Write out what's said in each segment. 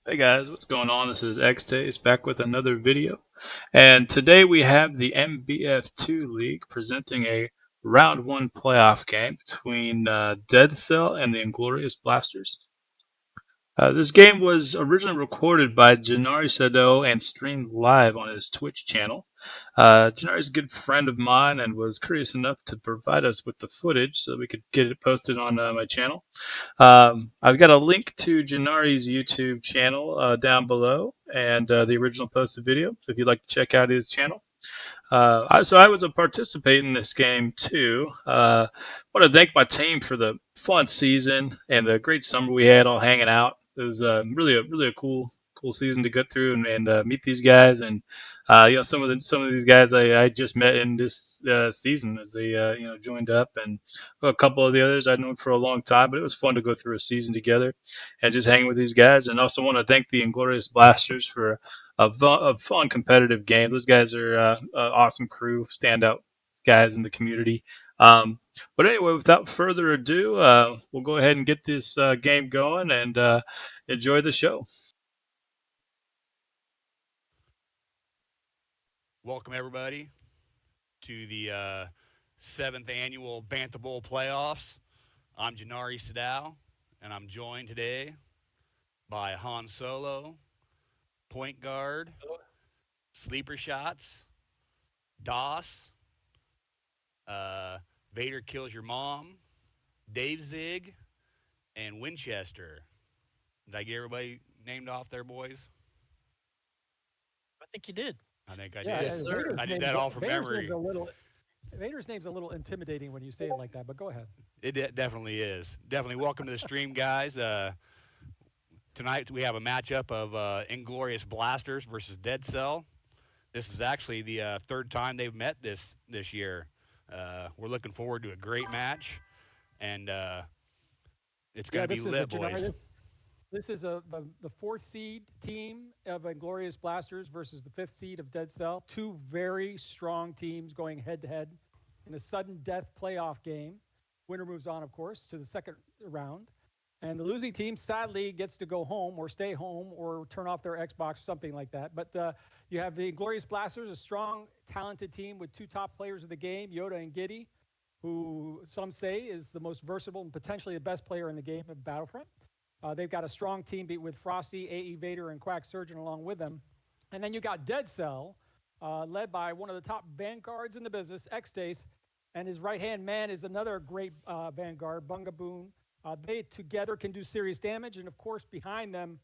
Hey guys, what's going on? This is Xtase back with another video. And today we have the NBF2 League presenting a round one playoff game between Dead Cell and the Inglorious Blasters. This game was originally recorded by Rhen Citadel and streamed live on his Twitch channel. Janari is a good friend of mine and was courteous enough to provide us with the footage so we could get it posted on my channel. I've got a link to Janari's YouTube channel down below and the original posted video if you'd like to check out his channel. So I was a participant in this game too. I want to thank my team for the fun season and the great summer we had all hanging out. It was really a cool season to go through and meet these guys and some of these guys I just met in this season as they joined up, and a couple of the others I'd known for a long time. But it was fun to go through a season together and just hang with these guys. And also want to thank the Inglorious Blasters for a fun competitive game. Those guys are an awesome crew, standout guys in the community. But anyway, without further ado, we'll go ahead and get this game going and enjoy the show. Welcome, everybody, to the 7th annual Bantha Bowl playoffs. I'm Yavin Citedel, and I'm joined today by Han Solo, point guard, sleeper shots, DOS, Vader kills your mom, Dave Zig, and Winchester. Did I get everybody named off there, boys? I think you did. I think I Yeah, did. Yes, sir. I did that all from memory. Vader's name's a little intimidating when you say it like that, but go ahead. It definitely is. Definitely welcome to the stream, guys. Tonight we have a matchup of Inglorious Blasters versus Dead Cell. This is actually the third time they've met this year. We're looking forward to a great match, and it's going to be lit, boys. This is the fourth seed team of Inglorious Blasters versus the fifth seed of Dead Cell. Two very strong teams going head to head in a sudden death playoff game. Winner moves on, of course, to the second round. And the losing team, sadly, gets to go home or stay home or turn off their Xbox, something like that. But you have the Inglorious Blasters, a strong, talented team with two top players of the game, Yoda and Giddy, who some say is the most versatile and potentially the best player in the game of Battlefront. They've got a strong team beat with Frosty, AE Vader, and Quack Surgeon along with them. And then you got Dead Cell, led by one of the top vanguards in the business, Xtase, and his right-hand man is another great vanguard, Bunga Boon. They together can do serious damage. And, of course, behind them,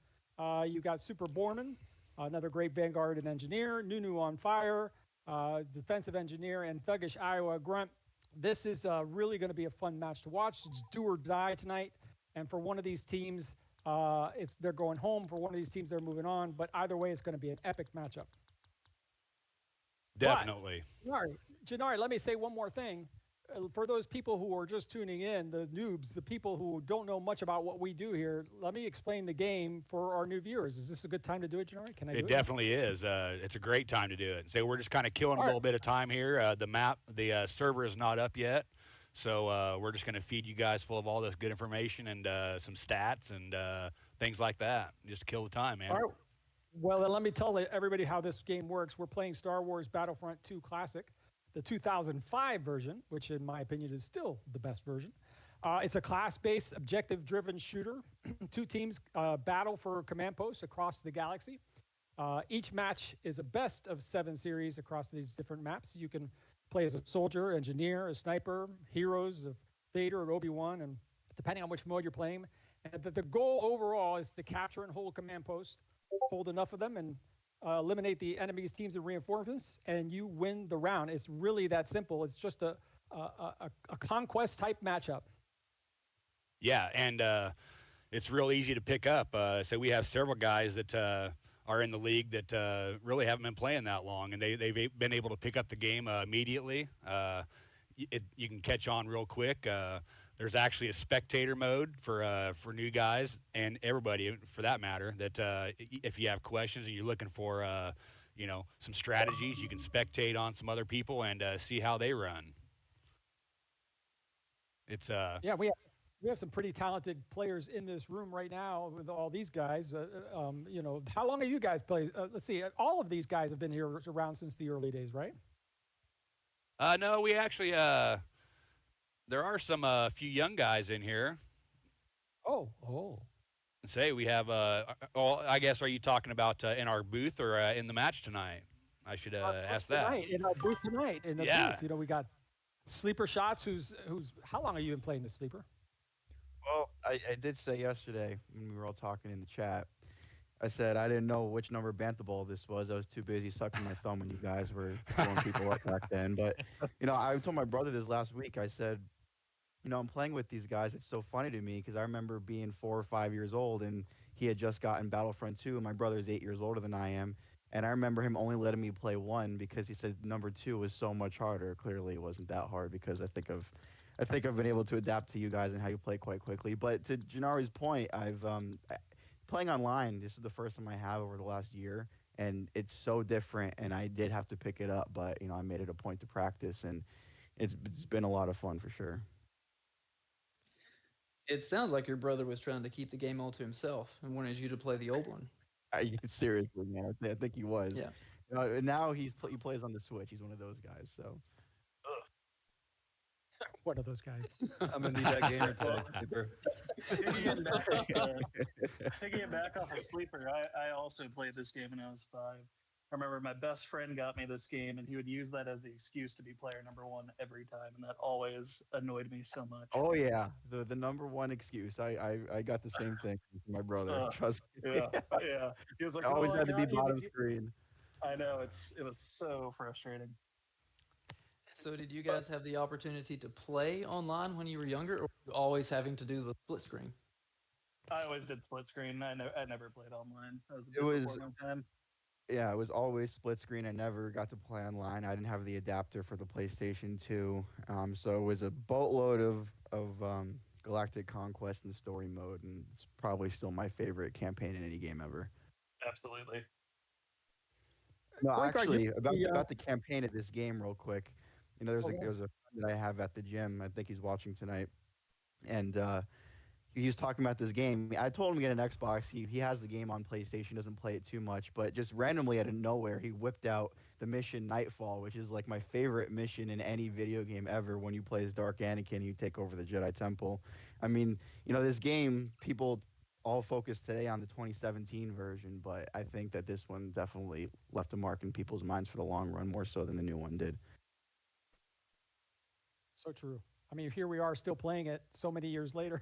you got Super Borman, another great vanguard and engineer, Nunu on Fire, defensive engineer, and Thuggish Iowa Grunt. This is really going to be a fun match to watch. It's do or die tonight. And for one of these teams, they're going home. For one of these teams, they're moving on. But either way, it's going to be an epic matchup. Definitely. But, Janari, let me say one more thing. For those people who are just tuning in, the noobs, the people who don't know much about what we do here, let me explain the game for our new viewers. Is this a good time to do it, Janari? Can I do it? It definitely is. It's a great time to do it. So we're just kind of killing a little bit of time here. The server is not up yet. So we're just going to feed you guys full of all this good information and some stats and things like that. Just to kill the time, man. All right. Well, then let me tell everybody how this game works. We're playing Star Wars Battlefront 2 Classic, the 2005 version, which in my opinion is still the best version. It's a class-based, objective-driven shooter. Two teams battle for command posts across the galaxy. Each match is a best of 7 series across these different maps. You can play as a soldier, engineer, a sniper, heroes of Vader or Obi-Wan, and depending on which mode you're playing. And the goal overall is to capture and hold command posts, hold enough of them, and eliminate the enemy's teams and reinforcements, and you win the round. It's really that simple. It's just a conquest-type matchup. Yeah, and it's real easy to pick up. So we have several guys that are in the league that really haven't been playing that long, and they've been able to pick up the game immediately. You can catch on real quick. There's actually a spectator mode for new guys and everybody, for that matter. That if you have questions and you're looking for some strategies, you can spectate on some other people and see how they run. It's Yeah, we have some pretty talented players in this room right now with all these guys. How long have you guys played? Let's see. All of these guys have been here around since the early days, right? No, we actually there are some few young guys in here. Oh. Say we have. I guess are you talking about in our booth or in the match tonight? I should ask that. Tonight in our booth tonight in the Yeah. booth. We got Sleeper Shots. Who's how long have you been playing the Sleeper? Well, I did say yesterday when we were all talking in the chat, I said I didn't know which number Bantha Bowl this was. I was too busy sucking my thumb when you guys were blowing people up back then. But, I told my brother this last week. I said, I'm playing with these guys. It's so funny to me because I remember being 4 or 5 years old and he had just gotten Battlefront 2 and my brother is 8 years older than I am. And I remember him only letting me play 1 because he said number 2 was so much harder. Clearly it wasn't that hard because I think I've been able to adapt to you guys and how you play quite quickly. But to Janari's point, I've playing online. This is the first time I have over the last year, and it's so different. And I did have to pick it up, but I made it a point to practice, and it's been a lot of fun for sure. It sounds like your brother was trying to keep the game all to himself and wanted you to play the old one. Seriously, man, I think he was. Yeah. And now he plays on the Switch. He's one of those guys. So. One of those guys. I'm gonna need that gamer tag, Sleeper. Picking back off of Sleeper, I also played this game when I was 5. I remember my best friend got me this game, and he would use that as the excuse to be player number 1 every time, and that always annoyed me so much. Oh yeah, the number 1 excuse. I got the same thing from my brother. Trust me. Yeah. He was like, I always "Oh, had to be got you." bottom screen. I know it was so frustrating. So did you guys have the opportunity to play online when you were younger, or were you always having to do the split screen? I always did split screen. I never played online. It was- before my time. Yeah, it was always split screen. I never got to play online. I didn't have the adapter for the PlayStation 2. So it was a boatload of Galactic Conquest and story mode, and it's probably still my favorite campaign in any game ever. Absolutely. No, Point guard, actually, you- about the campaign of this game, real quick. There's a friend that I have at the gym. I think he's watching tonight, and he was talking about this game. I told him to get an Xbox. He has the game on PlayStation, doesn't play it too much, but just randomly out of nowhere, he whipped out the mission Nightfall, which is like my favorite mission in any video game ever. When you play as Dark Anakin, you take over the Jedi Temple. I mean, this game, people all focus today on the 2017 version, but I think that this one definitely left a mark in people's minds for the long run, more so than the new one did. So true. I mean, here we are still playing it so many years later.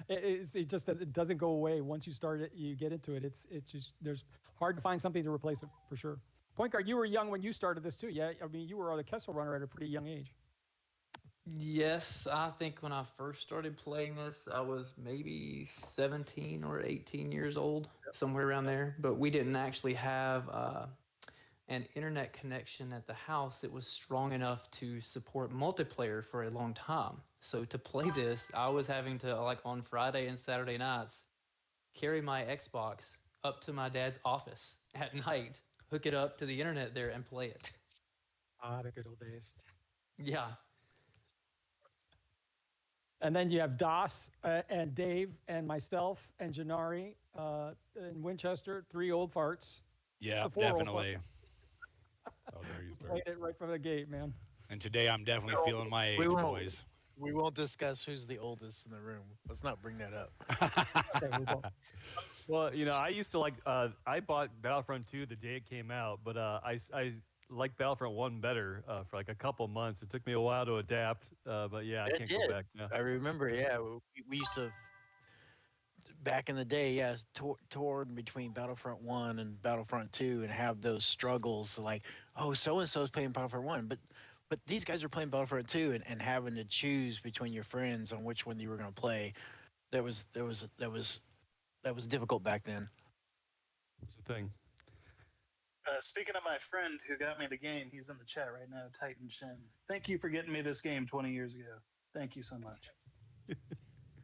It doesn't go away once you start it. You get into it. It's just there's hard to find something to replace it for sure. Point guard, you were young when you started this too. Yeah, I mean, you were the Kessel Runner at a pretty young age. Yes, I think when I first started playing this, I was maybe 17 or 18 years old, somewhere around there. But we didn't actually have an internet connection at the house that was strong enough to support multiplayer for a long time. So to play this, I was having to, like on Friday and Saturday nights, carry my Xbox up to my dad's office at night, hook it up to the internet there, and play it. The good old days. Yeah. And then you have Das and Dave and myself and Janari and Winchester, 3 old farts. Yeah, 4 old definitely. Oh, there you start. Played it right from the gate, man. And today I'm definitely feeling my age, we won't. boys. We won't discuss who's the oldest in the room. Let's not bring that up. Okay, we won't. Well, I used to like. I bought Battlefront 2 the day it came out, but I liked Battlefront 1 better for like a couple months. It took me a while to adapt, but yeah, I It can't did. go back now. I remember, yeah, we used to, back in the day, yes, toured between Battlefront 1 and Battlefront 2 and have those struggles like, oh, so-and-so's playing Battlefront 1, but these guys are playing Battlefront 2 and having to choose between your friends on which one you were going to play. That was difficult back then. It's the thing. Speaking of my friend who got me the game, he's in the chat right now, Titan Shin. Thank you for getting me this game 20 years ago. Thank you so much.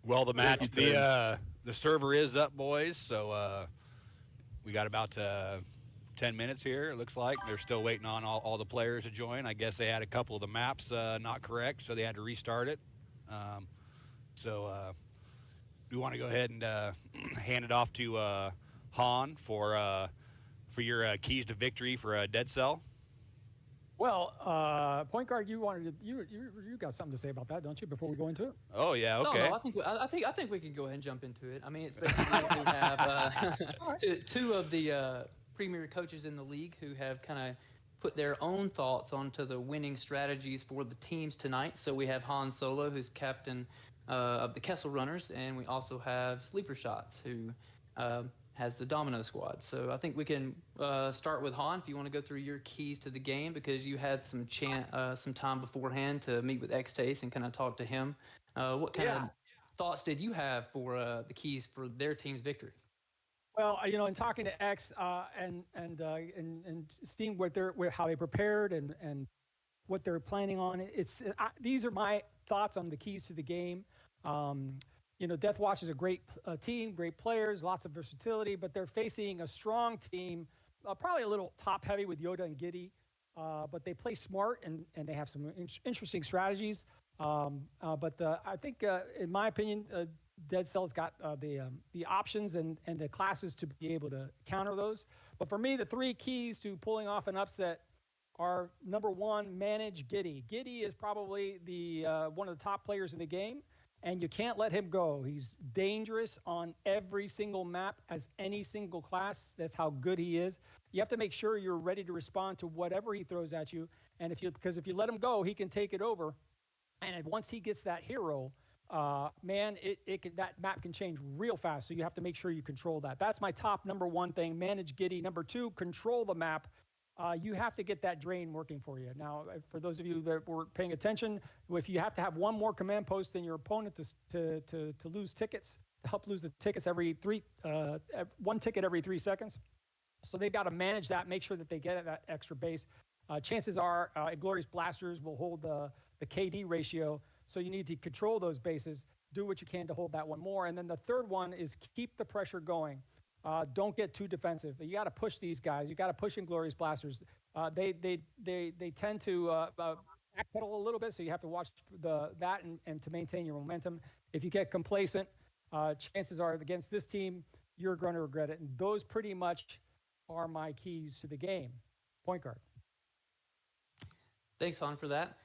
Well, the match, the server is up, boys. So we got about 10 minutes here. It looks like they're still waiting on all the players to join. I guess they had a couple of the maps not correct, so they had to restart it. So we want to go ahead and hand it off to Han for your keys to victory for Dead Cell. Well, point guard, you got something to say about that, don't you? Before we go into it. Oh yeah, okay. No, I think we can go ahead and jump into it. I mean, it's basically we have two of the premier coaches in the league who have kind of put their own thoughts onto the winning strategies for the teams tonight. So we have Han Solo, who's captain of the Kessel Runners, and we also have Sleeper Shots, who has the Domino Squad. So I think we can start with Han if you want to go through your keys to the game, because you had some time beforehand to meet with Xtase and kind of talk to him. What kind of thoughts did you have for the keys for their team's victory? Well, in talking to X and seeing how they prepared and what they're planning on, these are my thoughts on the keys to the game. Deathwatch is a great team, great players, lots of versatility, but they're facing a strong team, probably a little top heavy with Yoda and Giddy, but they play smart and they have some interesting strategies. But I think, in my opinion, Dead Cell's got the options and the classes to be able to counter those. But for me, the three keys to pulling off an upset are: number one, manage Giddy. Giddy is probably the one of the top players in the game, and you can't let him go. He's dangerous on every single map as any single class. That's how good he is. You have to make sure you're ready to respond to whatever he throws at you. And because if you let him go, he can take it over. And once he gets that hero, that map can change real fast. So you have to make sure you control that. That's my top number one thing: manage Giddy. Number two, control the map. You have to get that drain working for you. Now, for those of you that were paying attention, if you have to have one more command post than your opponent to lose tickets, to help lose the tickets one ticket every 3 seconds. So they've got to manage that, make sure that they get that extra base. Chances are Inglorious Blasters will hold the KD ratio, so you need to control those bases, do what you can to hold that one more. And then the third one is keep the pressure going. Don't get too defensive. You got to push these guys. You got to push Inglorious Blasters. They tend to backpedal a little bit, so you have to watch that and to maintain your momentum. If you get complacent, chances are against this team, you're going to regret it. And those pretty much are my keys to the game. Point guard. Thanks, Han, for that.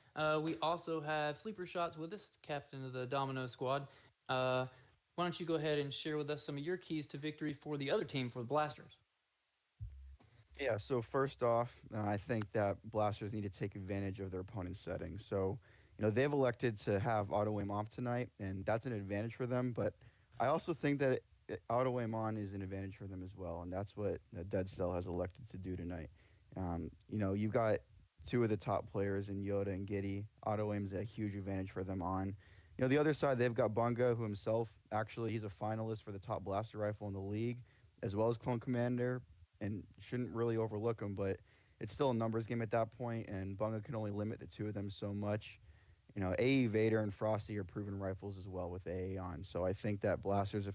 We also have Sleeper Shots with us, captain of the Domino Squad. Why don't you go ahead and share with us some of your keys to victory for the other team, for the Blasters? Yeah, so first off, I think that Blasters need to take advantage of their opponent's settings. So, they've elected to have auto aim off tonight, and that's an advantage for them. But I also think that auto aim on is an advantage for them as well, and that's what Dead Cell has elected to do tonight. You've got two of the top players in Yoda and Giddy. Auto aim is a huge advantage for them on. The other side, they've got Bunga, who himself, actually, he's a finalist for the top blaster rifle in the league, as well as Clone Commander, and shouldn't really overlook him, but it's still a numbers game at that point, and Bunga can only limit the two of them so much. AE Vader and Frosty are proven rifles as well with AA on, so I think that Blasters, if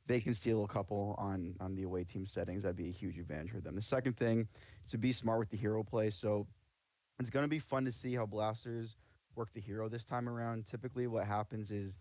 they can steal a couple on the away team settings, that'd be a huge advantage for them. The second thing is to be smart with the hero play. So it's going to be fun to see how Blasters work the hero this time around. Typically what happens is,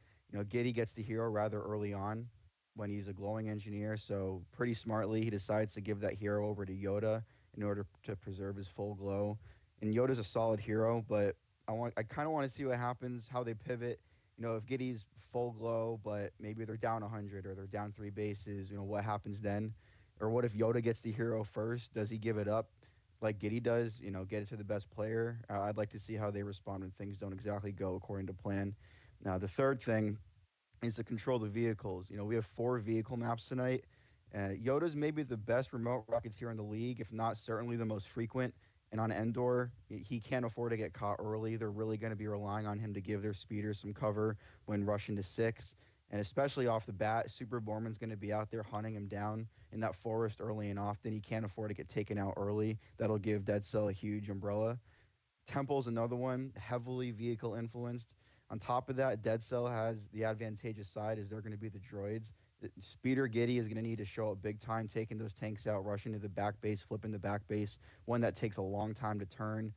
Giddy gets the hero rather early on when he's a glowing engineer. So pretty smartly, he decides to give that hero over to Yoda in order to preserve his full glow. And Yoda's a solid hero, but I kind of want to see what happens, how they pivot. If Giddy's full glow, but maybe they're down 100 or they're down 3 bases, what happens then? Or what if Yoda gets the hero first? Does he give it up like Giddy does, get it to the best player? I'd like to see how they respond when things don't exactly go according to plan. Now, the third thing is to control the vehicles. We have 4 vehicle maps tonight. Yoda's maybe the best remote rocketeer in the league, if not certainly the most frequent. And on Endor, he can't afford to get caught early. They're really going to be relying on him to give their speeders some cover when rushing to 6. And especially off the bat, Super Borman's going to be out there hunting him down in that forest early and often. He can't afford to get taken out early. That'll give Dead Cell a huge umbrella. Temple's another one, heavily vehicle influenced. On top of that, Dead Cell has the advantageous side is they're going to be the droids. Speeder Giddy is going to need to show up big time, taking those tanks out, rushing to the back base, flipping the back base, one that takes a long time to turn.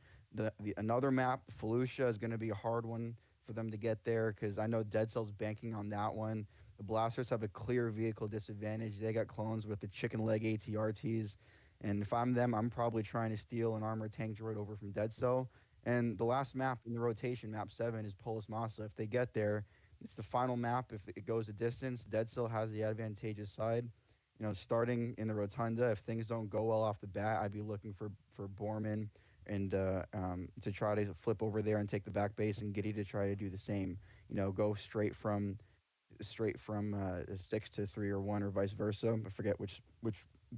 Another map, Felucia, is going to be a hard one for them to get there because I know Dead Cell's banking on that one. The Blasters have a clear vehicle disadvantage. They got clones with the chicken leg ATRTs. And if I'm them, I'm probably trying to steal an armored tank droid over from Dead Cell. And the last map in the rotation, map 7, is Polis Massa. If they get there, it's the final map. If it goes a distance, Dead Cell has the advantageous side. Starting in the rotunda, if things don't go well off the bat, I'd be looking for Borman and to try to flip over there and take the back base, and Giddy to try to do the same. Go straight from 6 to 3 or 1 or vice versa. I forget which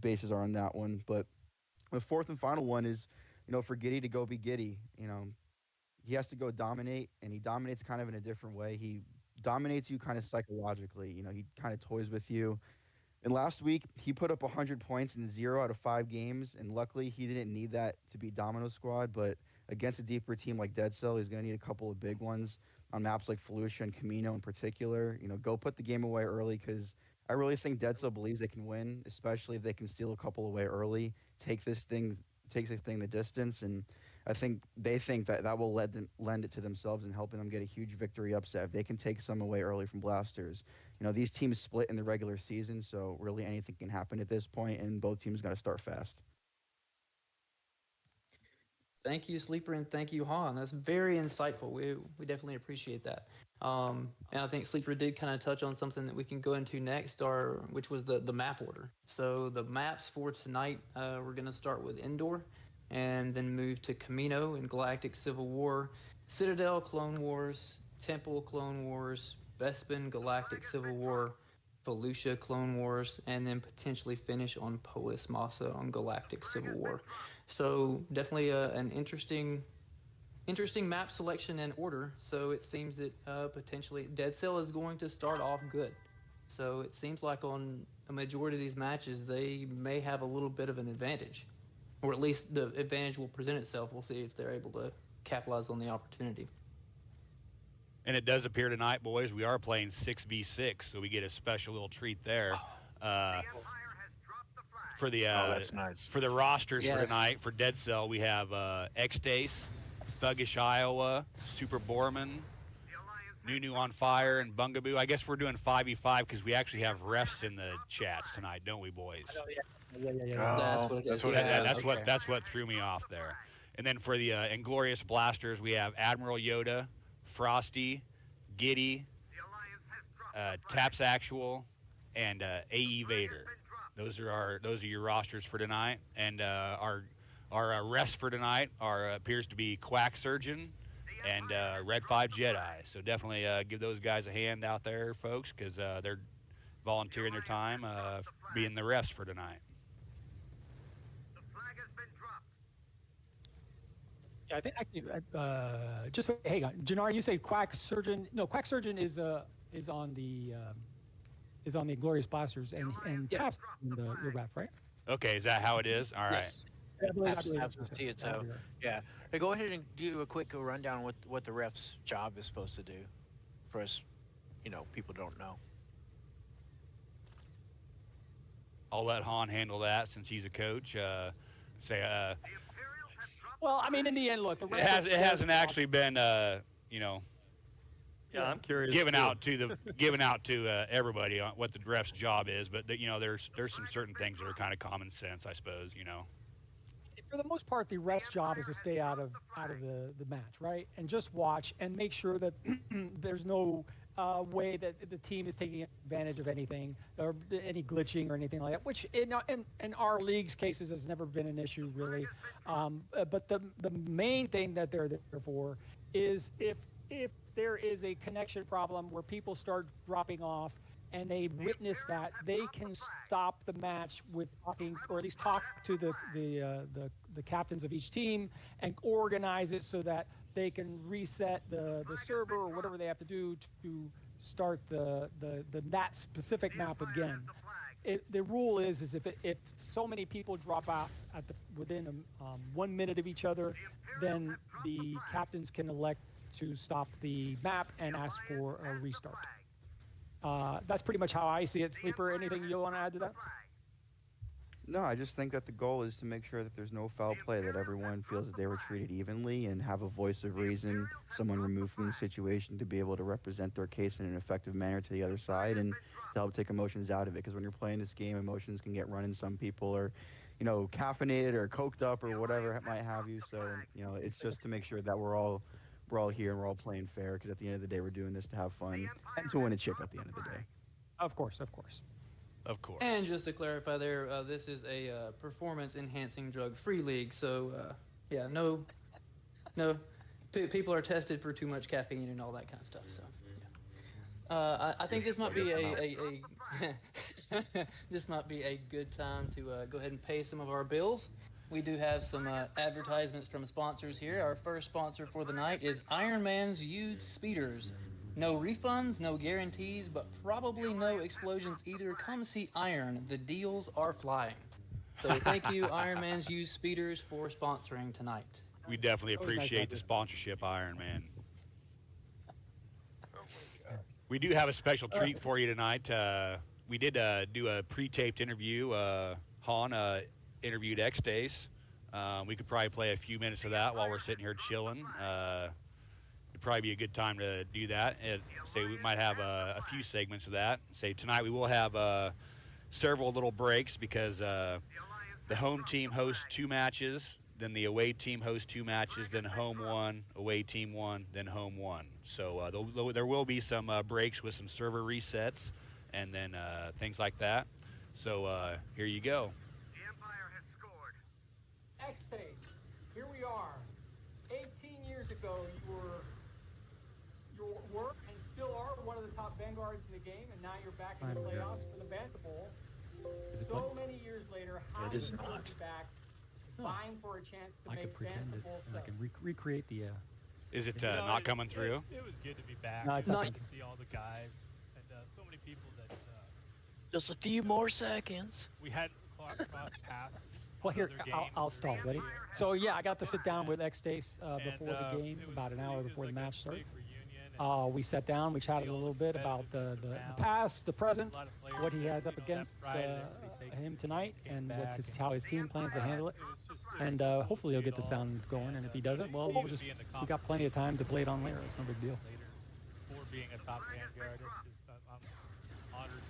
bases are on that one, but the fourth and final one is, for Giddy to go be Giddy. He has to go dominate, and he dominates kind of in a different way. He dominates you kind of psychologically. He kind of toys with you. And last week, he put up 100 points in 0 out of 5 games, and luckily he didn't need that to beat Domino Squad, but against a deeper team like Dead Cell, he's going to need a couple of big ones on maps like Felucia and Kamino in particular. Go put the game away early because I really think Dead Cell believes they can win, especially if they can steal a couple away early, take this thing the distance, and I think they think that will lend it to themselves and helping them get a huge victory upset if they can take some away early from Blasters. These teams split in the regular season, so really anything can happen at this point, and both teams got to start fast. Thank you, Sleeper, and thank you, Han. That's very insightful. We definitely appreciate that. And I think Sleeper did kind of touch on something that we can go into next, which was the map order. So the maps for tonight, we're going to start with Indoor, and then move to Kamino and Galactic Civil War, Citadel Clone Wars, Temple Clone Wars, Bespin Galactic Civil War, Felucia Clone Wars, and then potentially finish on Polis Massa on Galactic Civil War. So definitely an interesting map selection and order. So it seems that potentially Dead Cell is going to start off good. So it seems like on a majority of these matches, they may have a little bit of an advantage, or at least the advantage will present itself. We'll see if they're able to capitalize on the opportunity. And it does appear tonight, boys, we are playing 6v6, so we get a special little treat there. For the that's nice. For the rosters for tonight, for Dead Cell, we have Xtase, Thuggish Iowa, Super Borman, Nunu on Fire, and Bungaboo. I guess we're doing 5v5 because we actually have refs in the chats tonight, don't we, boys? Yeah. That's what threw me off there. And then for the Inglorious Blasters, we have Admiral Yoda, Frosty, Giddy, Taps Actual, and AE Vader. Those are your rosters for tonight. And our refs for tonight appears to be Quack Surgeon and Red 5 Jedi. So definitely give those guys a hand out there, folks, because they're volunteering their time being the refs for tonight. Yeah, I think actually, just hang on, Jannar. You say Quack Surgeon? No, Quack Surgeon is on the Inglorious Blasters, and Taps the ref, right? Okay, is that how it is? All right. Yes. See it. So yeah, hey, go ahead and do a quick rundown on what the ref's job is supposed to do, for us, people don't know. I'll let Han handle that since he's a coach. Well, I mean, in the end, look, the it hasn't actually been, Yeah, I'm curious. given out to everybody on what the ref's job is, but there's some certain things that are kind of common sense, I suppose. For the most part, the ref's job is to stay out of the match, right, and just watch and make sure that there's no way that the team is taking advantage of anything or any glitching or anything like that, which in our league's cases has never been an issue really. But the main thing that they're there for is if there is a connection problem where people start dropping off and they witness that, they can stop the match with talking, or at least talk to the captains of each team and organize it so that they can reset the server or whatever they have to do to start that specific map again. The rule is if so many people drop out within 1 minute of each other, then the captains can elect to stop the map and ask for a restart. That's pretty much how I see it. Sleeper, anything you want to add to that? No, I just think that the goal is to make sure that there's no foul play, that everyone feels that they were treated evenly and have a voice of reason, someone removed from the situation to be able to represent their case in an effective manner to the other side and to help take emotions out of it. Because when you're playing this game, emotions can get running. Some people are, caffeinated or coked up or whatever it might have you. So, it's just to make sure that we're all here and we're all playing fair. Because at the end of the day, we're doing this to have fun and to win a chip at the end of the day. Of course, of course. Of course. And just to clarify there, this is a performance-enhancing drug-free league. So, yeah, no, people are tested for too much caffeine and all that kind of stuff. So, yeah. I think this might be this might be a good time to go ahead and pay some of our bills. We do have some advertisements from sponsors here. Our first sponsor for the night is Iron Man's Used Speeders. No refunds, no guarantees, but probably no explosions either. Come see Iron. The deals are flying. So thank you, Iron Man's Used Speeders, for sponsoring tonight. We definitely Always nice to appreciate have the you. sponsorship, Iron Man. We do have a special treat for you tonight. We did do a pre-taped interview. Han interviewed Xtase. We could probably play a few minutes of that while we're sitting here chilling. It'd probably be a good time to do that. Say we might have a few segments of that. Say tonight we will have several little breaks because the home team hosts 2 matches, then the away team hosts 2 matches, then home 1, away team 1, then home 1. So there will be some breaks with some server resets and then things like that. So here you go. Xtase, here we are. 18 years ago, you were and still are one of the top vanguards in the game, and now you're back in the playoffs for the Bantha Bowl. So many years later, how do you feel to be back, vying for a chance to make Bantha Bowl? I can recreate the. Is it not coming through? It was good to be back. No, it's It's not. good to see all the guys and so many people that Just a few more seconds. we hadn't crossed paths. Well, on here, other I'll games or stall. Ready? here. So, yeah, I got to sit down with Xtase And, before the game, it was about an hour it was before the like a match started. big reunion, and We sat down, we chatted a little bit about the past, the present, a lot of players what he that, has up that against pride that everybody takes him tonight, came and back how his team plans to handle it. it was just And so cool to hopefully he'll see get it the all. sound going. And if he doesn't, well, to we'll even just be in the we got plenty of time to play it on later. It's no big deal. later for being a top vanguard. It's just I'm honored and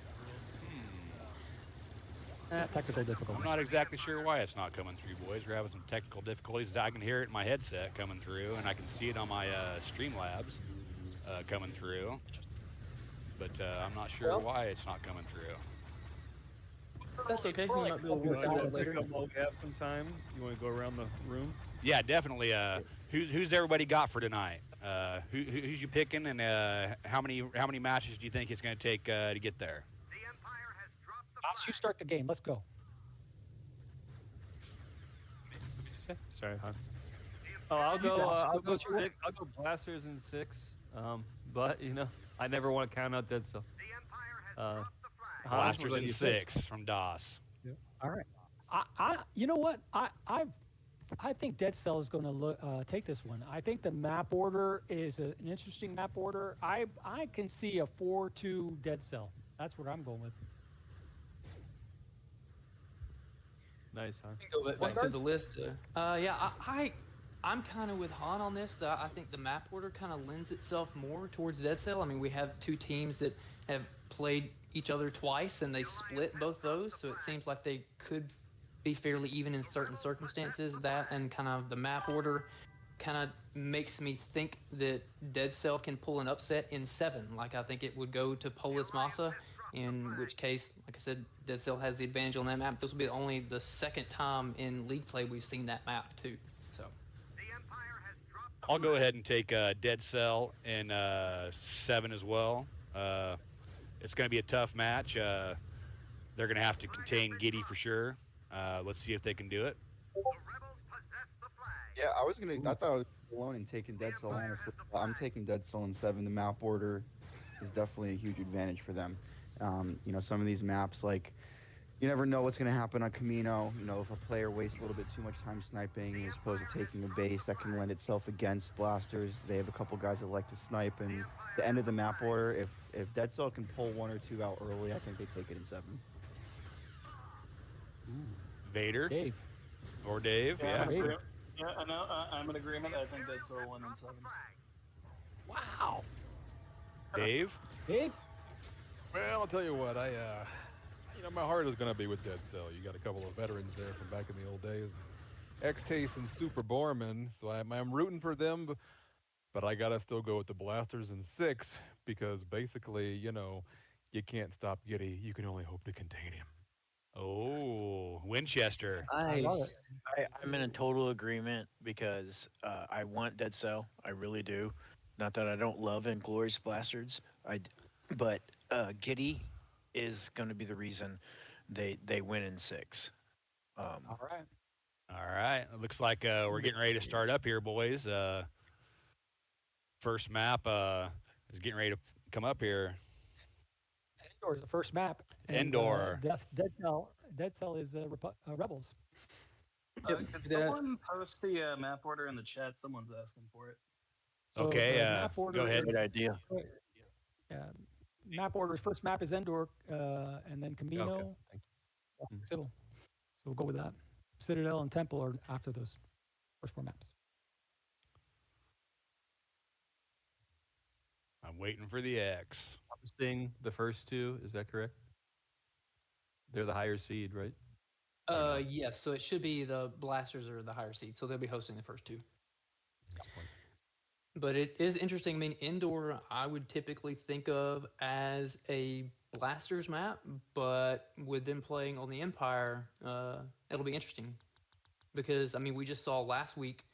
thrilled. Technical I'm difficulties. not exactly sure why it's not coming through, boys. We're having some technical difficulties. I can hear it in my headset coming through, and I can see it on my Streamlabs coming through. But I'm not sure why it's not coming through. That's okay. We might be able to work through that later. While we have some time, you want to go around the room? Yeah, definitely. Who's everybody got for tonight? Who's you picking, and how many matches do you think it's going to take to get there? You start the game. Let's go. Sorry, huh? Oh, I'll You go. guys, I'll what's go your- six. I'll go Blasters in 6. But I never want to count out Dead Cell. Hans, what Blasters about in you? 6 from DOS. All right. You know what? I think Dead Cell is going to take this one. I think the map order is an interesting map order. I can see a 4-2 Dead Cell. That's what I'm going with. Nice, huh? Go back to the list. I'm kind of with Han on this. I think the map order kind of lends itself more towards Dead Cell. I mean, we have 2 teams that have played each other twice, and they split both those, so it seems like they could be fairly even in certain circumstances. That and kind of the map order kind of makes me think that Dead Cell can pull an upset in 7. Like, I think it would go to Polis Massa, in which case, like I said, Dead Cell has the advantage on that map. This will be only the second time in League play we've seen that map, too. So I'll go ahead and take Dead Cell in 7 as well. It's going to be a tough match. They're going to have to contain Giddy for sure. Let's see if they can do it. Yeah, I thought I was alone in taking Dead Cell, honestly. I'm taking Dead Cell in 7. The map order is definitely a huge advantage for them. Some of these maps, like, you never know what's going to happen on Kamino. If a player wastes a little bit too much time sniping as opposed to taking a base, that can lend itself against Blasters. They have a couple guys that like to snipe, and the end of the map order, if Dead Cell can pull 1 or 2 out early, I think they take it in 7. Vader Dave. or Dave. Yeah, Yeah. I'm, Dave. agree- yeah, I know. I'm in agreement. I think Dead Cell 1 and 7. Wow. Dave. Dave. Well, I'll tell you what, my heart is going to be with Dead Cell. You got a couple of veterans there from back in the old days. Xtase and Super Borman, so I'm rooting for them, but I got to still go with the Blasters in 6 because basically, you can't stop Giddy. You can only hope to contain him. Oh, Winchester. I love Nice. it. I'm in total agreement because I want Dead Cell. I really do. Not that I don't love Inglorious Blasters, but Giddy is going to be the reason they win in 6. All right. All right. It looks like we're getting ready to start up here, boys. First map is getting ready to come up here. Endor is the first map. and, Endor. Dead Cell is Rebels. Could that- someone post the map order in the chat? Someone's asking for it. So Okay, the map order go ahead. Great idea. Map order. First map is Endor, and then Kamino. Okay, thank you. Citadel. So we'll go with that. Citadel and Temple are after those first 4 maps. I'm waiting for the X. Hosting the first 2, is that correct? They're the higher seed, right? Yes. So it should be the Blasters or the higher seed. So they'll be hosting the first 2. Next point. But it is interesting. I mean, Indoor, I would typically think of as a Blasters map, but with them playing on the Empire, it'll be interesting. Because, I mean, we just saw last week,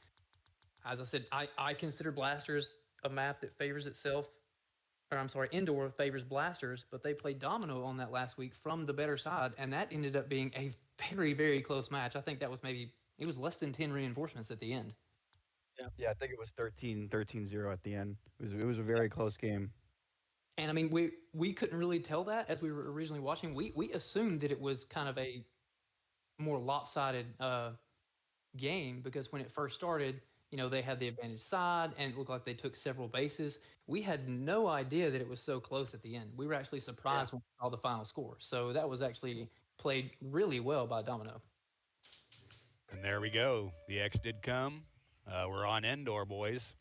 as I said, I consider Blasters a map that favors itself. Or I'm sorry, Indoor favors Blasters, but they played Domino on that last week from the better side, and that ended up being a very, very close match. I think that was it was less than 10 reinforcements at the end. Yeah, I think it was 13-0 at the end. It was a very close game. And I mean, we couldn't really tell that as we were originally watching. We assumed that it was kind of a more lopsided game because when it first started, they had the advantage side and it looked like they took several bases. We had no idea that it was so close at the end. We were actually surprised when we saw the final score. So that was actually played really well by Domino. And there we go. The X did come. We're on Endor, boys.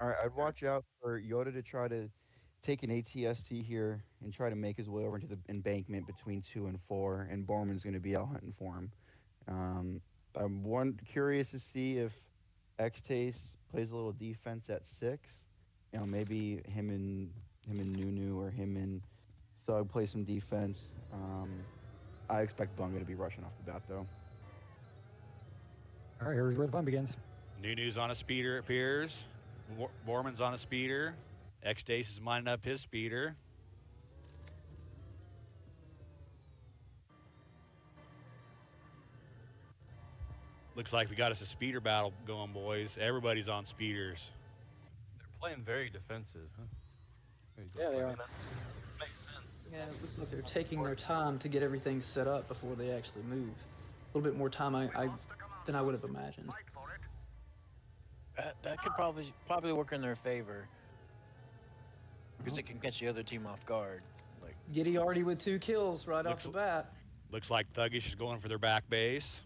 All right, I'd watch out for Yoda to try to take an ATST here and try to make his way over into the embankment between 2 and 4, and Borman's going to be out hunting for him. I'm curious to see if Xtase plays a little defense at 6. Maybe him and Nunu or him and Thug play some defense. I expect Bunga to be rushing off the bat though. All right, here's where the fun begins. Nunu's on a speeder, it appears. Borman's on a speeder. Xtase is minding up his speeder. Looks like we got us a speeder battle going, boys. Everybody's on speeders. They're playing very defensive, huh? Yeah, they are. That makes sense. Yeah, it looks like they're taking their time to get everything set up before they actually move. A little bit more time than I would have imagined. That could probably work in their favor because it can catch the other team off guard. Like Giddy already with 2 kills right off the bat. Looks like Thuggish is going for their back base.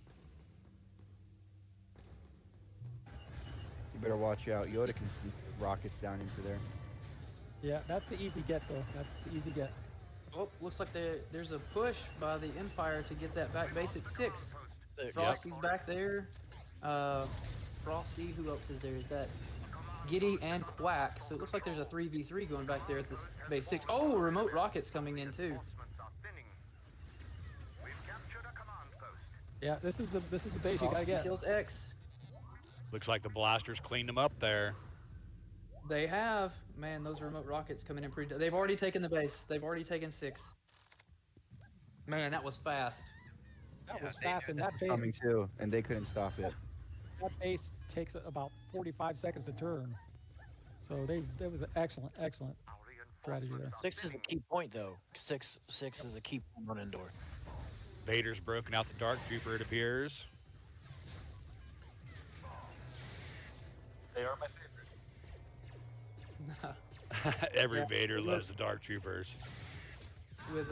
You better watch out. Yoda can sneak rockets down into there. Yeah, that's the easy get though. That's the easy get. Oh, looks like there's a push by the Empire to get that back base at 6. Frosty's back there. Frosty, who else is there? Is that Giddy and Quack? So it looks like there's a 3v3 going back there at this base 6. Oh, remote rockets coming in too. Yeah, this is the base you gotta Frosty get. kills X. Looks like the Blasters cleaned them up there. They have. Man, those remote rockets coming in pretty. They've already taken the base. They've already taken 6. Man, that was fast. That was fast, and that base, Coming too, and they couldn't stop it. that base takes about 45 seconds to turn. So that was an excellent strategy there. 6 is a key point though. Six is a key point on Indoor. Vader's broken out the Dark Trooper, it appears. They are my favorite. Every Yeah. Vader loves the Dark Troopers. With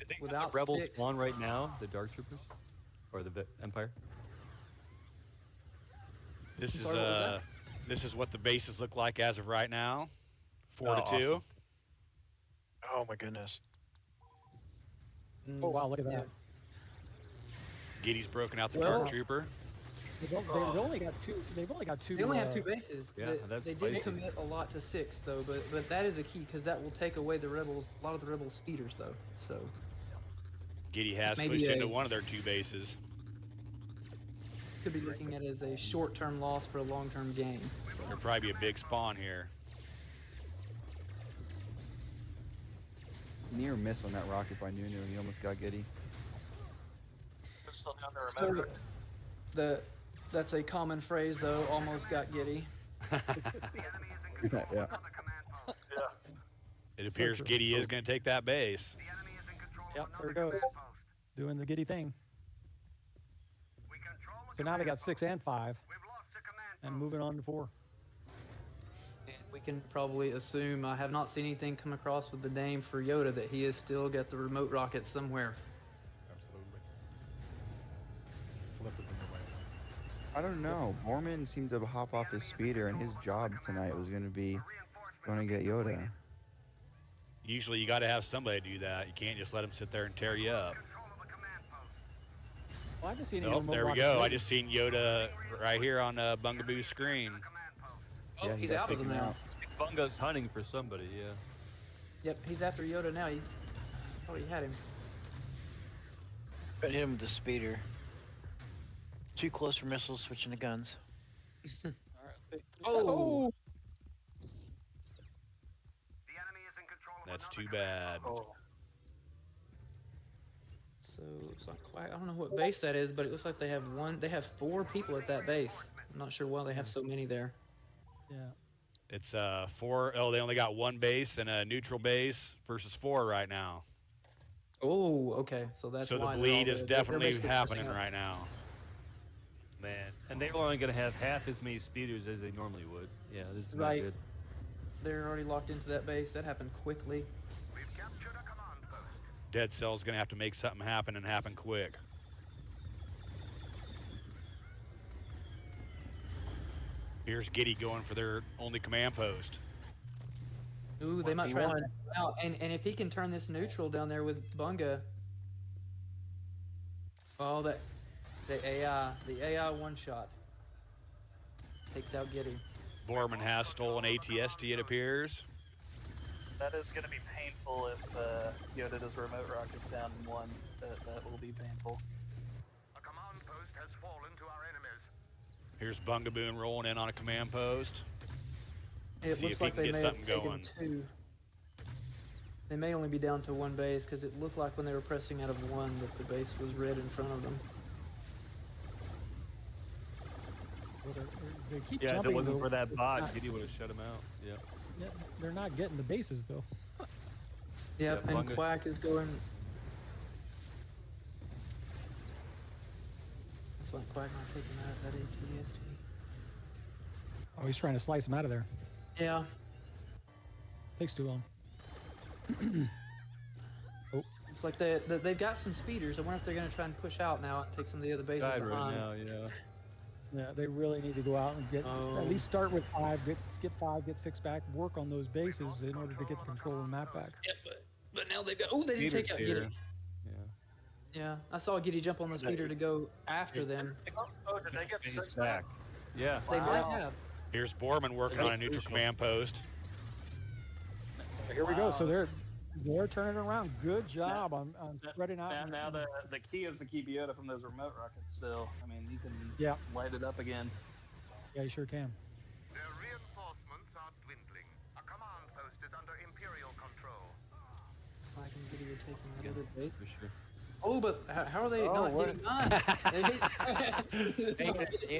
Did they have without the rebels 6. spawn right now? The Dark Troopers, or the Empire? This is Sorry, what was that? this is what the bases look like as of right now. 4 Oh, to 2. awesome. Oh my goodness. Oh wow, look at that. Yeah. Giddy's broken out the Well- Dark Trooper. They've only got two. They've only got two. They only have 2 bases. Yeah, they, that's they did spicy. commit a lot to 6 though, but that is a key because that will take away the rebels, a lot of the rebels' speeders though. So Giddy has Maybe pushed a- into one of their 2 bases. could be looking at it as a short-term loss for a long-term gain. So. There'll probably be a big spawn here. Near miss on that rocket by Nunu. He almost got giddy. Still down to So, remember. that's a common phrase though. Almost got giddy. Yeah. It appears true. Giddy is going to take that base. Yep, there it goes. Doing the giddy thing. So now they got 6 and 5, and moving on to 4. And we can probably assume, I have not seen anything come across with the name for Yoda, that he has still got the remote rocket somewhere. Absolutely. Flip is in the way. I don't know. Borman seemed to hop off his speeder, and his job tonight was going to be going to get Yoda. Usually you got to have somebody do that. You can't just let him sit there and tear you up. Well, I haven't seen any Oh, remote there we rockets go. I lately. just seen Yoda right here on Bungaboo's screen. Oh, Yeah, he he's got out of them taken now. out. Bunga's hunting for somebody. Yeah. Yep, he's after Yoda now. I thought he had him. But hit him with the speeder. 2 closer missiles switching to guns. Oh! That's too bad. So looks like quite. I don't know what base that is, but it looks like they have 4 people at that base. I'm not sure why they have so many there. Yeah. It's 4. Oh, they only got 1 base and a neutral base versus 4 right now. Oh, okay. So that's So the why they're bleed all is there. They're definitely basically happening pushing up. right now. Man, and they're only going to have half as many speeders as they normally would. Yeah, this is Right. not good. They're already locked into that base. That happened quickly. Dead Cell's going to have to make something happen and happen quick. Here's Giddy going for their only command post. Ooh, they might try and 1v1. knock him out. And if he can turn this neutral down there with Bunga. Oh, the AI one shot takes out Giddy. Borman has stolen ATST, it appears. That is going to be painful if Yoda does remote rockets down in 1. That will be painful. Here's Bungaboon rolling in on a command post. It See looks if he like can they get may have something taken going. 2. They may only be down to 1 base because it looked like when they were pressing out of 1 that the base was red in front of them. Well, they keep Yeah, if jumping. it wasn't though. for that bot, not- Giddy would have shut him out. Yeah. Yeah, they're not getting the bases though. Yep, Yeah, and Bunga- Quack is going. Looks like Quack not taking out of that ATST. Oh, he's trying to slice him out of there. Yeah. Takes too long. It's like they've got some speeders. I wonder if they're going to try and push out now and take some of the other bases Died right behind. now, yeah. Yeah, they really need to go out and get Oh. at least start with 5, skip 5, get 6 back, work on those bases in order to get the control of the map back. Yeah, but now they've got. Oh, they didn't Speeders take out here. Giddy. Yeah. Yeah, I saw Giddy jump on the speeder to go after them. Oh, did they get He's 6 back. Yeah. They might Wow. have. Here's Borman working on a neutral Crucial. command post. Here we go. So Wow. they're turning around. Good job on spreading out. And now the key is to keep Yoda from those remote rockets still. I mean, he can Yeah. light it up again. Yeah, you sure can. Their reinforcements are dwindling. A command post is under Imperial control. Quack and Giddy are taking that other base. For sure. Oh, but how are they Oh, not what- getting mine? He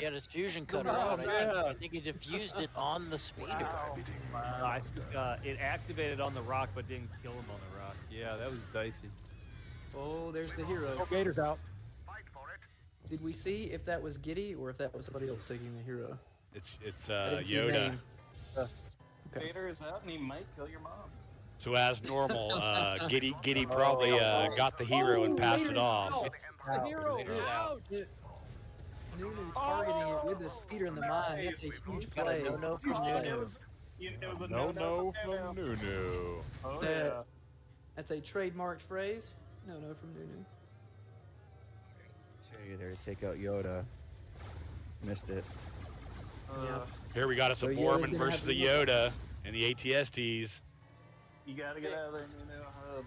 had his fusion cutter out. I think he diffused it on the speeder. It activated on the rock, but didn't kill him on the rock. Yeah, that was dicey. Oh, there's the hero. Oh, Gator's out. Fight for it. Did we see if that was Giddy or if that was somebody else taking the hero? It's I didn't see the Yoda. name. Okay. Vader is out and he might kill your mom. So as normal, Giddy probably got the hero and passed it off. It's the hero. Raiders out. Nunu targeting it with the speeder in the mine. That's a huge Got a play. no-no from Huge play. Nunu. It was a No from from Nunu. Oh Yeah. yeah. That's a trademarked phrase. No from Nunu. You're there to take out Yoda. Missed it. Here we got us So a Yoda's Borman gonna versus have a to- Yoda in the ATSTs. You gotta get out of there, Nuno.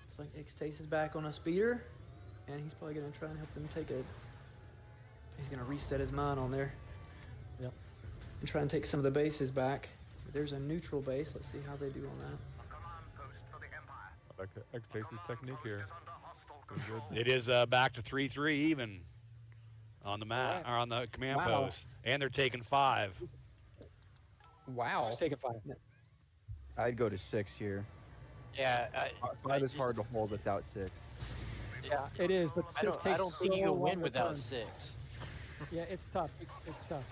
Looks like Xtase is back on a speeder, and he's probably gonna try and help them take a. He's gonna reset his mind on there. Yep. And try and take some of the bases back. But there's a neutral base. Let's see how they do on that. I like Xtase's technique here. Good. It is back to 3-3 even on the map or on the command Wow. post, and they're taking 5. Wow. Let's take it 5. I'd go to 6 here. Yeah, 5 is hard to hold without 6. Yeah, it is, but 6 takes I don't think you so can win long without to 6. Yeah, it's tough. It's tough.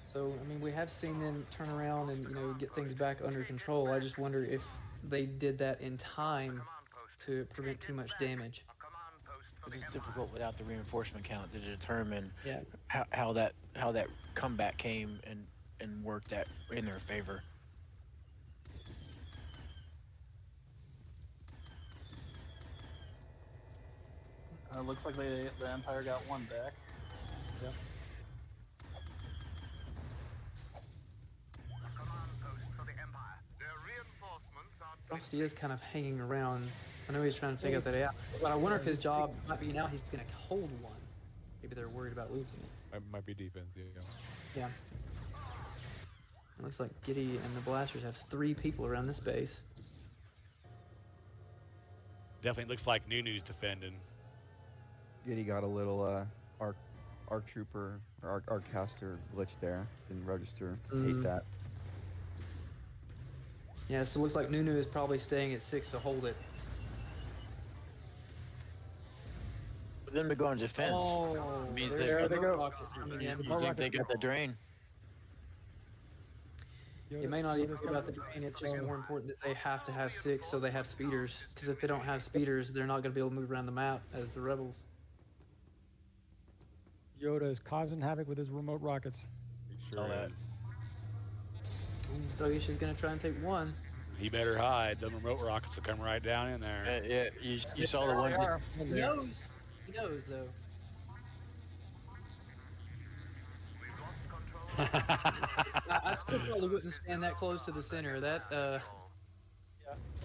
So I mean, we have seen them turn around and get things back under control. I just wonder if they did that in time to prevent too much damage. It is difficult without the reinforcement count to determine Yeah. how that comeback came and worked that in their favor. Looks like the Empire got one back. Yep. Frosty is kind of hanging around. I know he's trying to take out that AI, but I wonder if his job might be now he's going to hold one. Maybe they're worried about losing it. Might be defense, yeah. Yeah. It looks like Giddy and the Blasters have 3 people around this base. Definitely looks like Nunu's defending. Giddy got a little arc trooper or arc caster glitch there. Didn't register. Hate that. Yeah, so it looks like Nunu is probably staying at 6 to hold it. For them to go on defense means there's they the remote rockets coming in. you think they got the drain. It may not even be about the drain, it's just more important that they have to have 6 so they have speeders. Because if they don't have speeders, they're not going to be able to move around the map as the rebels. Yoda is causing havoc with his remote rockets. He sure is. Thuggish is going to try and take 1. He better hide. The remote rockets will come right down in there. Yeah, you saw the one just He knows. He knows, though. I still probably wouldn't stand that close to the center. That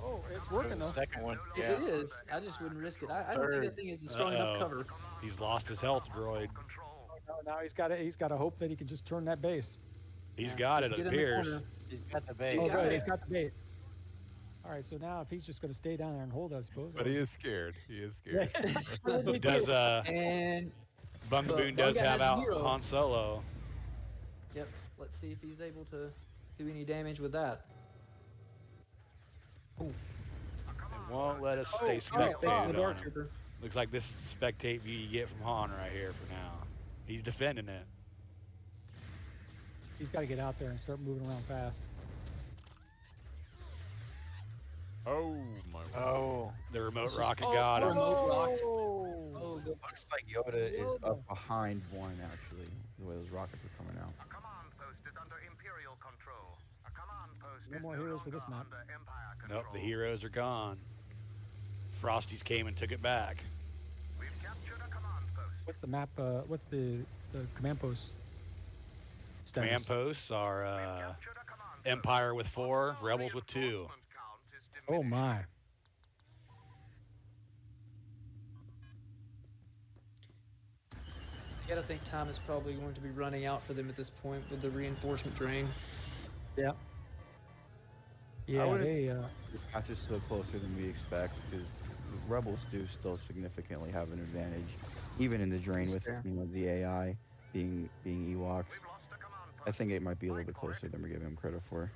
Oh, it's working the though. second one. it is. I just wouldn't risk it. I don't think that thing is a strong enough cover. He's lost his health droid. Now he's got to hope that he can just turn that base. He's got it, Just it get in the appears. corner. He's got the base. Oh, got good. it. He's got the bait. All right, so now if he's just going to stay down there and hold, I suppose. But he is scared. He is scared. Yeah. Does And Bungaboon But does Bunga have has out zero. Han Solo. yep, let's see if he's able to do any damage with that. Oh, It won't let us stay the spectated on Dark him. Trooper. Looks like this is the spectate view you get from Han right here for now. He's defending it. He's got to get out there and start moving around fast. Oh my word. Oh, The remote This is- rocket oh, got him. remote rocket. Oh, Oh, good. Looks like Yoda is up behind one, actually, the way those rockets are coming out. A command post is under Imperial control. A command post No is more no heroes for longer this map. under Empire control. Nope, the heroes are gone. Frosties came and took it back. We've captured a command post. what's the map? What's the command post status? Command posts are Captured a command post. Empire with 4, Rebels with 2. Reinforcement count is Oh diminishing. my! I gotta think time is probably going to be running out for them at this point with the reinforcement drain. Yeah. Yeah, would've- they. This match is still closer than we expect because the Rebels do still significantly have an advantage, even in the drain That's with fair. the AI being Ewoks. We've lost a command I post. think it might be a little bit closer than we're giving them credit for.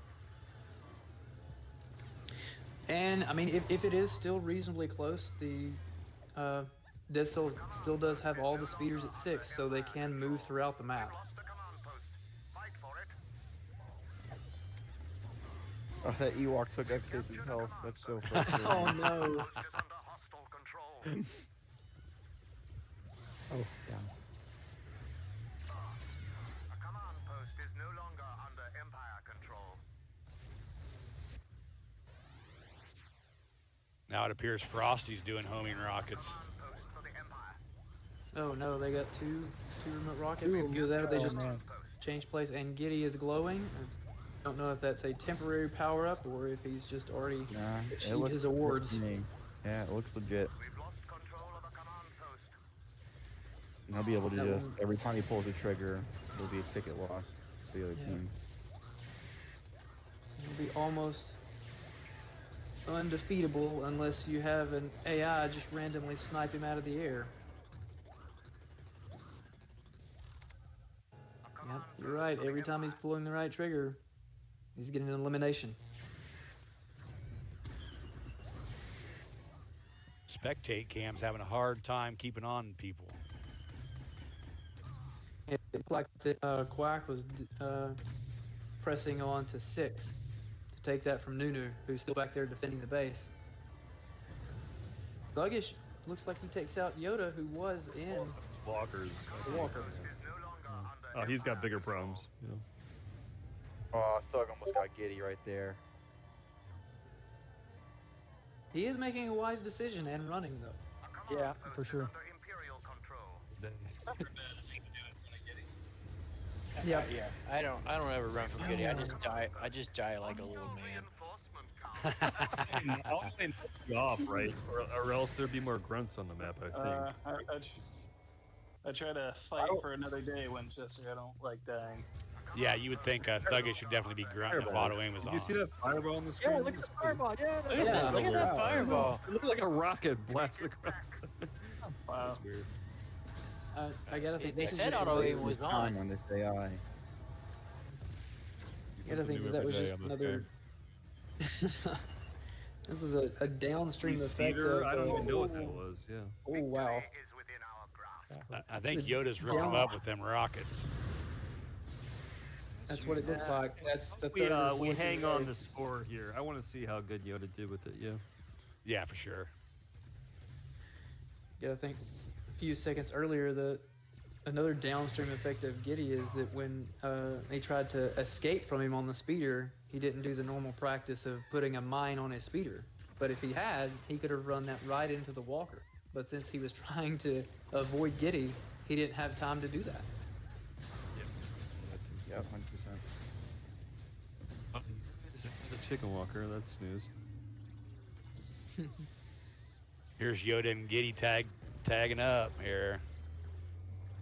And I mean, if it is still reasonably close, the Dead Cell still does have all the speeders at 6, so they can move throughout the map. Lost a command post. Oh, that Ewok took Xtase's health. That's so frustrating. Oh no. Post is under hostile control. Oh, damn. A command post is no longer under Empire control. Now it appears Frosty's doing homing rockets. Command post for the Empire. Oh no, they got two remote rockets. Either that or they just changed place. And Giddy is glowing. I don't know if that's a temporary power up or if he's just already Nah, it achieved looks his legit awards. to me. Yeah, it looks legit. We've lost control of a command post. And he'll be able to That just, one- every time he pulls the trigger, there'll be a ticket loss for the other Yeah. team. He'll be almost undefeatable unless you have an AI just randomly snipe him out of the air. Yep, you're right. Every time he's pulling the right trigger, he's getting an elimination. Spectate cam's having a hard time keeping on people. It looked like the Quack was pressing on to 6 to take that from Nunu, who's still back there defending the base. Thuggish looks like he takes out Yoda, who was in Walkers. the Walker. Is no longer under Oh, he's got Empire bigger control. problems. You know. Oh, Thug almost got Giddy right there. He is making a wise decision and running, though. A command Yeah, post for is sure. under Imperial control. Yeah. Yeah. I don't ever run from Giddy. I just die. I just die like a little man. Reinforcement I'll play you off, right? Or else there'd be more grunts on the map, I think. I try to fight for another day, Winchester. I don't like dying. Yeah, you would think Thuggish should definitely be grunting if auto aim was Did on. you see that fireball on the screen? Yeah, look at the fireball. Yeah, that's Yeah, Look at that fireball. It looked like a rocket blasted across. Wow. That's weird. I gotta think They this is said just auto another- aim was Time on. on this AI. I gotta think that was just another. This is a downstream effect Theater, of. I don't even know what that was. Yeah. Oh wow! is within our grasp. I think Yoda's ripping them up with them rockets. That's what it looks like. That's the We third. or we fourth hang in a on row. the score here. I want to see how good Yoda did with it. Yeah. Yeah, for sure. Yeah, I think a few seconds earlier, another downstream effect of Giddy is that when he tried to escape from him on the speeder, he didn't do the normal practice of putting a mine on his speeder. But if he had, he could have run that right into the walker. But since he was trying to avoid Giddy, he didn't have time to do that. Yep, 100%. The chicken walker. That's news. Here's Yoda and Giddy tagging up here.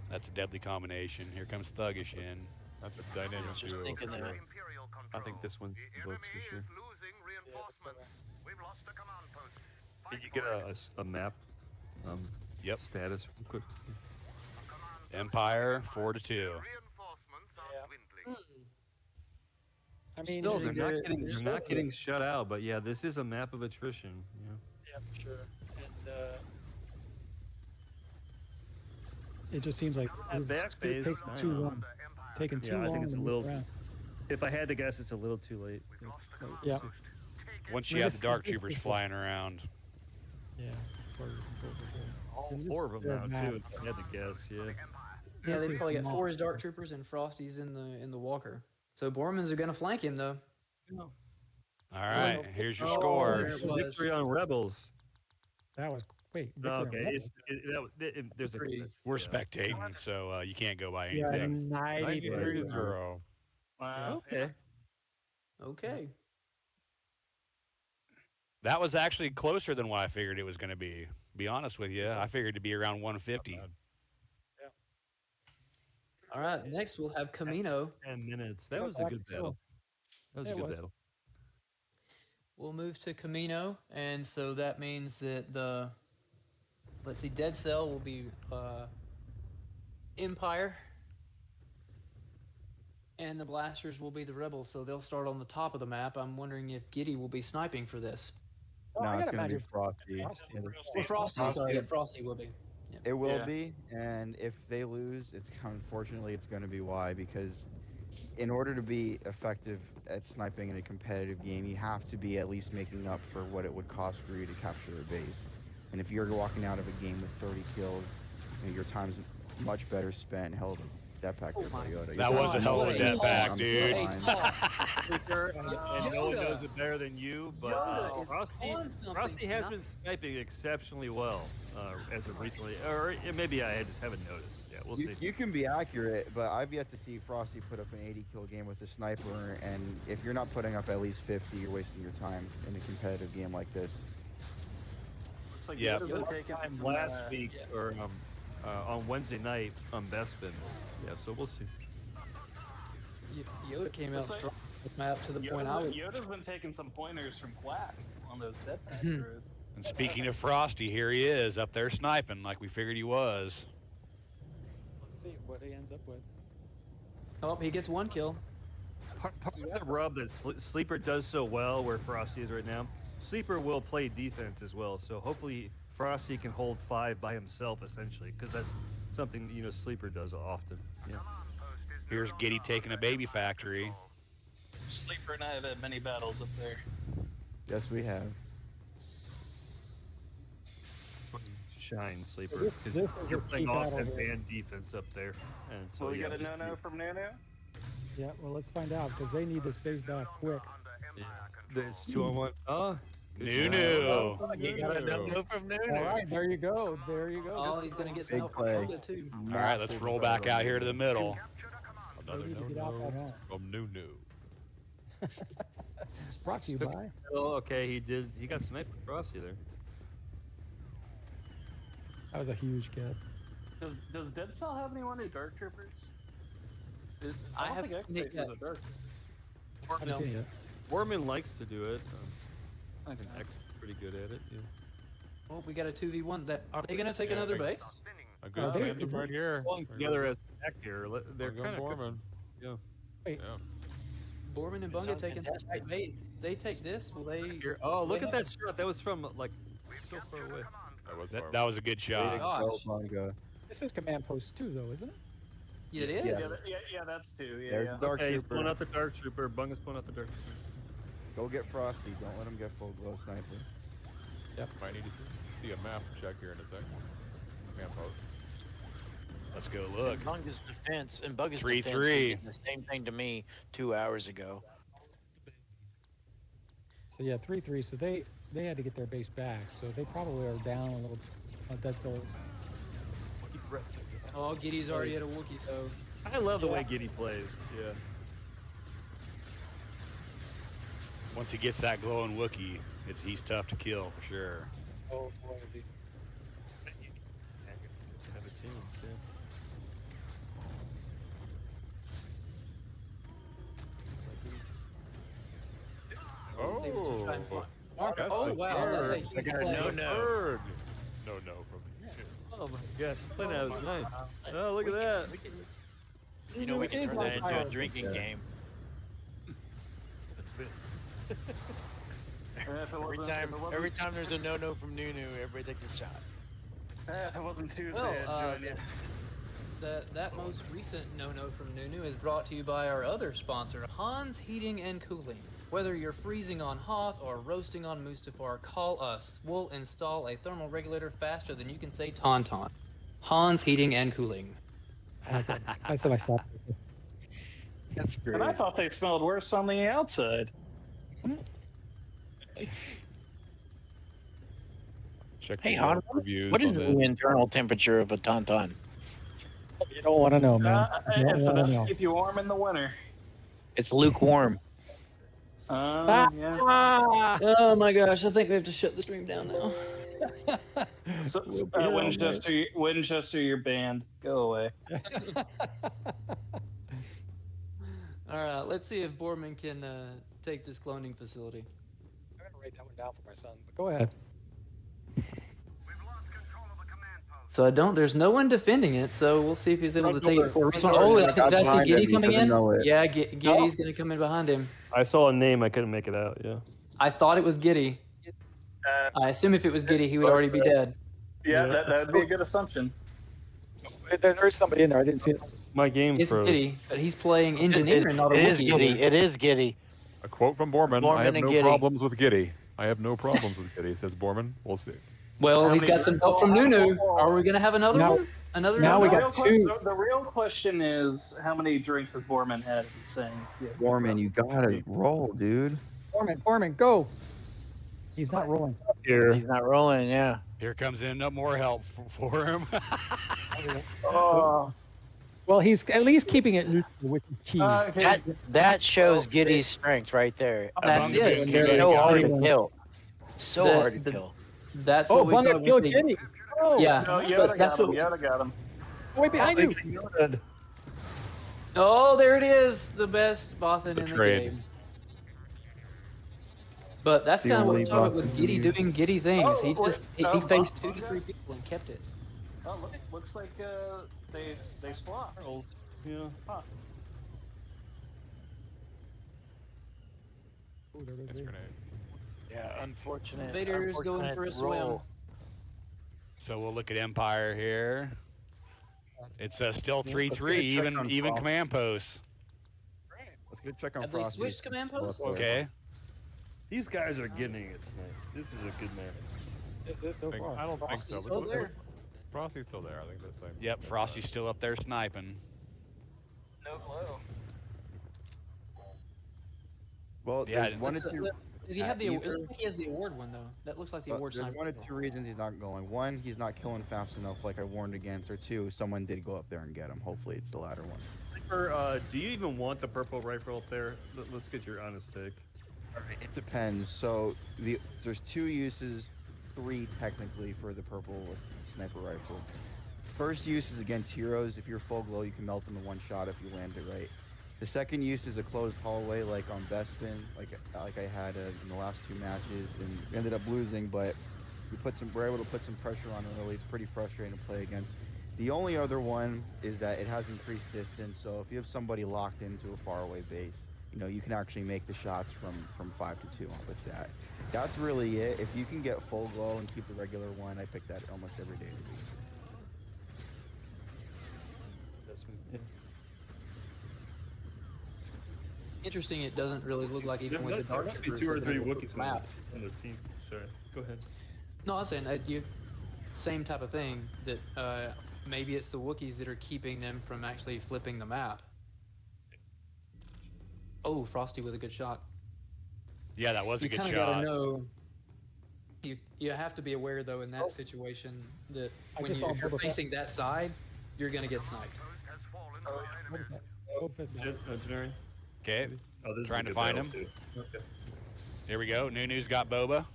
That's a deadly combination. Here comes Thuggish in. That's a dynamic Just duo. thinking for that. sure. Imperial I control. think this one The votes enemy for sure. is losing reinforcements. We've lost a command post. Did Fight you get for it. a map? Yep. Status real quick. A command post Empire is 4-2. Reinforcements are Yeah. dwindling. I mean, Still, Interesting they're not getting shut out, but yeah, this is a map of attrition. Yeah. yeah, for sure. And it just seems like That it's back phase, taking I too don't know. long. Taking too Yeah, I long. think it's a to move little- around. If I had to guess, it's a little too late. Yeah. Once you have the Dark Troopers flying around. Yeah. That's what we're looking for. All And four this of them is now their too. map. If I had to guess, yeah. Yeah, This they is probably the got map. 4 as Dark Troopers and Frosty's in the Walker. So Bormans are gonna flank him though. All right, here's your Oh, score. there it was. Victory on Rebels. That was wait. No, Victor, okay, what? there's a Victory. We're yeah. spectating, so you can't go by Yeah, anything. 93 0. Wow. Okay. Okay. That was actually closer than what I figured it was going to be. Be honest with you, I figured to be around 150. All right. Next we'll have Kamino. 10 minutes. That Yeah, was a I good think so. battle. That was Yeah, a it good was. battle. We'll move to Kamino, and so that means that let's see, Dead Cell will be Empire, and the Blasters will be the Rebels. So they'll start on the top of the map. I'm wondering if Giddy will be sniping for this. Oh, No, I it's gotta gonna be imagine Frosty. Or Frosty, sorry, yeah, Frosty will be. It will Yeah. be, and if they lose, unfortunately it's going to be why, because in order to be effective at sniping in a competitive game, you have to be at least making up for what it would cost for you to capture a base. And if you're walking out of a game with 30 kills, your time's much better spent. Hell of a death pack there by Yoda. That was a hell of a death pack, dude. Sleeper, and no one knows it better than you, but Yoda is Frosty, on something Frosty has tonight. been sniping exceptionally well as of recently, or maybe I just haven't noticed. Yeah, we'll see. You can be accurate, but I've yet to see Frosty put up an 80 kill game with a sniper, and if you're not putting up at least 50, you're wasting your time in a competitive game like this. Looks like Yeah. Yoda's been taking some, Last week or on Wednesday night on Bespin. Yeah, so we'll see. Yoda came out Looks like- strong with my up to the point I would. Yoda's been taking some pointers from Quack on those dead pack Hmm. roads. And speaking of Frosty, here he is up there sniping like we figured he was. Let's see what he ends up with. Oh, he gets 1 kill. Part of the rub that Sleeper does so well where Frosty is right now, Sleeper will play defense as well. So hopefully Frosty can hold 5 by himself essentially, because that's something Sleeper does often. Yeah. Here's Giddy taking a baby factory. Sleeper and I have had many battles up there. Yes, we have. That's when you shine, Sleeper, This because is you're a key playing battle offense here. and defense up there. And so So we yeah, got a just- no-no from Nunu? Yeah, well, let's find out because they need this base back quick. There's 2-on-1. Oh, New. You got a no from Nunu. All right, there you go. There you go. Oh, he's gonna get some Big help from play. Yoda too. All right, let's roll back out here to the middle. They Another need to get out that no-no home. from Nunu. It's brought to you by. Oh, okay, he got sniped with Frosty there. That was a huge get. Does Dead Cell have anyone who Dark Troopers? I don't haven't think seen it Xtase is yet. a Dark I haven't seen it yet. Warman likes to do it. Trooper. Okay. X is pretty good at it. Yeah. Oh, we got a 2v1. Are they gonna take another base? A good they- tandem right here. Pulling together as an act here. They're They're kind of Borman. Wait, Yeah. Borman and Sounds Bunga taking fantastic. that base. They take this. Will they? here. Oh, look they at that shot. That was from like so far away. That was far That was a good Way to shot. go, Gosh. Bunga. this is command post 2, though, isn't it? Yeah, it is. Yeah. Yeah, that's two. Yeah, There's yeah. the Dark Okay, he's pulling Trooper. out the Dark Trooper. Bunga's pulling out the Dark Trooper. Go get Frosty. Don't let him get full glow sniper. Might need to see a map check here in a second. Command post. Let's go look. Bunga's defense and Bunga's 3-3. defense did the same thing to me 2 hours ago. So yeah, 3-3. So they had to get their base back. So they probably are down a little on Dead Souls. Oh, Giddy's already at a Wookiee though. I love the way Giddy plays. Yeah. Once he gets that glowing Wookiee, he's tough to kill for sure. Oh boy, is he. Have a chance, yeah. Looks like he was just trying to Oh, find- that's Oh the wow, that's a third. huge got a play. no-no. Third. No from Oh my gosh, that was nice. Oh, look at that. You know, we can It is turn like that into a fire. drinking Yeah. game. Every time there's a no-no from Nunu, everybody takes a shot. It wasn't Tuesday. Well, I joined you. that most recent no-no from Nunu is brought to you by our other sponsor, Hans Heating and Cooling. Whether you're freezing on Hoth or roasting on Mustafar, call us. We'll install a thermal regulator faster than you can say Tauntaun. Hans Heating and Cooling. That's what I saw. That's great. And I thought they smelled worse on the outside. Check Hey, the Han, reviews what is on the internal temperature of a tauntaun? You don't want to know, man. You don't It's want to enough to know. keep you warm in the winter. It's lukewarm. Yeah. Oh my gosh, I think we have to shut the stream down now. So, Winchester, you're banned. Go away. Alright, let's see if Borman can take this cloning facility. I'm gonna write that one down for my son. But go ahead. So there's no one defending it, so we'll see if he's able to take it before respawn. Front Oh, door. I think, did I see Behind Giddy him, he coming doesn't in? know it. Yeah, Giddy's gonna come in behind him. I saw a name, I couldn't make it out. Yeah. I thought it was Giddy. I assume if it was Giddy, he would already be dead. Yeah, that would be a good assumption. There's somebody in there. I didn't see it. My game It's froze. Giddy, but he's playing engineer and not a It is Wookiee. Giddy. It is Giddy. A quote from Borman: I have Borman and no Giddy. problems with Giddy. I have no problems with Giddy, says Borman. We'll see. Well, How he's many got some drinks? help from Nunu. Oh, Are we gonna have another Now- one? Another now we round? got two. The real question is, how many drinks has Borman had? If he's saying, yeah, Borman, you gotta roll, dude. Foreman, go. He's not rolling. Here. He's not rolling. Yeah. Here comes in more help for him. Oh, Well, he's at least keepking it neutral, which is key. That shows Giddy's strength right there. That's it. It's so hard to kill. So hard to kill. That's Oh, what we Bantha thought killed was the, Giddy. Oh, yeah. no, but Yoda that's got him. what. Yoda got him. Wait behind you. Oh, there it is. The best Bothan The in the trade. game. But that's The kind of what only we're talking about with Bothan Giddy you- doing Giddy things. Oh, he wait, just he faced 2 to 3 people and kept it. Oh, look, looks like they swapped. Yeah. Huh. Oh, there goes Nice Vader. grenade. Yeah, unfortunate. Vader's going for a swim. roll. So we'll look at Empire here. It's still Let's 3-3, get a check on even Frost. command posts. Let's get a check on Have they Frosty. switched command posts? Okay. These guys are getting it tonight. This is a good match. This is so far. I don't think so. Frosty's but still there. Frosty's still there. I think that's the same. Yep, Frosty's still up there sniping. No glow. Well, Yeah, there's one or two. Does he have the? It either- looks like he has the award one though. That looks like the award There's sniper. one or two reasons he's not going. One, he's not killing fast enough, like I warned against. Or two, someone did go up there and get him. Hopefully, it's the latter one. Sleeper, do you even want the purple rifle up there? Let's get your honest take. It depends. So there's 2 uses, 3 technically for the purple sniper rifle. First use is against heroes. If you're full glow, you can melt them in one shot if you land it right. The second use is a closed hallway, like on Bespin, like I had in the last 2 matches, and we ended up losing. But we're able to put some pressure on early. It's pretty frustrating to play against. The only other one is that it has increased distance. So if you have somebody locked into a faraway base, you can actually make the shots from 5 to 2 with that. That's really it. If you can get full glow and keep the regular one, I pick that almost every day of the week. It's interesting. It doesn't really look like even with the There dark must be troopers, 2 or they've 3 been able to Wookiees map. on the team. Sorry. Go ahead. No, I was saying same type of thing that maybe it's the Wookiees that are keeping them from actually flipping the map. Oh, Frosty with a good shot. Yeah, that was a You good kind shot. of gotta know. You have to be aware though in that situation that I when just you, saw if you're Boba Fett. facing that side, you're gonna get sniped. Has fallen by enemy. Boba Fett's not- Engineering. Okay, Oh, this Trying is to a good find battle, him. too. Okay. here we go. Nunu's got Boba.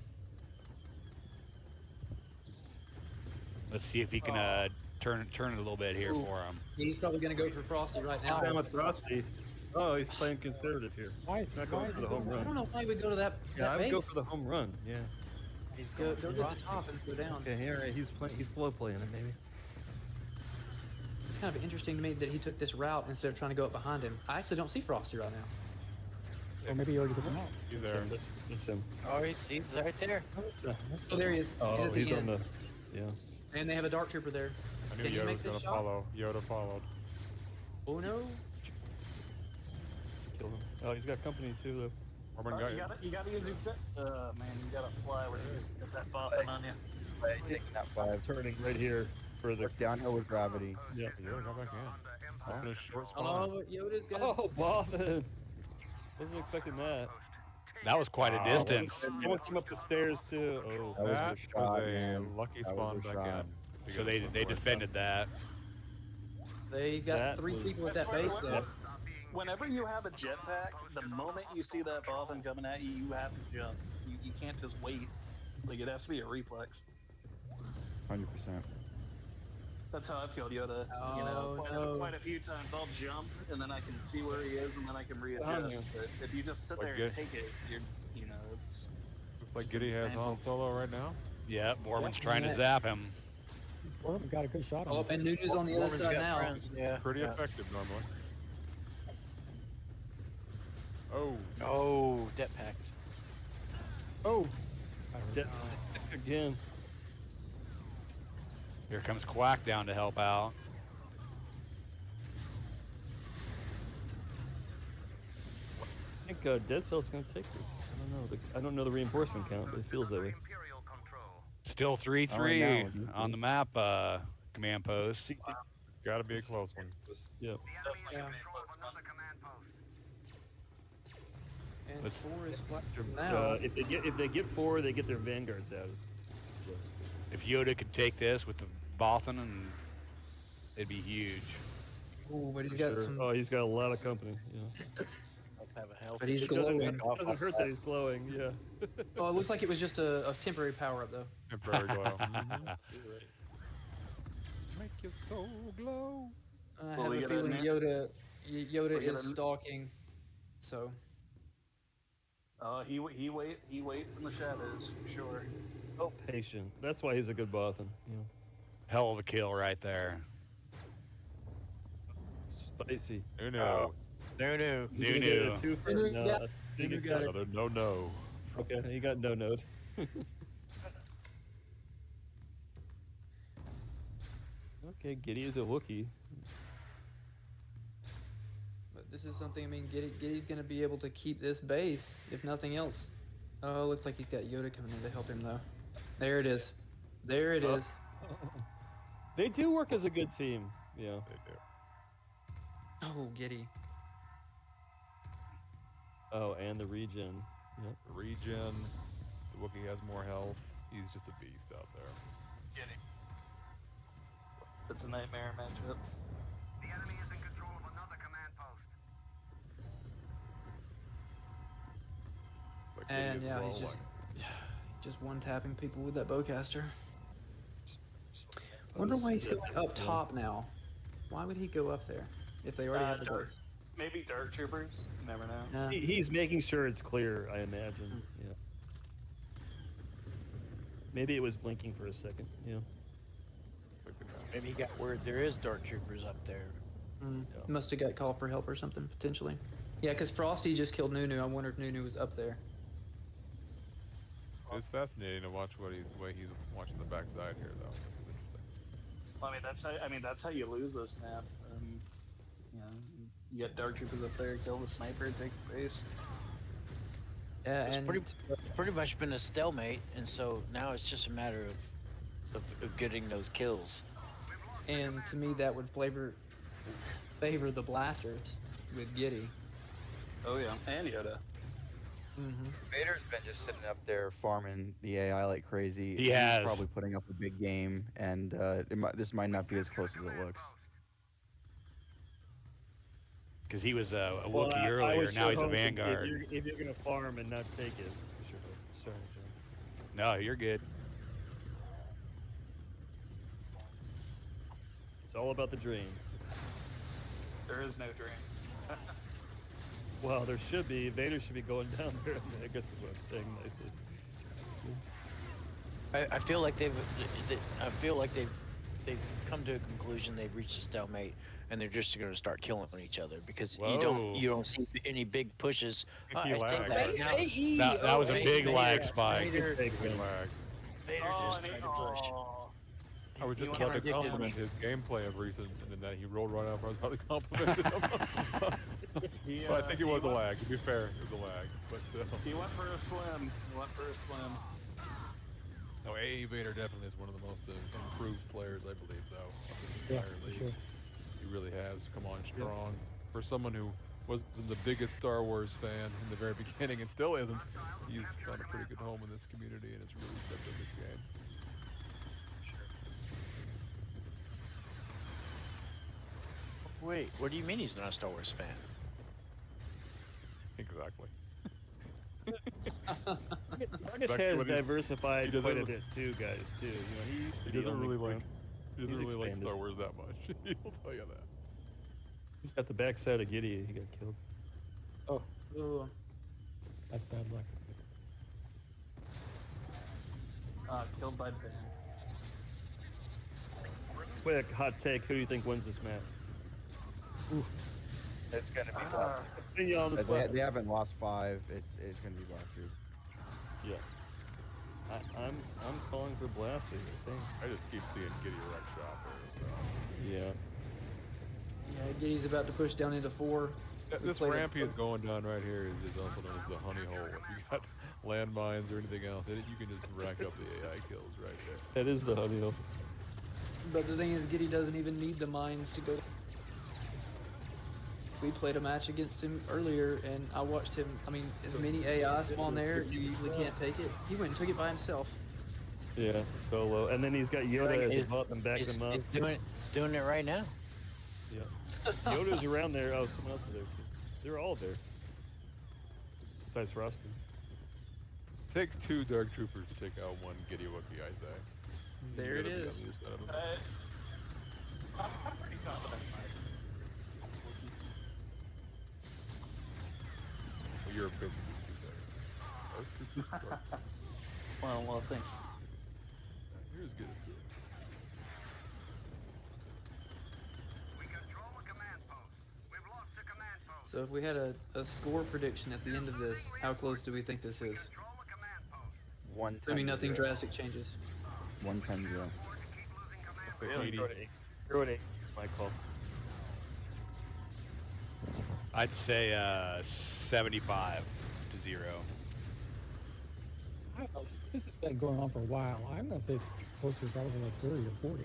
Let's see if he can turn it a little bit here Ooh. for him. He's probably gonna go for Frosty right now. Down with Frosty. Oh, he's playing conservative here. Why is He's not why going is for he the home doing I run. don't know why he would go to that. Yeah, I that would go base. for the home run. Yeah. He's Go going to the top and go down. Okay, all right. He's slow playing it, maybe. It's kind of interesting to me that he took this route instead of trying to go up behind him. I actually don't see Frosty right now. Or maybe he already took him out. He's there. That's him. Oh, he's right there. Oh, there he is. Oh, he's at the he's end. on the. Yeah. And they have a dark trooper there. I knew Can you Yoda make was this gonna shot? follow. Yoda followed. Oh no. Kill him. Oh, he's got company too, though. Borman got You gotta use your fit. Man, you gotta fly with get that bopping on you. Right, taking that 5. Turning right here further. Downhill with gravity. Yeah. Yoda got back in. Off in his short Oh, spawn. but Yoda's got. Oh, Boffin. Wasn't expecting that. That was quite a Wow. distance. Someone came up the stairs too. Oh. That was That a was shot, a man. lucky That was spawn a back shot. in. to So get us they on board. defended that. They got That 3 was- people at that base though. Whenever you have a jetpack, the moment you see that bobbin coming at you, you have to jump. You can't just wait. Like, it has to be a reflex. 100%. That's how I've killed Yoda. Oh, no. Quite a few times. I'll jump, and then I can see where he is, and then I can Behind readjust. you. But if you just sit Like there good. and take it, it's... Looks like Giddy has Han Solo right now. Yeah, Borman's Yeah, trying to yeah. zap him. Borman got a good shot on Oh, him. and Nunu's on the other Borman's side got now. friends, Yeah. Pretty yeah. effective normally. Oh, Oh, debt packed. Oh, Again. Here comes Quack down to help out. Dead Cell's gonna take this. I don't know. I don't know the reinforcement count, but it feels that way. Still 3-3 Right now, on the map, command post. Got to be a close one. Yep. Yeah. And Let's- 4 is flat now. If they get 4, they get their vanguards out. Yes. If Yoda could take this with the Bothan, and it'd be huge. Oh, but he's got Sure. some. Oh, he's got a lot of company. Yeah. Have a health. But he's It doesn't, glowing. it doesn't hurt that he's glowing. Yeah. Oh, it looks like it was just a temporary power up though. Temporary glow. Make your soul glow. I Well, have we a get feeling a- Yoda we is get a- stalking. So He waits in the shadows for sure. Oh, patient. That's why he's a good Bothan. You know, Hell of a kill right there. spicy. Who knew? No. New. Two for Nunu no. got- I think Nunu it's got it. Another no. Okay, he got no note. Okay, Giddy is a Wookiee. but this is something. I mean, Giddy's gonna be able to keep this base if nothing else. Oh, looks like he's got Yoda coming in to help him though. There it is. There it Oh. is. They do work as a good team. Yeah. They do. Oh, Giddy. Oh, and the regen. Yep. Regen. The Wookiee has more health. He's just a beast out there. It's a nightmare matchup. The enemy is in control of another command post. It's like And Gideon yeah, he's rolling. just one tapping people with that bowcaster. Wonder why he's going up top now. Why would he go up there if they already have the Dark- base? Maybe Dark Troopers. You never know. Yeah. He's making sure it's clear, I imagine. Yeah. Maybe it was blinking for a second. Yeah. Maybe he got word there is Dark Troopers up there. Mm, Must have got called for help or something potentially. Yeah, because Frosty just killed Nunu. I wonder if Nunu was up there. It's fascinating to watch the way he's watching the backside here, though. This is interesting. Well, that's how you lose this map. You get Dark Troopers up there, kill the sniper, take the base. Yeah, It's and pretty much been a stalemate, and so now it's just a matter of getting those kills. and to me that would favor the blasters with Giddy. Oh yeah, and Yoda. Mm-hmm. Vader's been just sitting up there farming the AI like crazy. He He's has. probably putting up a big game, and this might not be as close as it looks. Because he was a Well, Wookiee I earlier, was now sure he's a hoping Vanguard. If you're gonna farm and not take it, sure. Sorry, John. No, you're good. It's all about the drain. There is no drain. Well, there should be. Vader should be going down there. I guess is what I'm saying nicely. I feel like they've come to a conclusion. They've reached a stalemate, and they're just going to start killing each other because Whoa. you don't see any big pushes. He I take lagged. that. Now, That was a big lag Vader. spike. Vader. Big lag. Vader just tried to push. I was He just about to contradicted compliment me. his gameplay of recent, and then he rolled right off. I was about to compliment him. But I think it was a lag. To be fair, it was a lag. But still. He went for a swim. No, AE Vader definitely is one of the most improved players, I believe, though, of this Yeah, entire for league. sure. He really has come on strong. For someone who wasn't the biggest Star Wars fan in the very beginning and still isn't, he's found a pretty good home in this community and has really stepped up his game. Wait, what do you mean he's not a Star Wars fan? Exactly. Marcus Back to has what he- diversified he doesn't quite a really- bit too, guys. Too. You know, he used to He be doesn't only really clan. like. He doesn't He's really like expanded. Star Wars that much. He'll tell you that. He's got the backside of Giddy. He got killed. Ooh. That's bad luck. Killed by Ben. Quick hot take. Who do you think wins this match? It's going to be Blasters. Opinion on the spot. They haven't lost 5. It's going to be Blasters. Yeah. I'm calling for Blasters. I think. I just keep seeing Giddy wreck shop there. So. Yeah. Yeah, Giddy's about to push down into 4. This played ramp a- he is going down right here is also known as the honey hole. If you got landmines or anything else, you can just rack up the AI kills right there. That is the honey hole. But the thing is, Giddy doesn't even need the mines to go. We played a match against him earlier, and I watched him. I mean, as many AI spawn there, you usually can't take it. He went and took it by himself. Yeah, solo. And then he's got Yoda as He's- a buff and backs He's, him up. he's doing it right now. Yeah. Yoda's around there. Oh, someone else is there too. They're all there. Besides Frosty. Takes 2 Dark Troopers to take out 1 Giddy Wookiee Isaac. There it Gotta be on is. the other side of him. I'm pretty confident. Well, you're basically 2 Dark Troopers. Well, thank you. You're as good as 2. We control a command post. We've lost a command post. So if we had a score prediction at the end of this, how close do we think this is? Control a command post. 110. Assuming nothing drastic changes. 110 0. Let's say Really? 80. Throw it 8. It's my call. I'd say 75 to 0. I don't know, this has been going on for a while. I'm gonna say it's closer to probably like 30 or 40.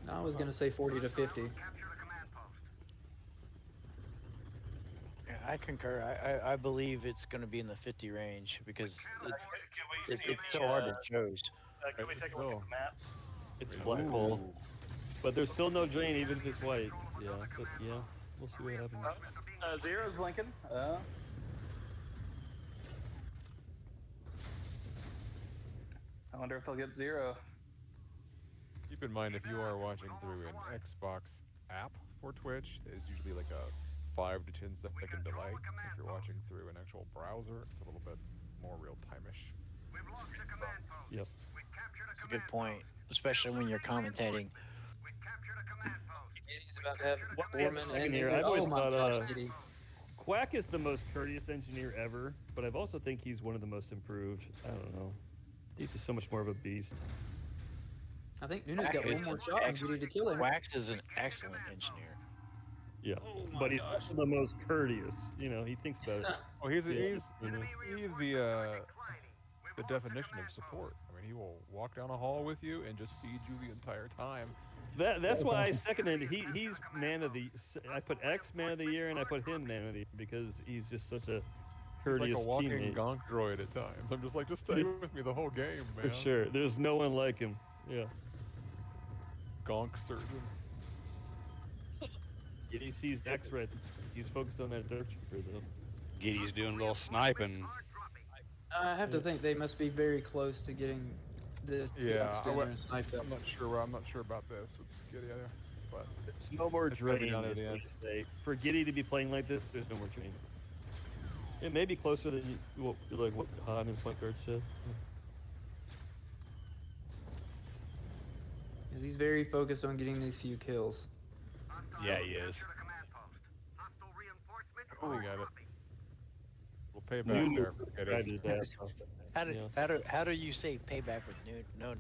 I was gonna say 40 to 50. Capture the command post. Yeah, I concur. I believe it's going to be in the 50 range because it's so hard to choose. Can we take a look at the maps? It's black hole. But there's still no drain, even if it's white. Yeah, but yeah, we'll see what happens. Zero's blinking. I wonder if they'll get 0. Keep in mind, if you are watching through an Xbox app for Twitch, it's usually like a 5 to 10 second delay. If you're watching through an actual browser, it's a little bit more real time-ish. We've lost a command post. Yep. We captured a It's a command good point, especially when you're commentating. We captured a command post. Giddy's about to have Wait a Foreman second and here, Giddy. I've always Oh my thought, gosh, Giddy. Quack is the most courteous engineer ever, but I've also think he's one of the most improved. I don't know. He's just so much more of a beast. I think Nuno's got one more shot on Giddy to kill him. Wax is an excellent engineer. Yeah, Oh my but he's gosh. also the most courteous. You know, he thinks about it. Oh, he's Yeah, he's you know. the definition of support. I mean, he will walk down a hall with you and just feed you the entire time. That's why I seconded. He's man of the. I put X man of the year and I put him man of the year because he's just such a He's courteous like a walking teammate. gonk droid at times. I'm just like, just stay with me the whole game, man. For sure, there's no one like him. Yeah. Gonk surgeon. He sees X red. He's focused on that dirt trooper though. Giddy's doing a little sniping. I have to think they must be very close to getting this Yeah, stand there and snipe that. I'm not sure about this with Giddy either, but There's no more It's gotta be drain. down at Is the what end. I say. For Giddy to be playing like this, there's no more drain. It may be closer than what Han and Point Guard said. 'Cause he's very focused on getting these few kills. Yeah, he is. we got it. We'll pay back Nunu there. Get tried it. his ass off. Yeah. How do you say payback with no?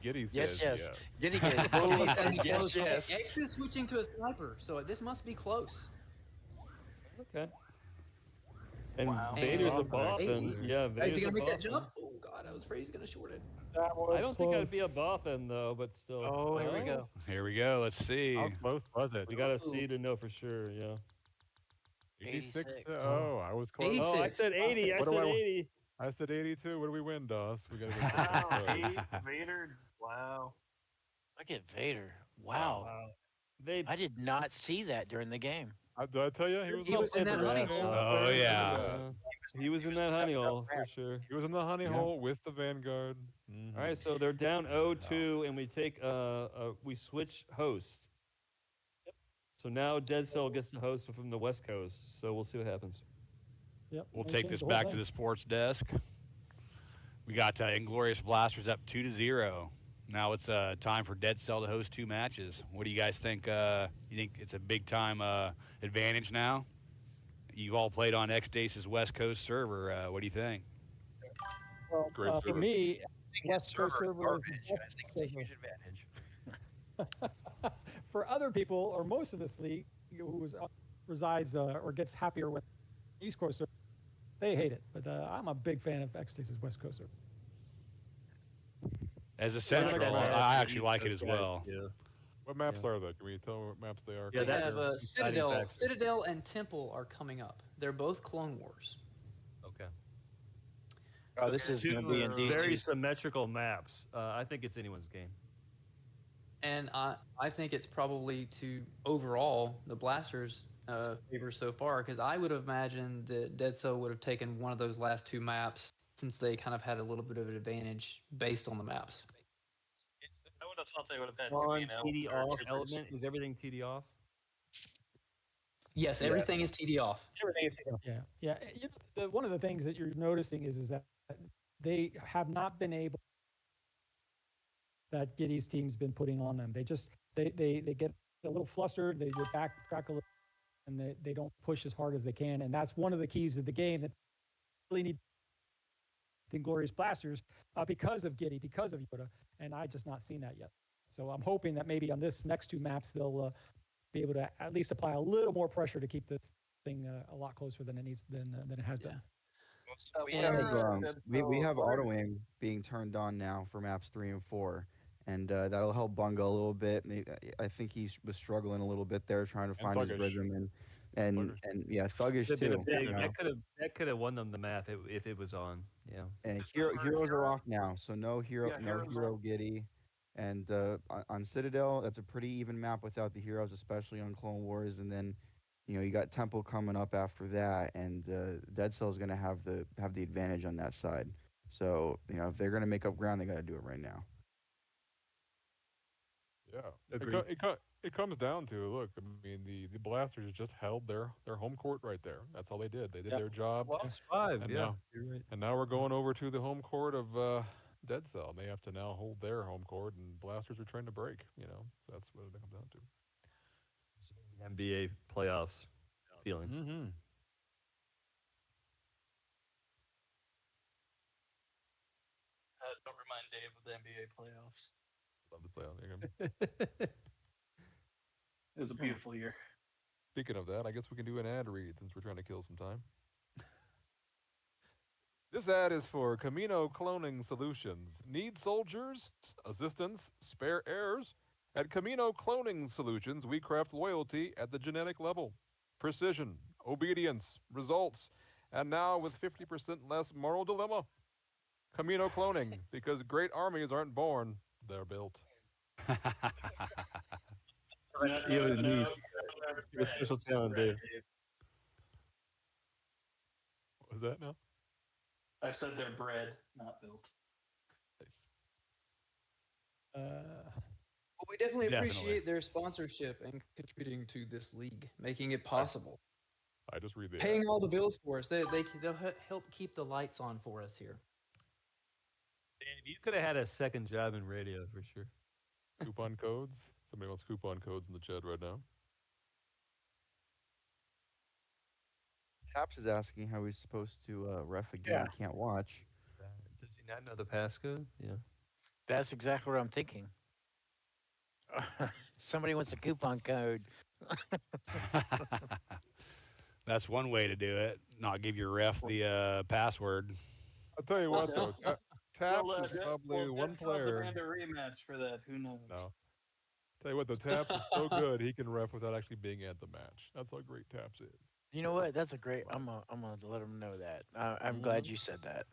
Giddy Yes, says yes. Giddy, Oh, it's gonna be yes, close. yes. X is switching to a sniper, so this must be close. Okay. And Wow. Vader's a And- buff, and yeah, Is Vader's he gonna a make that buff. jump? Oh god, I was afraid he's gonna short it. That was I don't think I'd close. be a buff end though, but still. Oh, here we go. Here we go. Let's see. How close was it? We gotta see to know for sure. Yeah. 86. 86. Oh, I was close. 86. Oh, I said 80. I What do said I- 80. I said 82. What do we win, Doss? We gotta get Wow, something close. Vader. Wow. Look at Vader. Wow. They I did not see that during the game. Did I tell you he was? He was in that honey hole. Oh, yeah. He was in that honey hole for sure. He was in the honey Yeah. hole with the Vanguard. Mhm. All right, so they're down 0-2, and we take we switch host. So now Dead Cell gets the host from the West Coast. So we'll see what happens. Yep, We'll they take changed this the whole back to thing. the sports desk. We got Inglorious Blasters up 2-0. Now it's time for Dead Cell to host 2 matches. What do you guys think? You think it's a big time advantage now? You've all played on Xtase's West Coast server. What do you think? Well, Great for server. me, West Coast server is garbage. the I think it's a best huge server. advantage. for other people or most of this league who resides or gets happier with East Coast server, they hate it. But I'm a big fan of Xtase's West Coast server. As a Well, central, I actually like it as well. Yeah. What maps are they? Can we tell what maps they are? Yeah, We that's have the deciding factor. Citadel and Temple are coming up. They're both Clone Wars. Okay. Oh, this is going to be in these very two. symmetrical maps. I think it's anyone's game. And I think it's probably to overall the Blasters' favor so far, because I would have imagined that Dead Cell would have taken one of those last two maps since they kind of had a little bit of an advantage based on the maps. I would have thought they would have had On TD TD off element, is everything TD off? Yes, everything is TD off. Everything is TD off. Yeah. You know, one of the things that you're noticing is that they have not been able, that Giddy's team's been putting on them. They just they get a little flustered. They backtrack a little, and they don't push as hard as they can. And that's one of the keys to the game that really need the Inglorious Blasters because of Giddy, because of Yoda. And I just not seen that yet. So I'm hoping that maybe on this next two maps they'll be able to at least apply a little more pressure to keep this thing a lot closer than it needs than it has been. We have auto aim being turned on now for maps 3 and 4, and that'll help Bunga a little bit. I think he was struggling a little bit there, trying to find his rhythm, and yeah, Thuggish too. That could have won them the map if it was on. Yeah. And heroes are off now, so no hero Giddy. And on Citadel, that's a pretty even map without the heroes, especially on Clone Wars. And then, you got Temple coming up after that, and Dead Cell is going to have the advantage on that side. So if they're going to make up ground, they got to do it right now. Yeah, it comes down to, look, I mean, the Blasters just held their home court right there. That's all they did. They did their job. Lost 5, and yeah. Now, You're right. And now we're going over to the home court of Dead Cell. They have to now hold their home court, and Blasters are trying to break. So that's what it comes down to. NBA playoffs feeling. Mm-hmm. Don't remind Dave of the NBA playoffs. Love the playoffs. It was a beautiful year. Speaking of that, I guess we can do an ad read since we're trying to kill some time. This ad is for Kamino Cloning Solutions. Need soldiers, assistants, spare heirs? At Kamino Cloning Solutions, we craft loyalty at the genetic level. Precision, obedience, results, and now with 50% less moral dilemma. Kamino Cloning, because great armies aren't born, they're built. Special talent, Dave. What was that now? I said they're bred, not built. Well, we definitely appreciate their sponsorship and contributing to this league, making it possible. I just read the paying all the bills for us. They'll help keep the lights on for us here. Dave, you could have had a second job in radio for sure. Coupon codes? Somebody wants coupon codes in the chat right now. Taps is asking how he's supposed to ref a game he can't watch. Does he not know the passcode? Yeah. That's exactly what I'm thinking. Somebody wants a coupon code. That's one way to do it. Not give your ref the password. I'll tell you what, though. Taps is probably one player. Demand a rematch for that. Who knows? No. Tell you what, the Taps is so good he can ref without actually being at the match. That's how great Taps is. You know what? That's a great. I'm gonna let him know that. I'm glad you said that.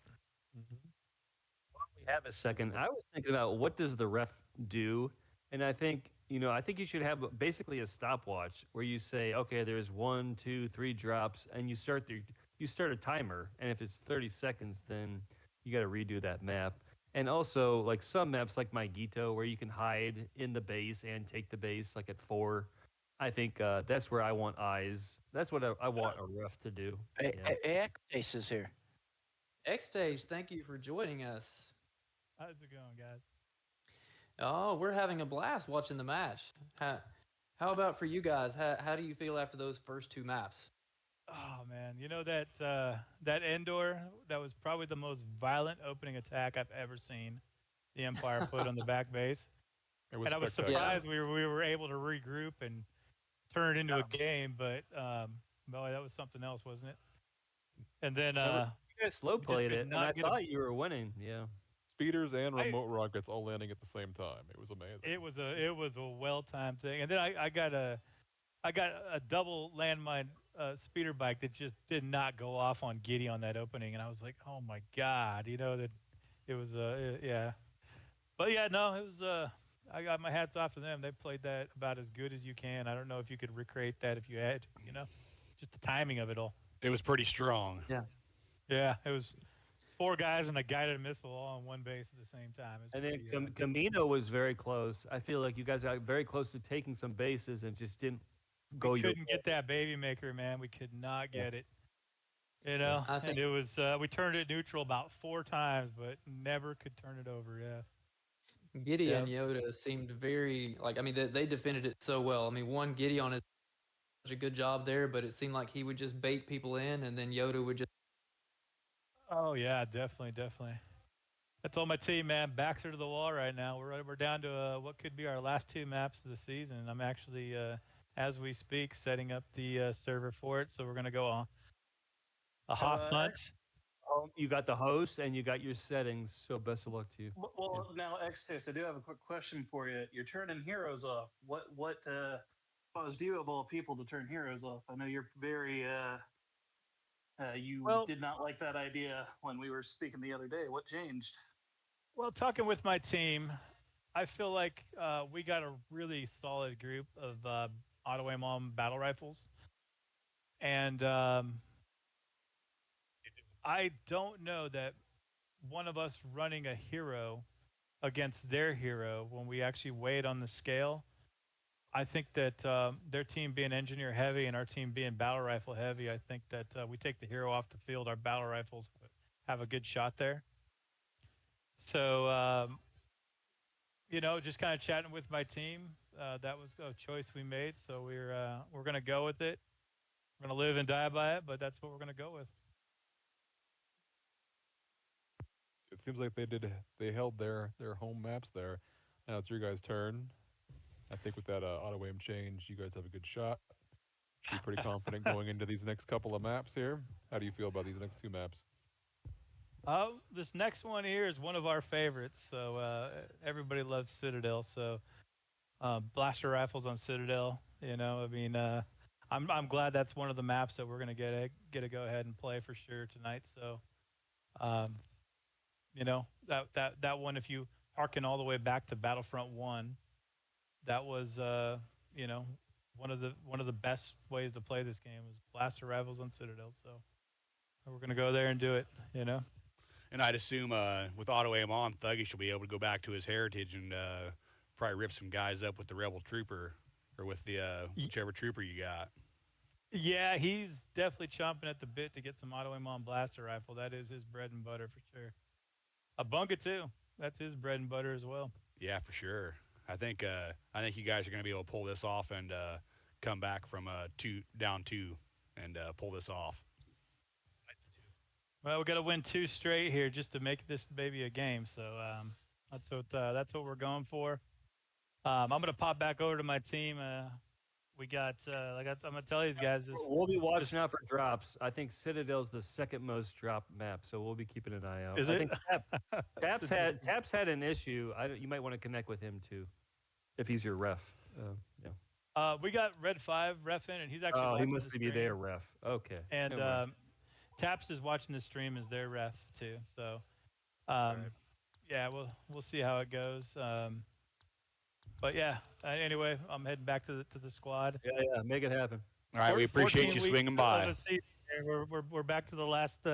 While we have a second, I was thinking about what does the ref do, and I think you should have basically a stopwatch where you say, okay, there's 1, 2, 3 drops, and you start a timer, and if it's 30 seconds, then you got to redo that map. And also, like some maps, like Maigito, where you can hide in the base and take the base, like at 4. I think that's where I want eyes. That's what I want a ref to do. Xtase is here. Xtase, thank you for joining us. How's it going, guys? Oh, we're having a blast watching the match. How about for you guys? How do you feel after those first 2 maps? Oh man, you know that Endor, that was probably the most violent opening attack I've ever seen the Empire put on the back base. It was And I was spectacular. Yeah. surprised we were able to regroup and turn it into a game, but boy, that was something else, wasn't it? And then You guys slow just played could it, and not I get a- thought you were winning. Yeah. Speeders and I- remote rockets all landing at the same time. It was amazing. it was a well timed thing. And then I got a double landmine speeder bike that just did not go off on Giddy on that opening, and I was like, oh my god, that it was yeah. But yeah, no, it was I got my hats off to them. They played that about as good as you can. I don't know if you could recreate that if you had, just the timing of it all. It was pretty strong. Yeah, it was 4 guys and a guided missile all on one base at the same time. It's And then pretty, Kamino was very close. I feel like you guys got very close to taking some bases and just didn't go we your couldn't get that baby maker, man. We could not get it. I And think it was we turned it neutral about 4 times, but never could turn it over. Yeah. Giddy Yeah. and Yoda seemed very they defended it so well. I mean, one Giddy on his such a good job there, but it seemed like he would just bait people in, and then Yoda would just. Oh yeah, definitely. I told my team, man, backs are to the wall right now. We're down to what could be our last 2 maps of the season. I'm actually, as we speak, setting up the server for it. So we're gonna go on a Hoth hunt. You got the host and you got your settings. So best of luck to you. Well, now Xtase, I do have a quick question for you. You're turning heroes off. What caused you of all people to turn heroes off? I know you're very you Well- did not like that idea when we were speaking the other day. What changed? Well, talking with my team, I feel like we got a really solid group of auto aim on battle rifles, and I don't know that one of us running a hero against their hero when we actually weigh it on the scale. I think that their team being engineer heavy and our team being battle rifle heavy, I think that we take the hero off the field. Our battle rifles have a good shot there. So, just kind of chatting with my team. That was a choice we made. So we're gonna go with it. We're gonna live and die by it, but that's what we're gonna go with. It seems like they held their home maps there. Now it's your guys' turn. I think with that auto aim change, you guys have a good shot. Should be pretty confident going into these next couple of maps here. How do you feel about these next 2 maps? This next one here is one of our favorites. So everybody loves Citadel. So blaster rifles on Citadel. I'm glad that's one of the maps that we're gonna get to go ahead and play for sure tonight. So, that one, if you harken all the way back to Battlefront 1, that was one of the best ways to play this game was blaster rifles on Citadel. So we're gonna go there and do it. And I'd assume with auto aim on, Thuggish will be able to go back to his heritage and probably rip some guys up with the Rebel Trooper or with the whichever trooper you got. Yeah, he's definitely chomping at the bit to get some auto aim on blaster rifle. That is his bread and butter for sure. A bunga too. That's his bread and butter as well. Yeah, for sure. I think you guys are going to be able to pull this off and come back from down 2 and pull this off. Well, we got to win 2 straight here just to make this baby a game. So that's what we're going for. I'm gonna pop back over to my team. We got I'm gonna tell these guys this. We'll be watching out for drops. I think Citadel's the second most dropped map, so we'll be keeping an eye out. Is I it? think Tap's had an issue. You might want to connect with him too, if he's your ref. Yeah. We got Red 5 ref in, and he's actually. Oh, he watching must the be stream. their ref. Okay. And Never mind. Taps is watching the stream as their ref too. So, yeah, we'll see how it goes. But yeah, anyway, I'm heading back to the squad. Yeah, make it happen. All right, we appreciate 14 you weeks swinging of by. the season, and we're back to the last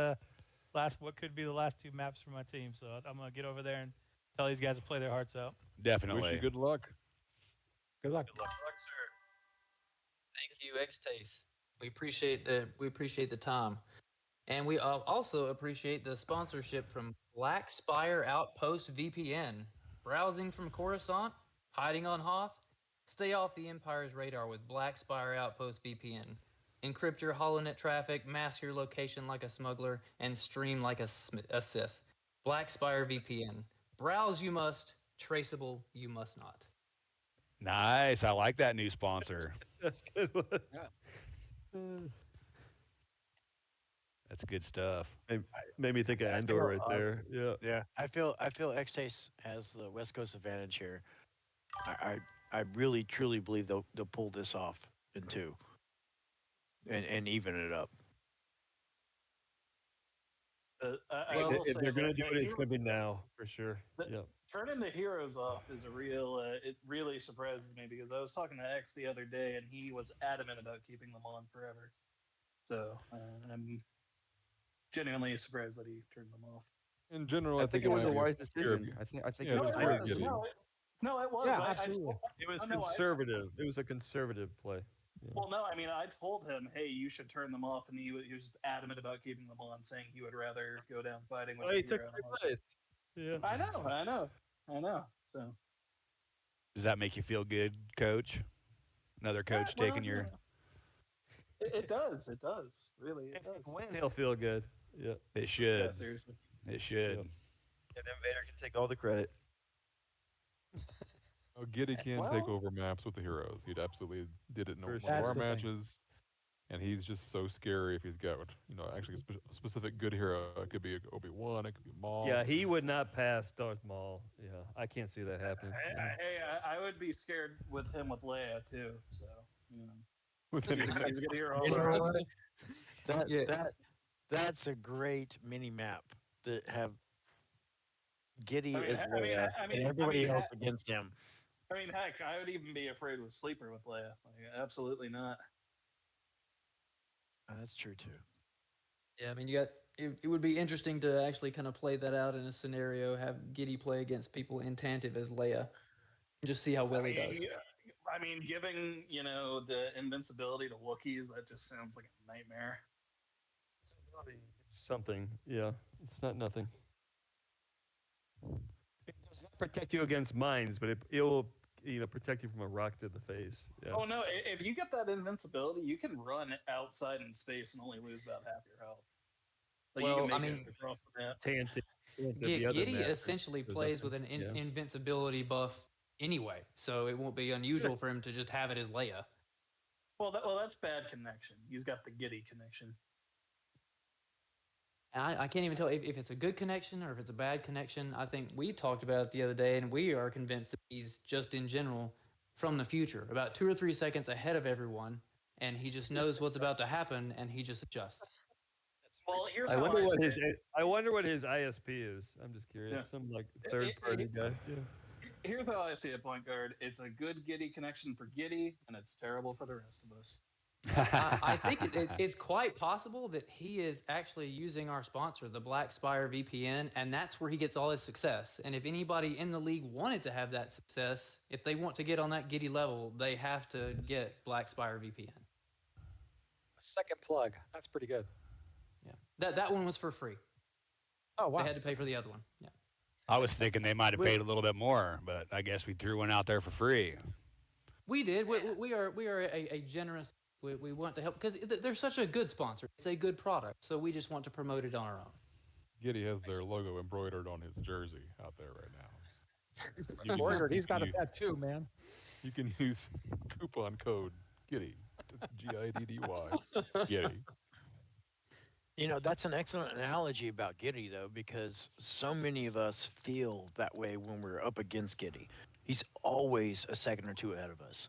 what could be the last 2 maps for my team. So I'm gonna get over there and tell these guys to play their hearts out. Definitely. Wish you good luck. Good luck. Good luck, sir. Thank you, Xtase. We appreciate the time, and we also appreciate the sponsorship from Black Spire Outpost VPN. Browsing from Coruscant, hiding on Hoth. Stay off the Empire's radar with Black Spire Outpost VPN. Encrypt your HoloNet traffic, mask your location like a smuggler, and stream like a Sith. Black Spire VPN. Browse you must, traceable you must not. Nice. I like that new sponsor. That's a good one. Yeah. That's good stuff. Made me think of I Endor feel, right there. Yeah. Yeah, I feel Xtase has the West Coast advantage here. I really truly believe they'll pull this off in two, and even it up. I Well, will If say they're gonna that do the it, it's gonna hero- be now for sure. the- Yeah. turning the heroes off is a real. It really surprised me because I was talking to X the other day and he was adamant about keeping them on forever. So I'm genuinely surprised that he turned them off. In general, I think it was a might be wise fear of- decision. I think Yeah, it it's was fear a of wise getting. decision. No, it was. Yeah, I absolutely. It was oh, no, conservative. It was a conservative play. Yeah. Well, no, I mean, I told him, hey, you should turn them off, and he was just adamant about keeping them on, saying he would rather go down fighting with Oh, the he took hero. my place. Yeah. I know. So Does that make you feel good, Coach? Another coach well, taking your. it does. It does. Really, it If does. he win, he'll feel good. Yeah. It Yeah, should. seriously. It should. Yep. And then Vader can take all the credit. Oh, Giddy can take Well- over maps with the heroes. He'd absolutely did it in For one sure. of That's our the thing. matches, and he's just so scary if he's got actually a specific good hero. It could be Obi-Wan, it could be Maul. Yeah, he would not pass Darth Maul. Yeah, I can't see that happening. Hey, I would be scared with him with Leia too. So Within he's a good hero. You all know around. what? That's a great mini map to have Giddy I mean, as I mean, Leia I mean, and I everybody mean, else against him. I mean, heck, I would even be afraid with Sleeper with Leia. Like, absolutely not. That's true too. Yeah, I mean, it would be interesting to actually kind of play that out in a scenario, have Giddy play against people in Tantive as Leia, just see how well he does. I mean, giving the invincibility to Wookiees, that just sounds like a nightmare. Something. Yeah, it's not nothing. It does not protect you against mines, but it'll protect you from a rock to the face. Yeah. Oh no! If you get that invincibility, you can run outside in space and only lose about half your health. Like Well, you can I make mean, it across the map. The other Giddy map essentially is plays with nothing. an Yeah. invincibility buff anyway, so it won't be unusual for him to just have it as Leia. Well, that's bad connection. He's got the Giddy connection. And I can't even tell if it's a good connection or if it's a bad connection. I think we talked about it the other day, and we are convinced that he's just in general from the future, about 2 or 3 seconds ahead of everyone, and he just knows what's about to happen, and he just adjusts. Well, here's I how wonder what see his it. I wonder what his ISP is. I'm just curious. Yeah. Some like third party guy. Yeah. Here's how I see it, point guard. It's a good Giddy connection for Giddy, and it's terrible for the rest of us. I think it's quite possible that he is actually using our sponsor, the Black Spire VPN, and that's where he gets all his success. And if anybody in the league wanted to have that success, if they want to get on that Giddy level, they have to get Black Spire VPN. Second plug. That's pretty good. Yeah, that one was for free. Oh wow. They had to pay for the other one. Yeah. I was thinking they might have paid a little bit more, but I guess we threw one out there for free. We did. We are a generous. We want to help because they're such a good sponsor. It's a good product, so we just want to promote it on our own. Giddy has their logo embroidered on his jersey out there right now. Embroidered. He's got a tattoo, man. You can use coupon code Giddy. Giddy. Giddy. That's an excellent analogy about Giddy, though, because so many of us feel that way when we're up against Giddy. He's always a second or two ahead of us.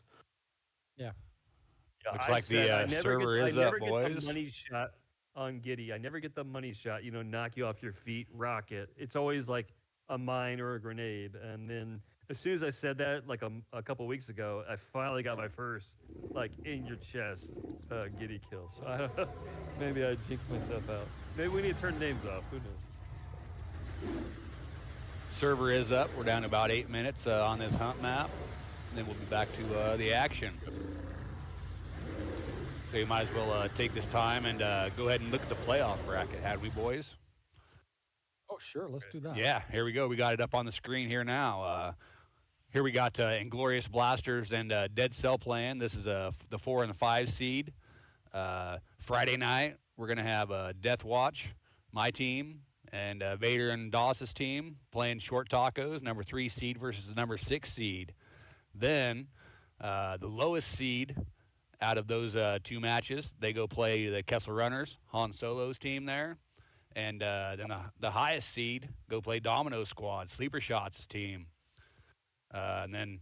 Yeah, Looks I like said I the never server get, is I never up, get boys. the money shot on Giddy. I never get the money shot. Knock you off your feet, rocket. It's always like a mine or a grenade. And then as soon as I said that, like a couple weeks ago, I finally got my first, like in your chest, Giddy kill. So I don't know. Maybe I jinxed myself out. Maybe we need to turn names off. Who knows? Server is up. We're down to about 8 minutes on this hunt map. And then we'll be back to the action. So you might as well take this time and go ahead and look at the playoff bracket, had we, boys? Oh sure. Let's do that. Yeah, here we go. We got it up on the screen here now. Here we got Inglorious Blasters and Dead Cell playing. This is the 4 and the 5 seed. Friday night, we're going to have Deathwatch, my team, and Vader and Doss's team playing Short Tacos, number 3 seed versus number 6 seed. Then the lowest seed out of those 2 matches, they go play the Kessel Runners, Han Solo's team there. And then the highest seed go play Domino Squad, Sleeper Shots' team. And then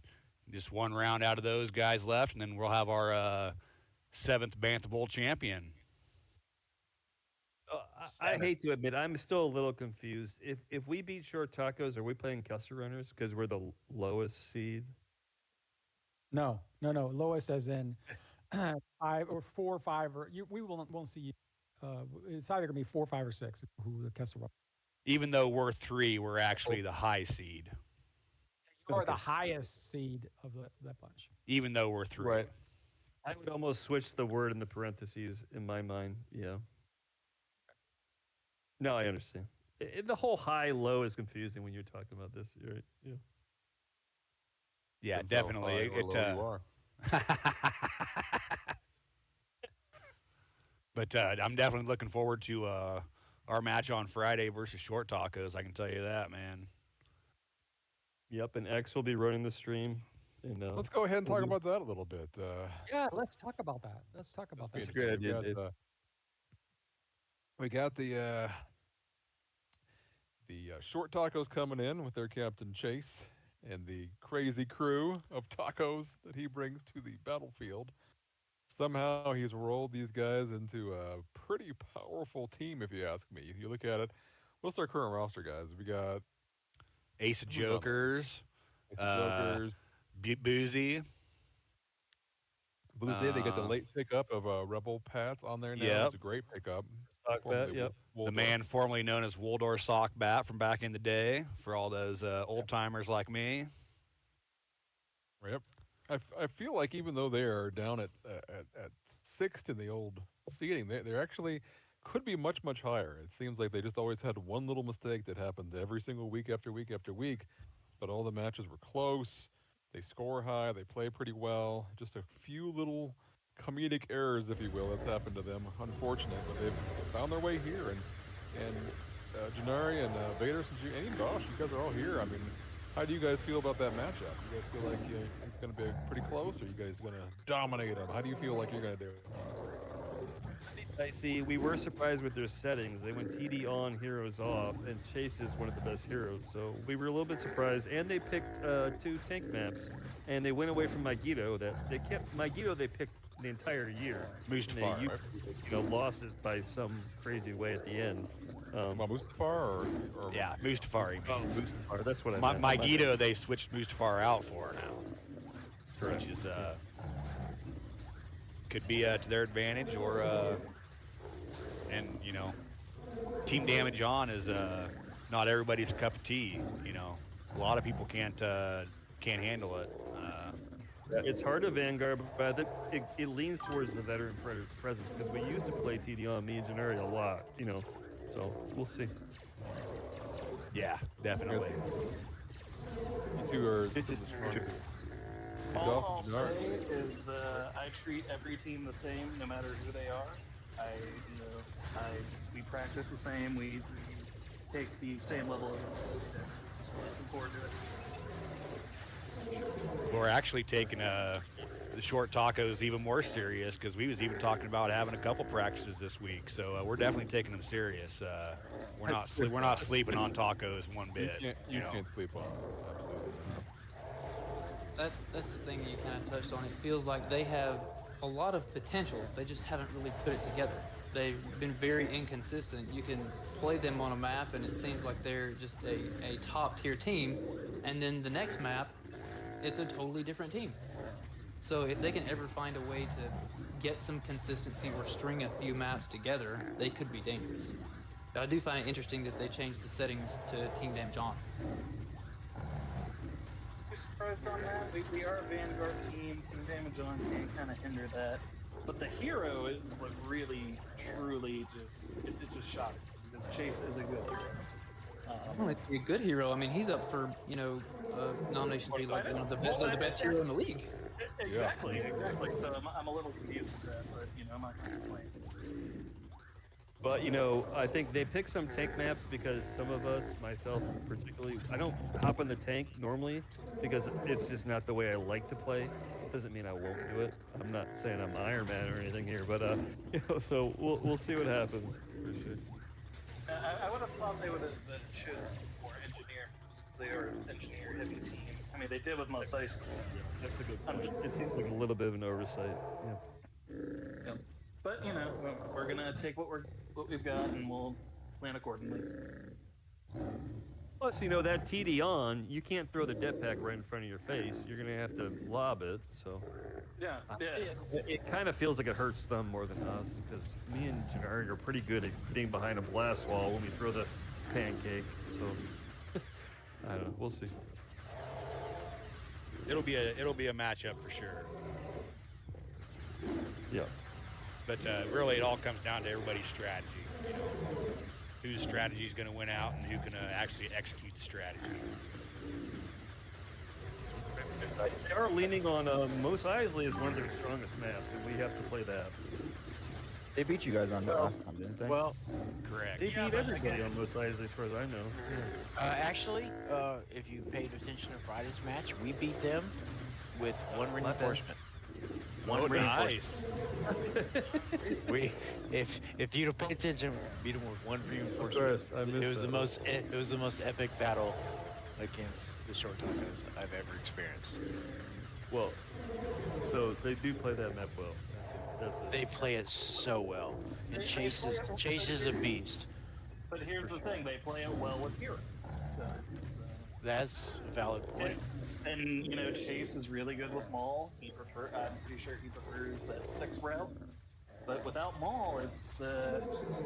just one round out of those guys left, and then we'll have our 7th Bantha Bowl champion. I hate to admit, I'm still a little confused. If we beat Short Tacos, are we playing Kessel Runners because we're the lowest seed? No. Lowest as in 5 or 4 or 5 or we won't see. It's either gonna be 4, 5, or 6. Who the Kessel Run. Even though we're 3, we're actually the high seed. Or the highest seed of that bunch. Even though we're 3. Right. I would almost switch the word in the parentheses in my mind. Yeah. No, I understand. The whole high-low is confusing when you're talking about this. You're right. Yeah. Yeah, Depends definitely. how high or low you are. But I'm definitely looking forward to our match on Friday versus Short Tacos. I can tell you that, man. Yep, and X will be running the stream. And, Let's go ahead and talk about that a little bit. Yeah, let's talk about that. Let's talk about that. That's a great idea, Dave. We got the Short Tacos coming in with their captain Chase and the crazy crew of tacos that he brings to the battlefield. Somehow he's rolled these guys into a pretty powerful team, if you ask me. If you look at it, what's our current roster, guys? We got Ace of Jokers, Jokers, Boozy. Boozy, they get the late pickup of Rebel Pats on there now. Yep. It's a great pickup. Sock bat, yep. The man formerly known as Woldor Sock Bat from back in the day, for all those old timers like me. Yep. I feel like even though they are down at 6th in the old seeding, they're actually could be much, much higher. It seems like they just always had one little mistake that happened every single week after week after week, but all the matches were close. They score high. They play pretty well. Just a few little comedic errors, if you will, that's happened to them. Unfortunate, but they've found their way here. And Janari and Vader, and even Gosh, you guys are all here. I mean, how do you guys feel about that matchup? You guys feel like it's going to be pretty close, or you guys going to dominate them? How do you feel like you're going to do it? I see. We were surprised with their settings. They went TD on, heroes off, and Chase is one of the best heroes. So we were a little bit surprised. And they picked 2 tank maps, and they went away from Megiddo. They kept Megiddo. They picked the entire year. Mustafar, and they, lost it by some crazy way at the end. Mustafar or yeah, Mustafar. Mustafar. That's what I meant. Megiddo, they switched Mustafar out for now. Correct. Which is could be to their advantage, or and team damage on is not everybody's cup of tea. A lot of people can't handle it. It's hard to Vanguard, but it leans towards the veteran presence because we used to play TD on me and Janari a lot, so we'll see. Yeah, definitely. You two are. This is true. All I'll say is I treat every team the same, no matter who they are. We practice the same. We take the same level of intensity. So looking forward to it. We're actually taking the Short Tacos even more serious, because we was even talking about having a couple practices this week. So we're definitely taking them serious. We're not sleeping on tacos one bit. You can't sleep on them. That's the thing that you kind of touched on. It feels like they have a lot of potential. They just haven't really put it together. They've been very inconsistent. You can play them on a map, and it seems like they're just a top-tier team. And then the next map, it's a totally different team. So if they can ever find a way to get some consistency or string a few maps together, they could be dangerous. But I do find it interesting that they changed the settings to Team Damage On. Surprised on that. We are a Vanguard team. Team Damage On can kind of hinder that. But the hero is what really, truly it just shocks me, because Chase is a good hero. A good hero. I mean, he's up for nomination to be like one of the best hero in the league. Exactly. So I'm a little confused with that, but I'm not going to complain. But I think they pick some tank maps because some of us, myself particularly, I don't hop on the tank normally because it's just not the way I like to play. Doesn't mean I won't do it. I'm not saying I'm Iron Man or anything here, but so we'll see what happens for sure. I would have thought they would have then chosen some more engineer moves because they are an engineer heavy team. I mean, they did with Mos Eisley. Yeah, that's a good point. It seems like a little bit of an oversight. Yeah. But we're gonna take what we've got and we'll plan accordingly. Plus, that TD on, you can't throw the jetpack right in front of your face. You're gonna have to lob it. So Yeah. it kind of feels like it hurts them more than us because me and Janari are pretty good at getting behind a blast wall when we throw the pancake. So I don't know. We'll see. It'll be a matchup for sure. Yeah. But really, it all comes down to everybody's strategy. Whose strategy is going to win out, and who can actually execute the strategy. They are leaning on Mos Eisley as one of their strongest maps, and we have to play that. They beat you guys on that last time, didn't they? Well, Correct. They beat everybody on Mos Eisley, as far as I know. actually, if you paid attention to Friday's match, we beat them with one reinforcement. One nice. If you'd have paid attention, we beat them with one reinforcement. Of course, I missed that. It was the most epic battle against the short tacos I've ever experienced. Well, so they do play that map well. That's it. They play it so well, and Chase is a beast. But here's the thing: they play it well with Hero. That's a valid point. And Chase is really good with Maul. I'm pretty sure he prefers that 6 route. But without Maul, it's just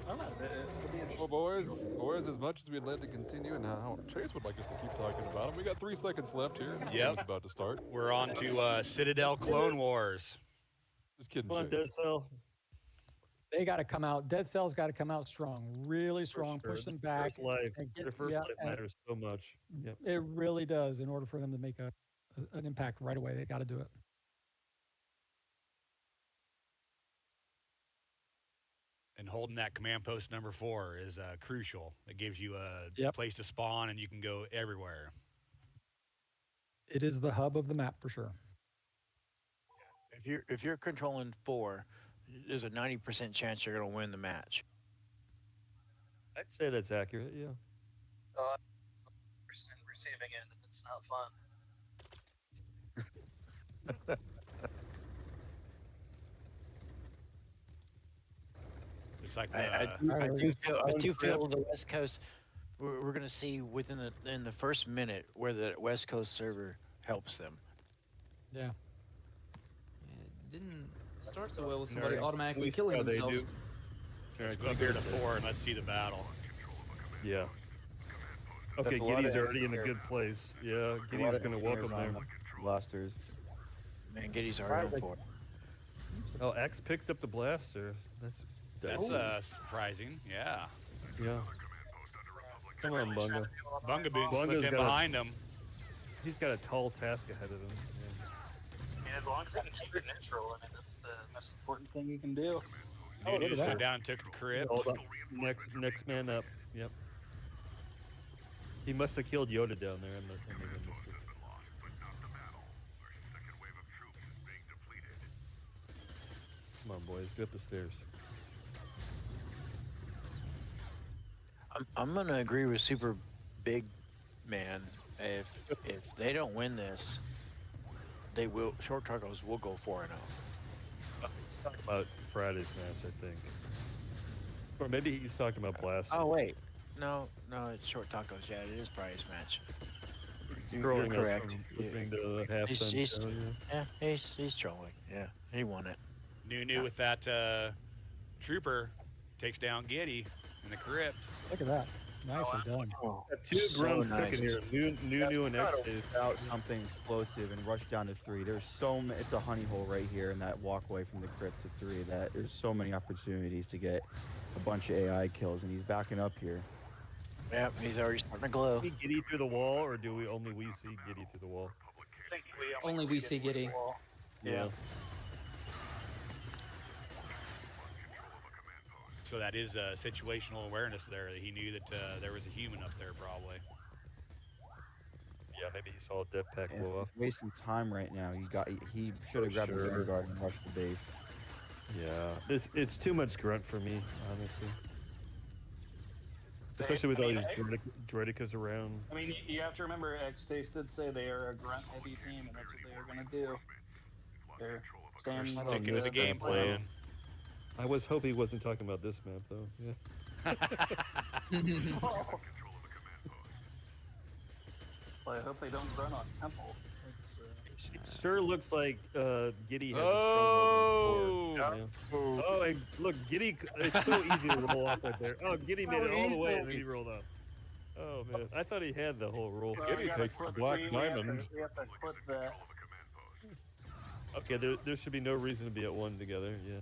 I don't know. It'll be interesting. Well, boys, as much as we'd like to continue and how Chase would like us to keep talking about him, we got 3 seconds left here. And Yep. about to start. We're on to Citadel Clone Wars. Just kidding. Come on, Chase. Dead Cell. They got to come out. Dead Cell's got to come out strong, really strong, For sure. push them back. First life. and get- Their first yeah, life and matters so much. Yep. It really does. In order for them to make an impact right away, they got to do it. And holding that command post number 4 is crucial. It gives you a Yep. place to spawn, and you can go everywhere. It is the hub of the map for sure. If you're controlling 4, there's a 90% chance you're going to win the match. I'd say that's accurate, yeah. Receiving end, and it's not fun. It's like I do feel the West Coast. We're going to see in the first minute where the West Coast server helps them. Yeah. It didn't start so well with somebody Nerd. automatically At least killing how they themselves. do. let's go up here to 4 and let's see the battle. Yeah. Okay, That's a lot Giddy's of already in a engineer- good place. Yeah, A lot Giddy's of going to welcome engineers them. on the Blasters. Man, Giddy's already on 4. Oh, X picks up the blaster. That's surprising. Yeah. Yeah. Come on, Bunga. Bungaboon Bunga's slipped in got a- behind him. He's got a tall task ahead of him. I mean, as long as he can keep it neutral, I mean, that's the most important thing you can do. Oh, look Nudu at just went that. down and took the crypt. Hold up. Next man up. Yep. He must have killed Yoda down there. I maybe missed it. Come on, boys. Get up the stairs. I'm going to agree with Super Big Man. If they don't win this, they will. Short Tacos will go 4-0. He's talking about Friday's match, I think. Or maybe he's talking about Blast. Oh wait, no, it's Short Tacos. Yeah, it is Friday's match. You're Scrolling us correct. from listening to the halftime He's- show, yeah. Yeah, he's trolling. Yeah, he won it. Nudu with that trooper takes down Giddy in the crypt. Look at that. Nicely done. Oh, Got 2 so grunts nice. cooking here. New and Gotta Xtase. out something explosive and rush down to 3. There's it's a honey hole right here in that walkway from the crypt to 3. That there's so many opportunities to get a bunch of AI kills, and he's backing up here. Yeah, he's already starting to glow. See Giddy through the wall, or do we see Giddy through the wall? I think Only we see Giddy. Giddy. Yeah. So that is situational awareness there. That he knew that there was a human up there, probably. Yeah, maybe he saw a death pack And blow off. wasting time right now. He should have grabbed the sure. Vanguard and rushed the base. Yeah, it's too much grunt for me, honestly. Especially with all these Droidicas around. I mean, you have to remember, Xtase did say they are a grunt-heavy team, and that's what they are going to do. They're They're staying sticking to the game plan. I was hoping he wasn't talking about this map, though. Yeah. Well, I hope they don't run on Temple. It sure looks like Giddy has Oh! a stronghold. Yeah. Oh, and look, Giddy, it's so easy to roll off right there. Oh, Giddy made it all the way, and then he rolled off. Oh, man. I thought he had the whole roll. Well, Giddy takes the black diamond. We have to clip that. Okay, there should be no reason to be at one together, yeah.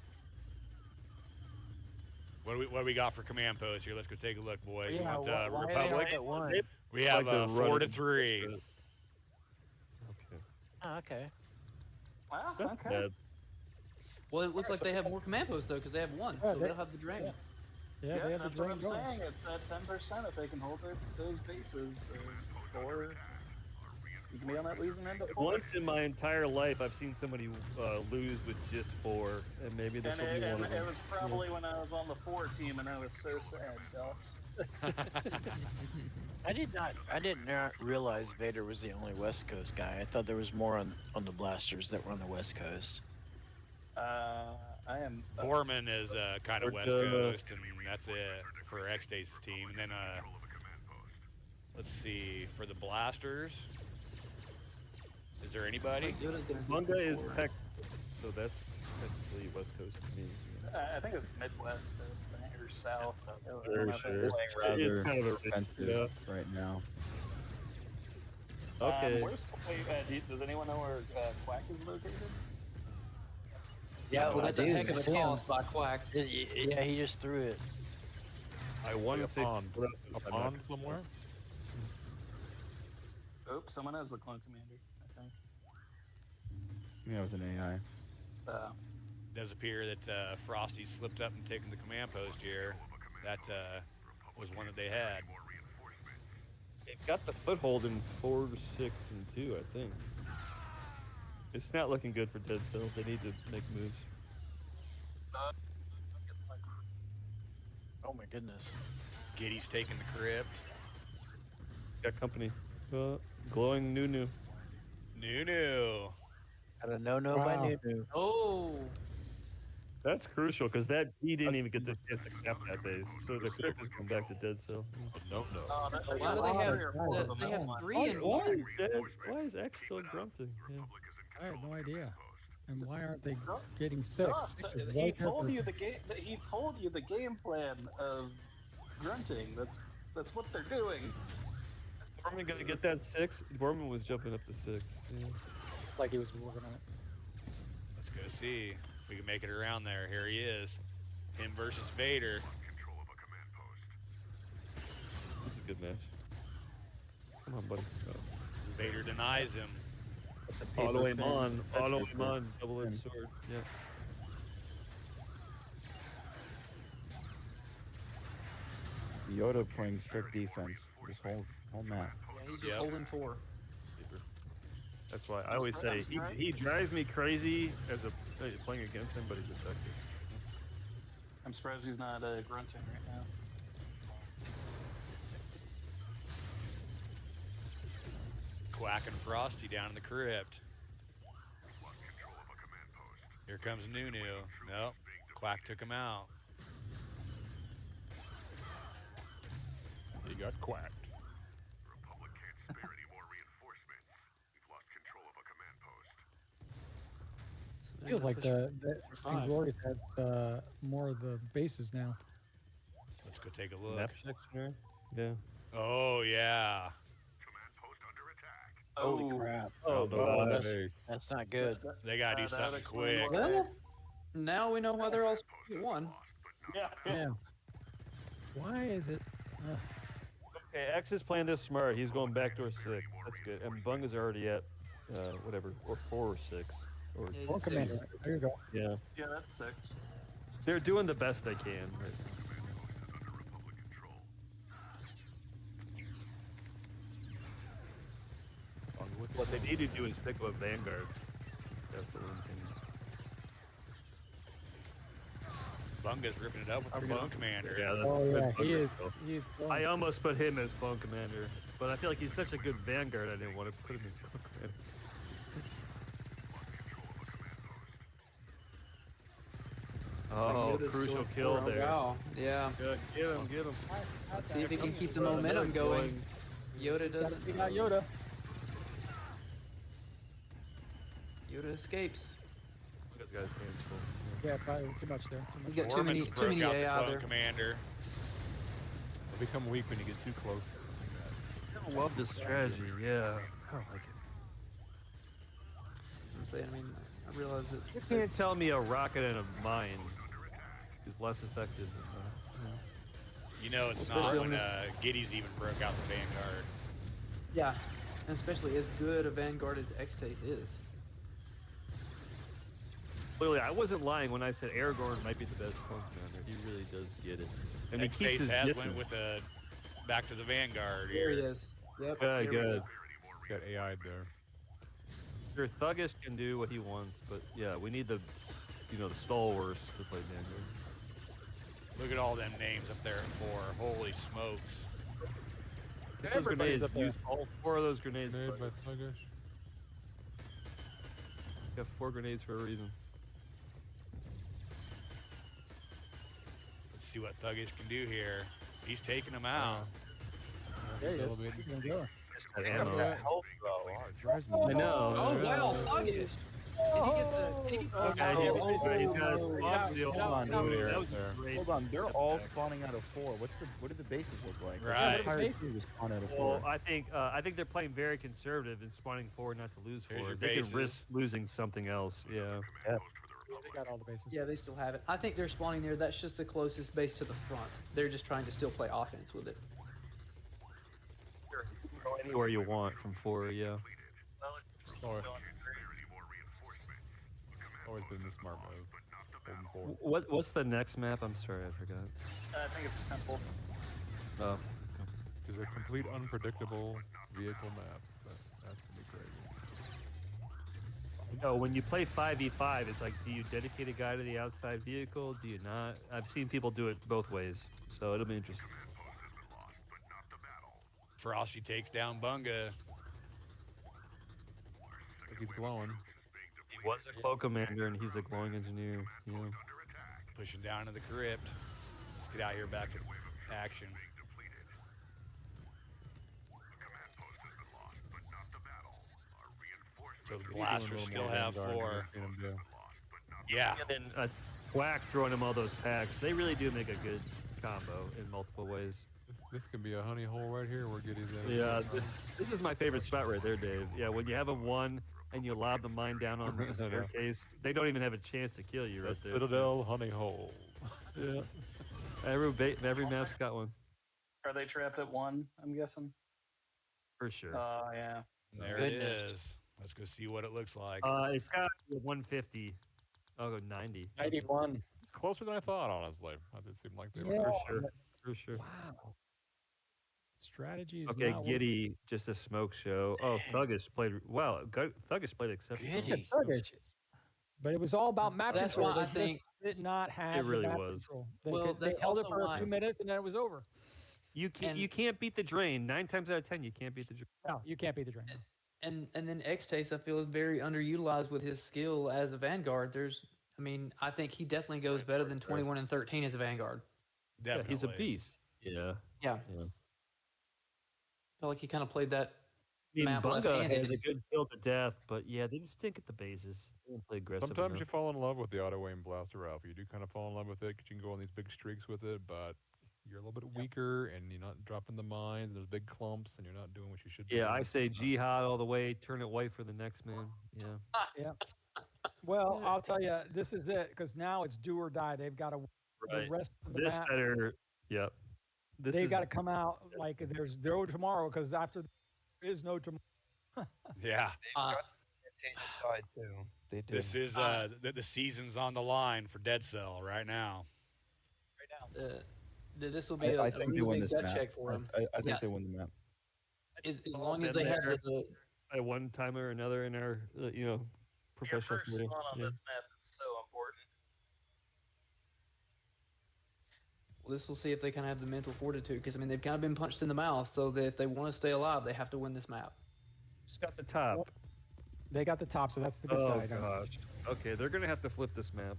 What do we got for command posts here? Let's go take a look, boys. You Yeah, want why are they Republic? at one? We have Like they're 4 to running. 3. Okay. Oh, okay. Wow, That's not okay. bad. Well, it looks like they have more command posts, though, because they have one, Yeah, so they- they'll have the drain. Yeah, they have the that's what drain I'm going. saying. It's that 10% if they can hold those bases, or you can be on that losing end of 4. Once in my entire life, I've seen somebody lose with just 4, and maybe this will be one of And them. it was probably when I was on the 4 team, and I was so sad, Gus. I did not realize Vader was the only West Coast guy. I thought there was more on the Blasters that were on the West Coast. I am. Borman is kind of West Georgia. Coast, and that's it for Xtase's team. And then let's see for the Blasters. Is there anybody? Yoda's gonna do Bunga is 4. Texas, so that's technically West Coast to me. I think it's Midwest or South. Sure, sure. It's It's kind of a expensive right now. Okay. Does anyone know where Quack is located? Yeah, Well, that's a heck of a I see him. toss by Quack. Yeah, he just threw it. I want to A say pond. A pond somewhere? Oops, someone has the clone commander, I think. Yeah, it was an AI. Does appear that Frosty slipped up and taken the command post here. That was one that they had. They've got the foothold in 4, 6, and 2, I think. It's not looking good for Dead Cell. They need to make moves. Oh my goodness. Giddy's taking the crypt. Got company. Glowing Nunu. Nunu. Got a no by Wow. Nunu. Oh, That's crucial because that he didn't even get the chance to snap that base. So the crypt has come back to Dead Cell. No. why do they have 3 and Why 1? is why is X still grunting? Yeah. I have no idea. And why aren't they getting 6? Gus, Six is he right there told for- you the game. He told you the game plan of grunting. That's what they're doing. Borman gonna get that 6? Borman was jumping up to 6. Yeah. like he was working on it. Let's go see if we can make it around there. Here he is. Him versus Vader. This is a good match. Come on, buddy. Vader denies him. Auto aim on, double-edged sword. Yeah. Yoda playing strict defense. This whole map. Yeah, he's just Yep. holding 4. That's why I always say he drives me crazy as a playing against him, but he's effective. I'm surprised he's not grunting right now. Quack and Frosty down in the crypt. Here comes Nunu. Nope. Quack took him out. He got quacked. So they're Feels gonna like push the for 5. Inglorious has more of the bases now. Let's go take a look. Map sectioner. Yeah. Oh, yeah. Holy crap. Oh, That's not good. They got to do something quick. Well, now we know why they're all at 1. Yeah. Why is it? Okay, X is playing this smart. He's going backdoor 6. That's good. And Bunga's already at whatever, or 4 or 6. Or Yeah, he's Or at commander. 6. There you go. yeah. Yeah, that's 6. They're doing the best they can. What they need to do is pick up a Vanguard. That's the one thing. Bunga's ripping it up with the Clone Commander. Yeah, that's Oh good yeah, he Bunga is. still. He is. I almost put him as Clone Commander, but I feel like he's such a good Vanguard, I didn't want to put him as Clone Commander. Oh, Yoda's crucial still kill at 4. there. Wow. Yeah. Good. Get him, get him. Let's see if he can keep the momentum going. Yoda doesn't. We got Yoda. Yoda escapes. This guy's hands full. Yeah, probably too much there. He's got too Borman's many broke out the AI Clone there. Commander. They become weak when you get too close. I love this strategy, yeah. I don't like it. That's what I'm saying. I mean, I realize that. You can't tell me a rocket and a mine is less effective than You know it's Especially not on when this- Giddy's even broke out the Vanguard. Yeah, and especially as good a Vanguard as Xtase is. Clearly, I wasn't lying when I said Aragorn might be the best clone commander. He really does get it. And he keeps Xtase his has distance. went with the back to the Vanguard There he here. is. Yep. Good, there we good. go. Got AI there. Sure, Thuggish can do what he wants, but yeah, we need the, the stalwarts to play Vanguard. Look at all them names up there at 4. Holy smokes. Get those Everybody's grenades. up there. Use all 4 of those grenades. Made Thuggish. by Thuggish. You have 4 grenades for a reason. Let's see what Thuggish can do here. He's taking them out. There he is. Elevated. He's gonna go. That Pick up ammo. that health though. Oh, it drives me I know. Oh wow, Thuggish. Did he get the? Did he get the? Okay, he's got his Oh, bomb deal. hold on, That dude. was a great. Hold on, they're all spawning out of 4. What do the bases look like? Right. The entire team was spawned out of 4. Well, I think they're playing very conservative and spawning forward not to lose Here's your forward. They can bases. risk losing something else. Yeah. They got all the bases. Yeah, they still have it. I think they're spawning there. That's just the closest base to the front. They're just trying to still play offense with it. Go anywhere you want from 4. Yeah. Always been the smart move. Holding forward. What's the next map? I'm sorry, I forgot. I think it's Temple. Oh. It's a complete unpredictable vehicle map, but that's gonna be crazy. No, when you play 5v5, it's like, do you dedicate a guy to the outside vehicle? Do you not? I've seen people do it both ways, so it'll be interesting. Frosty takes down Bunga. Like he's glowing. He was a clone commander, and he's a glowing engineer. Yeah. Pushing down to the crypt. Let's get out here back to action. So the blasters still have 4. Yeah. And then Quack throwing him all those packs. They really do make a good combo in multiple ways. This could be a honey hole right here where Giddy's at. Yeah, this is my favorite spot right there, Dave. Yeah, when you have a 1 and you lob the mine down on the staircase, they don't even have a chance to kill you The right there. Citadel honey hole. Yeah. Every map's got one. Are they trapped at 1? I'm guessing. For sure. Oh yeah. There Goodness. it is. Let's go see what it looks like. It's got 150. I'll go 90. 91. It's closer than I thought, honestly. It seemed like they Yeah. were. For sure. For sure. Wow. Strategy is Okay, not working. Giddy, just a smoke show. Oh, Thuggish played well. Thuggish played exceptionally. Giddy. Thuggish. But it was all about map That's control. why I They just think- did not have the really map was. control. Well, They that's held it also for a why- few minutes and then it was over. You And- can't beat the drain. 9 times out of 10, you can't beat the drain. No, you can't beat the drain. And then Xtase, I feel, is very underutilized with his skill as a Vanguard. I think he definitely goes better than 21 and 13 as a Vanguard. Yeah, Definitely. he's a beast. Yeah. Yeah. Yeah. Felt like he kind of played that. I mean, Map Bunga left-handed. has a good kill to death, but yeah, they just didn't get the bases. They didn't play aggressive Sometimes enough. you fall in love with the auto aim blaster rifle. You do kind of fall in love with it because you can go on these big streaks with it, but you're a little bit weaker and you're not dropping the mines. There's big clumps and you're not doing what you should do. Yeah, I say jihad all the way. Turn it white for the next man. Yeah. Well, I'll tell you, this is it because now it's do or die. They've got to Right. the rest of the This map. better. Yep. This They've is got to come out like there's no tomorrow because after there is no tomorrow. Yeah. Uh, Contagious side too. They do. This is the season's on the line for Dead Cell right now. This will be I a think they really win big this gut map. check for them. I think they win the map. As We've all long as been they have there the at one time or another in our professional Your first career. one on Yeah. this map is so important. this will see if they kind of have the mental fortitude, because I mean they've kind of been punched in the mouth, so that if they want to stay alive, they have to win this map. Just got the top. They got the top, so that's the good Oh side. gosh. Okay, they're gonna have to flip this map.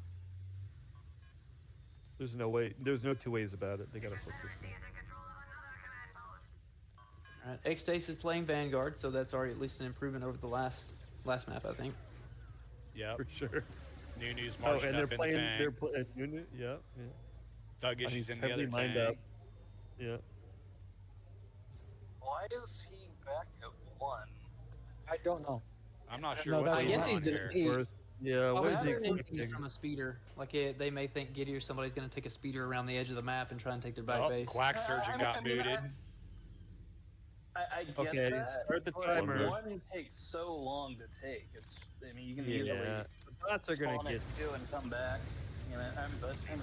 There's no way. There's no two ways about it. They gotta flip this map. All right, Xtase is playing Vanguard, so that's already at least an improvement over the last map, I think. Yep. For sure. Nunu's Oh, marching and up they're in playing. the tank. They're playing. Yeah. Thuggish He's is in the heavily other mined tank. up. Yeah. Why is he back at 1? I don't know. I'm not sure No, what's that's- going I guess on he's gonna here. be. Or- yeah. What is he expecting? From a speeder? Like they may think Giddy or somebody's going to take a speeder around the edge of the map and try and take their back Oh, base. Quack Surgeon got booted. I get Okay, that. start the but timer. 1 takes so long to take. I mean, you can easily Yeah. The bots are gonna spawn get. at 2 and come back. But I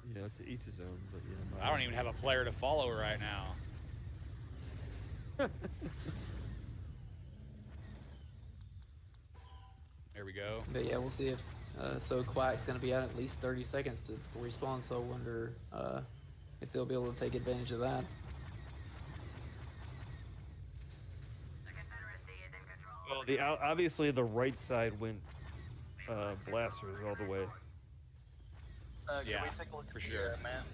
mean, To each his own. But I don't even have a player to follow right now. There we go. But yeah, we'll see if so Quack's going to be out at least 30 seconds before he spawns. So I wonder if they'll be able to take advantage of that. Well, obviously the right side went blasters all the way. can Yeah, we take a look for at sure. the map?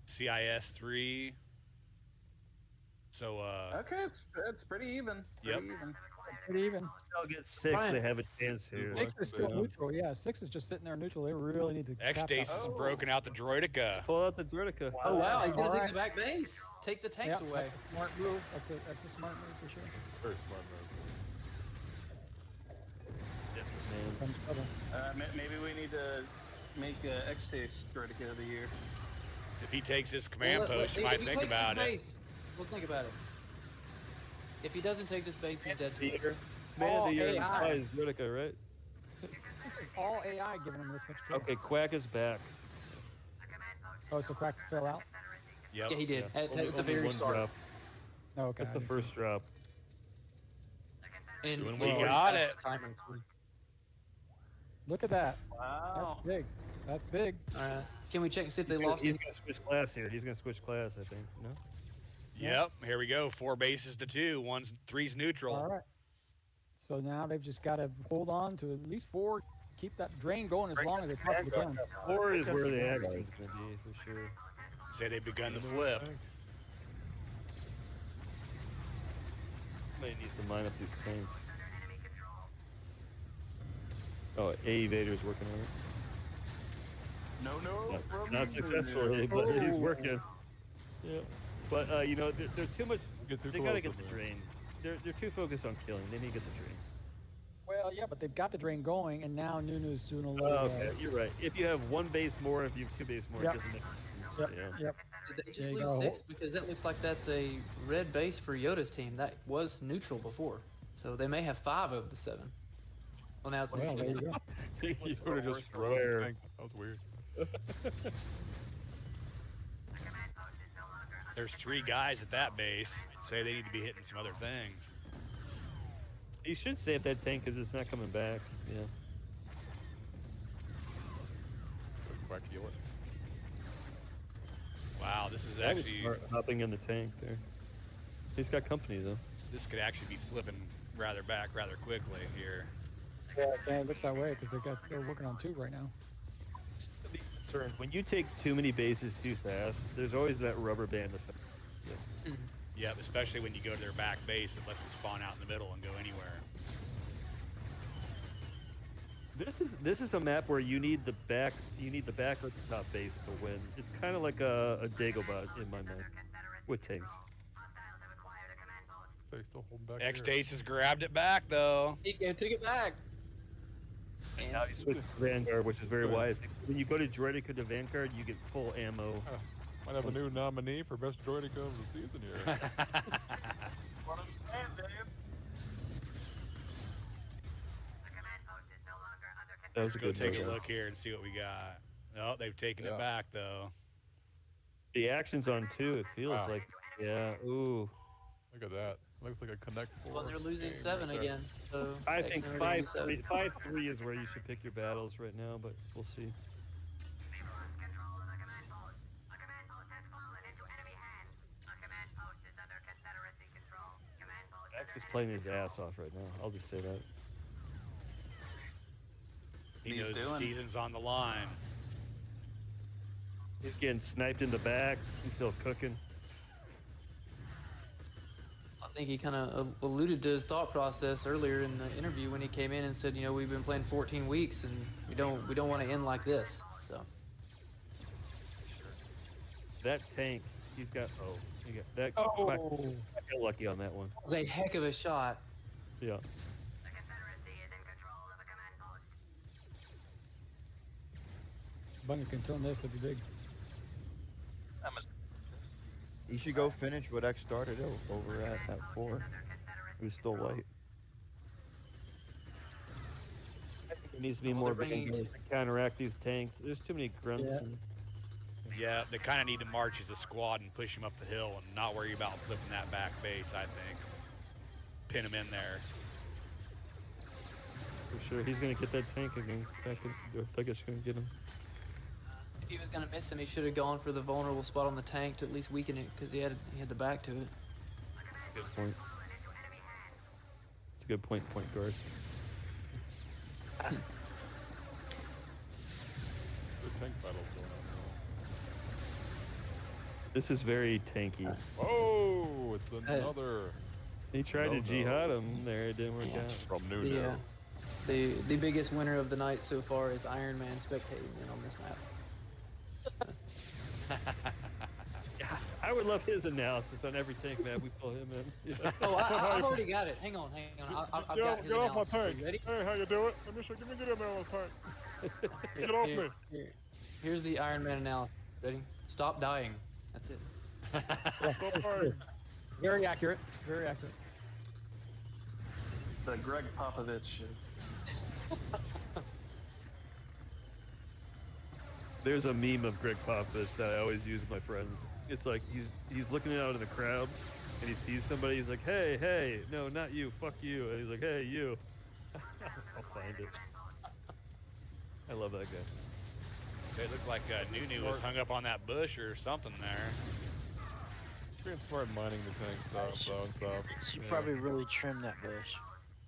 CIS 3. So Okay, it's pretty even. Yep. Pretty even. They'll get 6. Ryan. They have a chance here. 6 is still neutral. Yeah, 6 is just sitting there neutral. They really need to. cap Xtase that. has broken out the Droideka. Pull out the Droideka. Oh wow, he's going to Alright. take the back base. Take the tanks Yeah, away. that's a smart move. That's a smart move for sure. Very smart move. Desperate man. Comes trouble. Maybe we need to make Xtase Droideka of the year. If he takes this command Well, post, you if might he think takes about this it. base, we'll think about it. If he doesn't take this base, he's dead to us. Man of All the year AI. is Droideka, right? This is all AI giving him this much trouble. Okay, Quack is back. Oh, so Crack fell out? Yep. Yeah, he did. At Only the very one start. drop. Oh, okay. That's I the didn't see first drop. And Doing we well. Got passed it. the timer, too. Look at that. Wow. That's big. That's big. Alright. Can we check and see if they lost He's him? gonna switch class here. He's gonna switch class, I think. No. Yep. Here we go. 4 bases to 2. 3's neutral. All right. So now they've just got to hold on to at least 4. Keep that drain going as long as they possibly can. 4 is where the action's gonna be for sure. Say they've begun to flip. Might need to line up these tanks. Oh, A Evader's working on it. No, from Not successfully, but he's working. Yeah. But they're too much. Get too They gotta close get up the there. drain. They're too focused on killing. They need to get the drain. Well, yeah, but they've got the drain going, and now Nunu's doing a little. Okay, you're right. If you have 1 base more, if you have 2 base more, Yep. it doesn't make Yep. sense. Yeah. Yep. Did they There just you lose go. 6? Because that looks like that's a red base for Yoda's team. That was neutral before. So they may have 5 of the 7. Well, now it's Well, there you go. He sort of just threw square. it. That was weird. There's 3 guys at that base. Say they need to be hitting some other things. You should save that tank because it's not coming back. Yeah. Quack heal it. Wow, this is That was actually smart, hopping in the tank there. He's got company though. this could actually be flipping rather quickly here. Yeah, it looks that way because they're working on 2 right now. Just to be concerned, when you take too many bases too fast, there's always that rubber band effect. Yep, especially when you go to their back base and let them spawn out in the middle and go anywhere. This is a map where you need the back or the top base to win. It's kind of like a Dagobah in my mind with tanks. They still holding back here. Xtase has grabbed it back though. He took it back. And Now you switch to Vanguard, which is very wise. When you go to Droideka to Vanguard, you get full ammo. Might have a new nominee for best droideka of the season here. That was Let's a go good take a logo. look here and see what we got. Oh, they've taken it back though. The action's on too. It feels like, yeah. Ooh. Look at that. Looks like a Connect 4. Well, they're losing game 7 right there. again. So I think Xtase are gonna lose 7. 5-3 is where you should pick your battles right now, but we'll see. X is playing his ass off right now. I'll just say that. He knows the season's on the line. He's getting sniped in the back. He's still cooking. I think he kind of alluded to his thought process earlier in the interview when he came in and said, you know, we've been playing 14 weeks and we don't want to end like this. So That tank, he's got. Oh, he got that. Oh. Got lucky on that one. it was a heck of a shot. Yeah. Bunga can turn this, it'd be big. He should go finish what X started over at 4. It was still light. I think there needs to be more bangers to counteract these tanks. There's too many grunts. Yeah. And Yeah, they kind of need to march as a squad and push him up the hill and not worry about flipping that back base, I think. Pin him in there. for sure, he's gonna get that tank again. Back in, I think it's gonna get him. If he was gonna miss him, he should have gone for the vulnerable spot on the tank to at least weaken it because he had the back to it. That's a good point. It's a good point guard. Good tank battles going on This is very tanky. now. Oh, it's another He tried to jihad him there, it didn't work out. from Nuno. The biggest winner of the night so far is Iron Man spectating in on this map. I would love his analysis on every tank map we pull him in. You know? Oh, I've already got it. Hang on. I've got his Get off my analysis. tank. You ready? Hey, how you do it? Let me get in there on the tank. Get off me. Here's the Iron Man analysis. Ready? Stop dying. That's it. Stop dying. Very accurate. Very accurate. The Greg Popovich shit. There's a meme of Greg Popovich that I always use with my friends. It's like he's looking out in the crowd and he sees somebody, he's like, hey, no, not you, fuck you. And he's like, hey, you. I'll find it. I love that guy. So it looked like Nunu was hung up on that bush or something there. Being smart mining the tank stuff and stuff. She probably really trimmed that bush.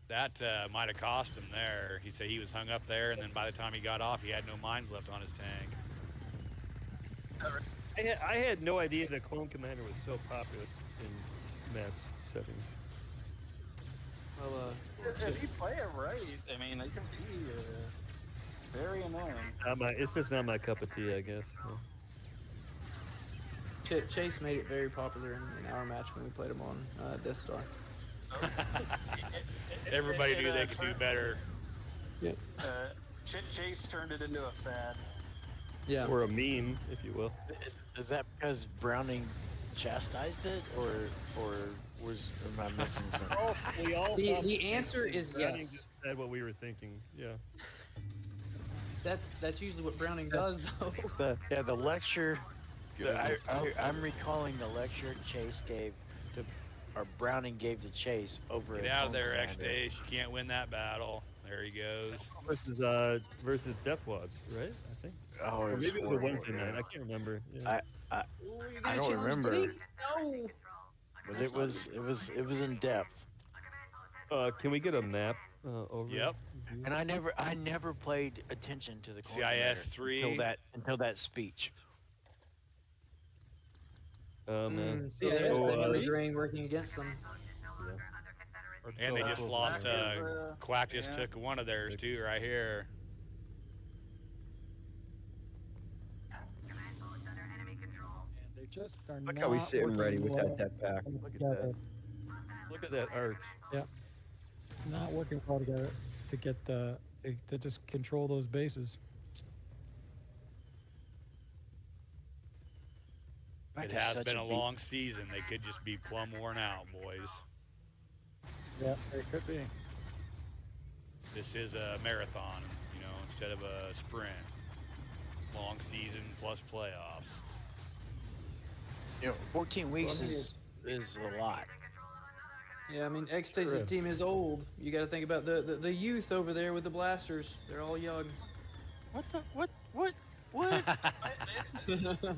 That might have cost him there. He said he was hung up there, and then by the time he got off, he had no mines left on his tank. I had no idea that Clone Commander was so popular in match settings. Well, If you play it right, I mean, it can be very annoying. It's just not my cup of tea, I guess. Chase made it very popular in our match when we played him on Death Star. Everybody knew they could do better. Yeah. Chase turned it into a fad. Yeah. Or a meme, if you will. Is that because Browning chastised it, or am I missing something? The answer is Browning yes. just said what we were thinking. Yeah. That's usually what Browning does, though. The lecture. I'm recalling the lecture Chase gave to, or Browning gave to Chase over. Get out of there, Xtase. You can't win that battle. There he goes. Versus Deathwatch, right? I think. Oh, Or it was maybe it was a horrible. Wednesday night. I can't remember. Yeah. I don't remember. No. But it was in depth. Can we get a map over? Yep. And I never paid attention to the CIS 3 until that speech. Oh man. See, there's the drain working against them. And they just lost. Quack just took one of theirs too, right here. They just are Look not how he's sitting ready working with that well depth back. Look at that. together. Look at that arch. Yeah. Not working well together to get to just control those bases. It has been a long season. They could just be plumb worn out, boys. Yeah, it could be. This is a marathon, you know, instead of a sprint. Long season plus playoffs. 14 weeks is a lot. Yeah, I mean, Xtase's team is old. You got to think about the youth over there with the Blasters. They're all young. What the what? You know, they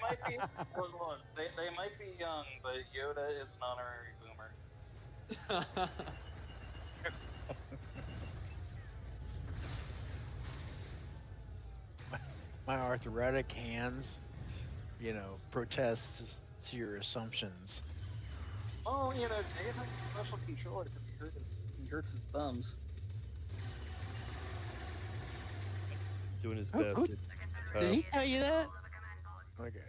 might be hold on. They might be young, but Yoda is an honorary boomer. My arthritic hands, protest to your assumptions. Oh, Dave has a special controller because he hurts his thumbs. He's doing his Who- best. who- It's Did he tough. tell you that? Okay.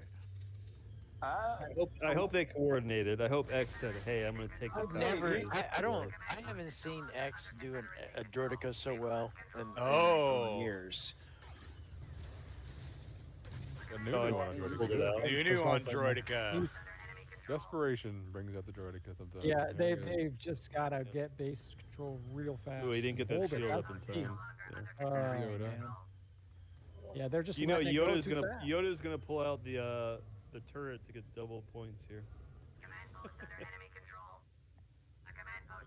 I hope they coordinated. I hope X said, "Hey, I'm going to take the I've never. I haven't seen X do a Droidica so well in years. A new Oh, one yeah, on you Droidica. pulled it out. New on Droidica. Desperation brings out the Droidica sometimes. Yeah, There it is. they've just got to get base control real fast. Ooh, he didn't get that Hold it, shield that's up in the key. time. Yeah. Oh, Yoda. man. Yeah, they're just You know, letting it go Yoda's too gonna fast. pull out the turret to get double points here. I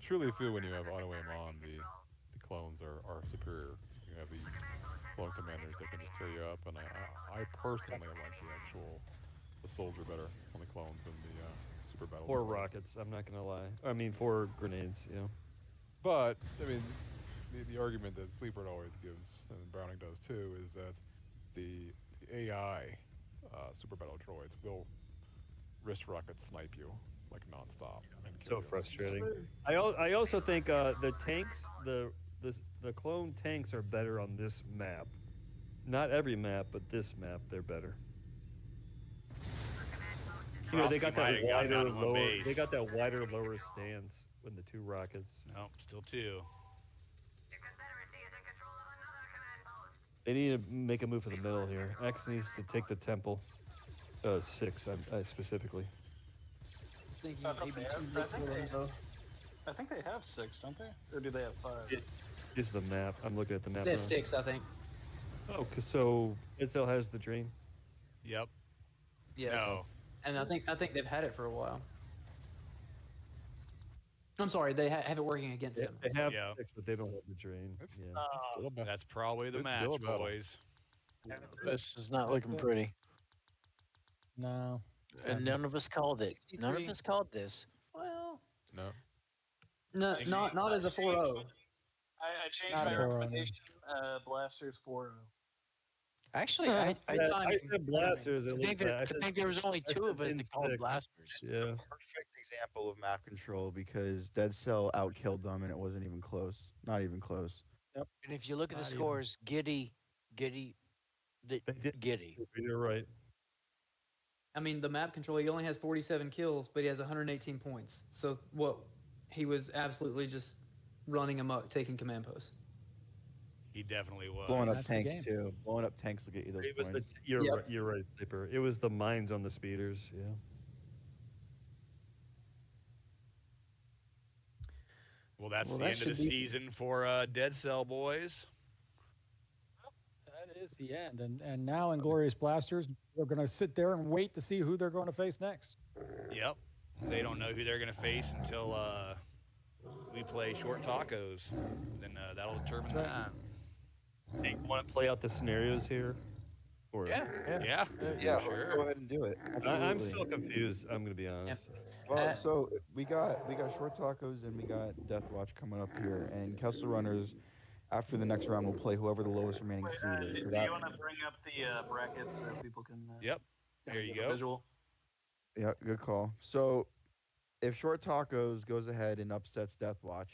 truly feel when you have auto aim on, the clones are superior. You have these clone commanders that can just tear you up, and I personally like the soldier better on the clones than the super battle. Four rockets. I'm not gonna lie. I mean, 4 grenades. You know. But I mean, the argument that Sleeper always gives, and Browning does too, is that the AI super battle droids will wrist rocket snipe you like nonstop. And It's kill so you. frustrating. I also think the tanks, the clone tanks are better on this map. Not every map, but this map, they're better. You know, they got that wider, lower. They got that wider, lower stance with the 2 rockets. No, still 2. They need to make a move for the middle here. X needs to take the temple. 6, specifically. I think I thought maybe they too had- late I think for them, they- though. I think they have 6, don't they? Or do they have 5? This is the map. I'm looking at the map. They have now. 6, I think. Oh, so Itzel has the dream. Yep. Yes. No. And I think they've had it for a while. I'm sorry, they have it working against them. They have Yeah. 6, but they don't have the drain. It's Yeah. still a That's probably the It's match, still a battle. boys. This is not looking pretty. No. And none of us called it. None of 63. us called this. Well, no. no, not as a 4-0. I changed Not my a 4-0, no. recommendation. Blasters 4-0. Actually, Huh. I I said blasters. It think, looks there, like. I think there was only I 2 of said us in that called 6. blasters. Yeah. Perfect example of map control because Dead Cell outkilled them and it wasn't even close. Not even close. And if you look at the Not even. scores, Giddy, They did. Giddy. You're right. I mean, the map controller, he only has 47 kills, but he has 118 points. So he was absolutely just running amok, taking command posts. He definitely was. Blowing up That's the tanks game. too. Blowing up tanks will get you those It was points. you're Yep. right. You're right, Sleeper. It was the mines on the speeders. Yeah. Well, that's Well, the that end of the should be- season for Dead Cell, boys. That is the end. And now Inglorious Blasters, we're going to sit there and wait to see who they're going to face next. Yep. They don't know who they're going to face until we play short tacos. Then that'll determine That's that. Hey, you want to play out the scenarios here? Or Yeah. Yeah, let's sure. go ahead and do it. I'm Absolutely. still confused. I'm gonna be honest. Well, so we got short tacos and we got Deathwatch coming up here, and Kessel Runners. After the next round, we'll play whoever the lowest remaining Wait, seed is. do So that- you want to bring up the brackets so people can? Yep. There you get a go. Visual. Yeah, good call. So, if Short Tacos goes ahead and upsets Deathwatch,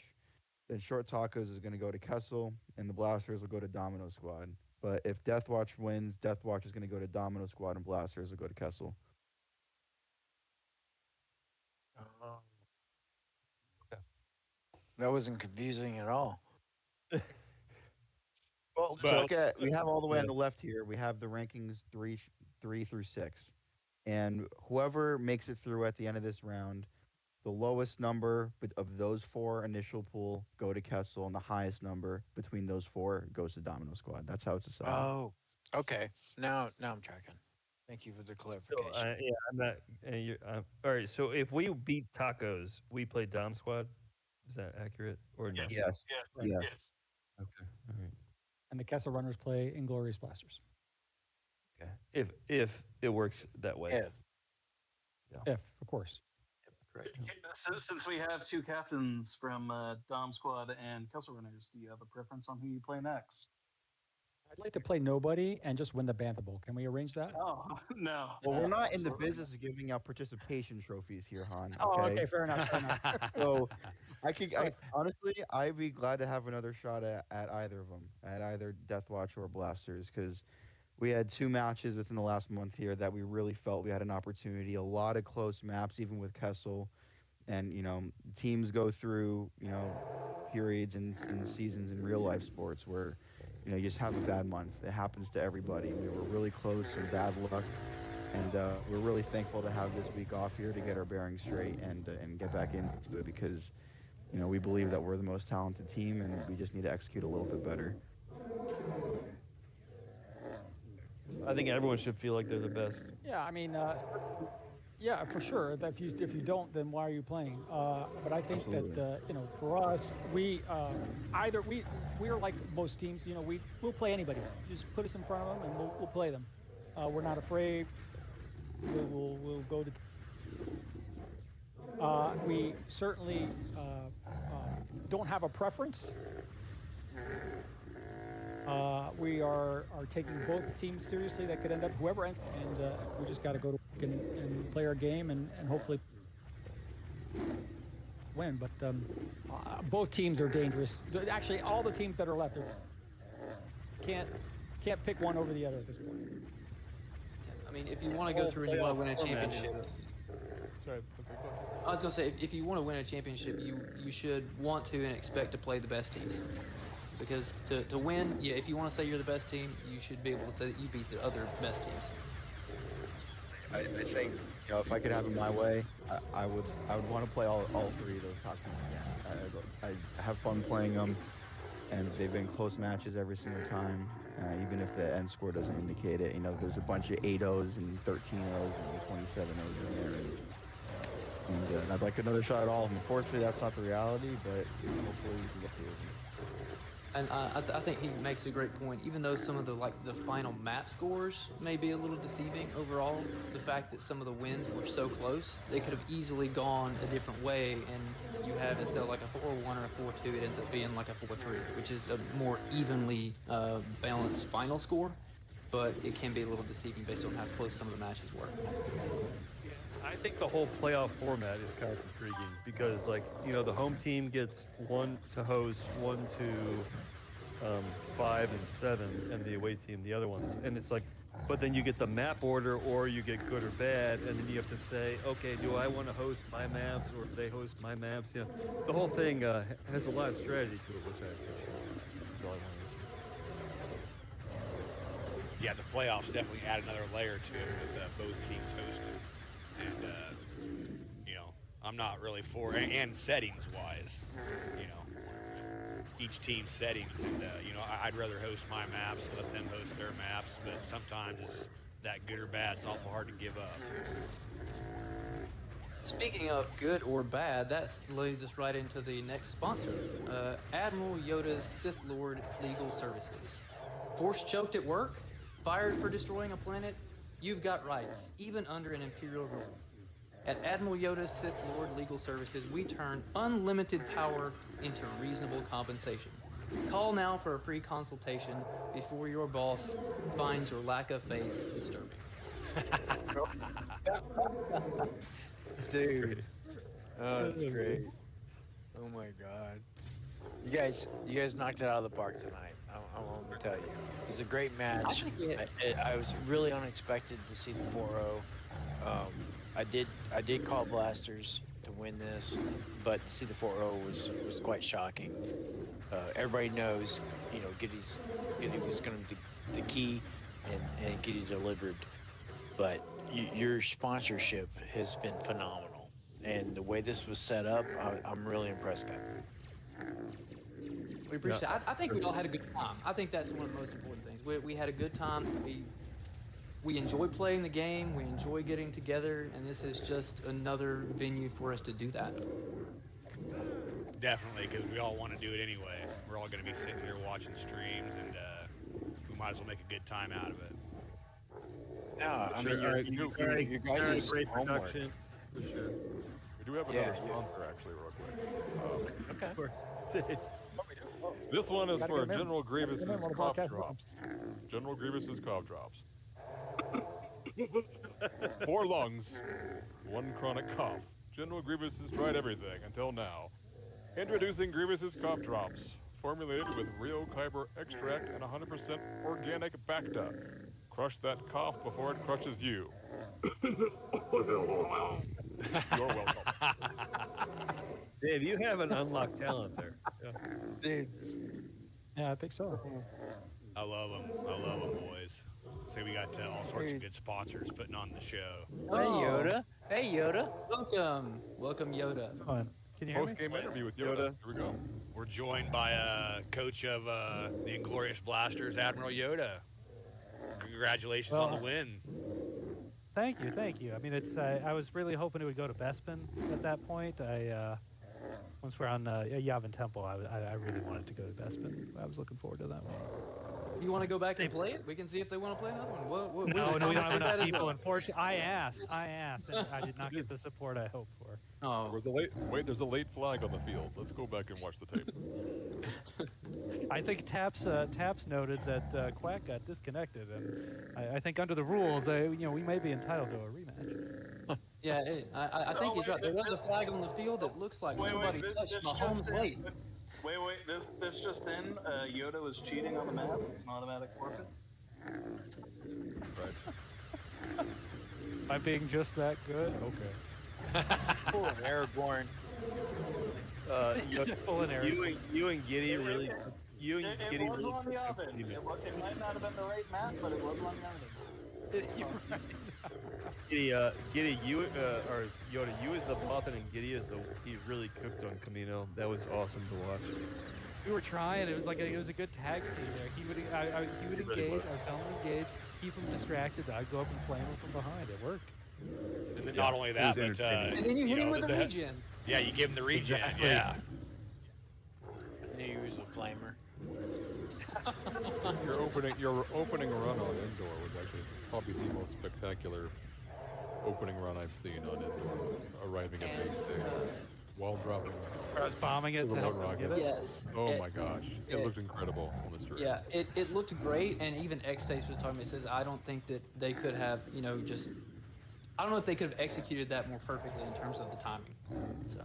then Short Tacos is going to go to Kessel, and the Blasters will go to Domino Squad. But if Deathwatch wins, Deathwatch is going to go to Domino Squad, and Blasters will go to Kessel. That wasn't confusing at all. Well, But- look at we have all the way on the left here. We have the rankings three through 6, and whoever makes it through at the end of this round The lowest number of those 4 initial pool go to Kessel, and the highest number between those 4 goes to Domino Squad. That's how it's decided. Oh, okay. Now I'm tracking. Thank you for the So, clarification. yeah, I'm not. All right. So if we beat Tacos, we play Dom Squad. Is that accurate or no? Yes. Yes. Okay. All right. And the Kessel Runners play Inglorious Blasters. Okay. If it works that way. If, of course. Correct. Since we have 2 captains from Dom Squad and Kessel Runners, do you have a preference on who you play next? I'd like to play nobody and just win the Bantha Bowl. Can we arrange that? Oh, no. Well, we're not in the business of giving out participation trophies here, Han. Oh, okay, fair enough. So, honestly, I'd be glad to have another shot at either of them, at either Deathwatch or Blasters, because we had 2 matches within the last month here that we really felt we had an opportunity. A lot of close maps, even with Kessel, and teams go through periods and seasons in real life sports where you just have a bad month. It happens to everybody. We were really close and bad luck. And we're really thankful to have this week off here to get our bearings straight and get back into it because, we believe that we're the most talented team and we just need to execute a little bit better. I think everyone should feel like they're the best. Yeah, I mean, yeah, for sure. If you don't, then why are you playing? But I think that for us, we are like most teams. We'll play anybody. Just put us in front of them, and we'll play them. We're not afraid. We'll go to. We certainly don't have a preference. We are taking both teams seriously. That could end up whoever, and we just got to go to work and play our game and hopefully win. But both teams are dangerous. Actually, all the teams that are left can't pick one over the other at this point. I mean, if you want to go through and you want to win a championship. Sorry. I was gonna say, if you want to win a championship, you should want to and expect to play the best teams. Because to win, yeah, if you want to say you're the best team, you should be able to say that you beat the other best teams. I think if I could have it my way, I would want to play all 3 of those top teams again. I have fun playing them, and they've been close matches every single time. Even if the end score doesn't indicate it, there's a bunch of 8-0s and 13-0s and 27-0s in there, and I'd like another shot at all of them. Unfortunately, that's not the reality, but hopefully we can get to it. And I think he makes a great point. Even though some of the final map scores may be a little deceiving overall, the fact that some of the wins were so close, they could have easily gone a different way, and you have, instead of like a 4-1 or a 4-2, it ends up being like a 4-3, which is a more evenly balanced final score, but it can be a little deceiving based on how close some of the matches were. I think the whole playoff format is kind of intriguing because, the home team gets 1 to host, 1 to 5 and 7, and the away team the other ones. And it's like, but then you get the map order, or you get good or bad, and then you have to say, okay, do I want to host my maps, or if they host my maps? The whole thing has a lot of strategy to it, which I appreciate. That's all I wanted to say. Yeah, the playoffs definitely add another layer to it with both teams hosting. And, I'm not really for, and settings-wise, each team's settings. And, I'd rather host my maps, let them host their maps, but sometimes it's that good or bad. It's awful hard to give up. Speaking of good or bad, that leads us right into the next sponsor, Admiral Yoda's Sith Lord Legal Services. Force choked at work? Fired for destroying a planet? You've got rights, even under an Imperial rule. At Admiral Yoda's Sith Lord Legal Services, we turn unlimited power into reasonable compensation. Call now for a free consultation before your boss finds your lack of faith disturbing. Dude. Oh, that's great. Oh my god. You guys knocked it out of the park tonight. I want to tell you. It was a great match. I was really unexpected to see the 4-0. I did call Blasters to win this, but to see the 4-0 was quite shocking. Everybody knows, Giddy was going to be the key, and Giddy delivered. But your sponsorship has been phenomenal, and the way this was set up, I'm really impressed, guys. We appreciate it. I think we all had a good time. I think that's one of the most important things. We had a good time. We enjoy playing the game. We enjoy getting together, and this is just another venue for us to do that. Definitely, because we all want to do it anyway. We're all going to be sitting here watching streams, and we might as well make a good time out of it. Yeah, I mean, you guys is great homework. production. For sure. We do have another sponsor, actually, real quick. Okay. Of course. This one is Gotta for get 'em in. General Grievous's Get 'em in on the cough broadcast. drops. General Grievous's cough drops. 4 lungs, 1 chronic cough. General Grievous has tried everything until now. Introducing Grievous's cough drops, formulated with real Kyber extract and 100% organic Bacta. Crush that cough before it crushes you. You're welcome. Dave, you have an unlocked talent there. Yeah. Yeah, I think so. I love them. I love them, boys. See, we got all sorts of good sponsors putting on the show. Hey, Yoda. Hey, Yoda. Welcome, Yoda. Fun. Can you hear me? Post-game interview with Yoda. Here we go. We're joined by coach of the Inglorious Blasters, Admiral Yoda. Congratulations on the win. Thank you. I mean, it's I was really hoping it would go to Bespin at that point. Once we're on Yavin Temple, I really wanted to go to Bespin. I was looking forward to that one. You want to go back and play it? We can see if they want to play another one. No, we don't have enough that as people. well. Unfortunately, I asked, and I did not get the support I hoped for. Oh, There's a late flag on the field. Let's go back and watch the tape. I think Taps noted that Quack got disconnected, and I think under the rules, we may be entitled to a rematch. yeah. I think he's right. There was a flag on the field. It looks like somebody touched Mahomes late. Wait, this just in, Yoda was cheating on the map. It's an automatic forfeit. Right. Am I being just that good? Okay. Poor Aragorn. Full in error. You and Giddy really. You and It Giddy was really. on the oven. It might not have been the right map, but it was on the oven. Giddy, you or Yoda, you as the Bantha and Giddy as the he really cooked on Kamino. That was awesome to watch. We were trying. It was a good tag team there. He would engage. I was telling him to engage, keep him distracted. I'd go up and flame him from behind. It worked. And then not only that, but And then you hit him with a regen. Yeah, you give him the regen. Exactly. Yeah. I knew you was a flamer. Your opening run on indoor was actually probably the most spectacular opening run I've seen on indoor. Arriving at base there, wall dropping. I was bombing it to help him get it. Yes. Oh my gosh, it looked incredible on the stream. Yeah, it looked great, and even Xtase was talking about it. Says I don't think that they could have, just I don't know if they could have executed that more perfectly in terms of the timing. So.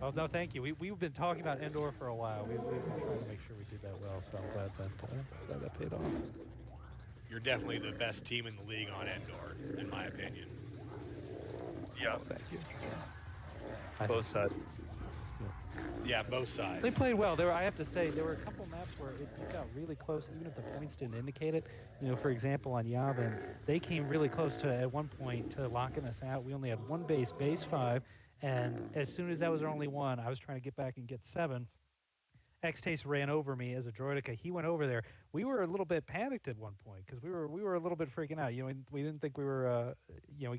Oh no, thank you. We've been talking about indoor for a while. We've been trying to make sure we did that well. So I'm glad that paid off. You're definitely the best team in the league on indoor, in my opinion. Yeah. Thank you. Both sides. Yeah, both sides. They played well. I have to say, there were a couple maps where it got really close, even if the points didn't indicate it. For example, on Yavin, they came really close to at one point to locking us out. We only had one base 5, and as soon as that was our only one, I was trying to get back and get 7. Xtase ran over me as a droidica. He went over there. We were a little bit panicked at one point because we were a little bit freaking out. We didn't think we were,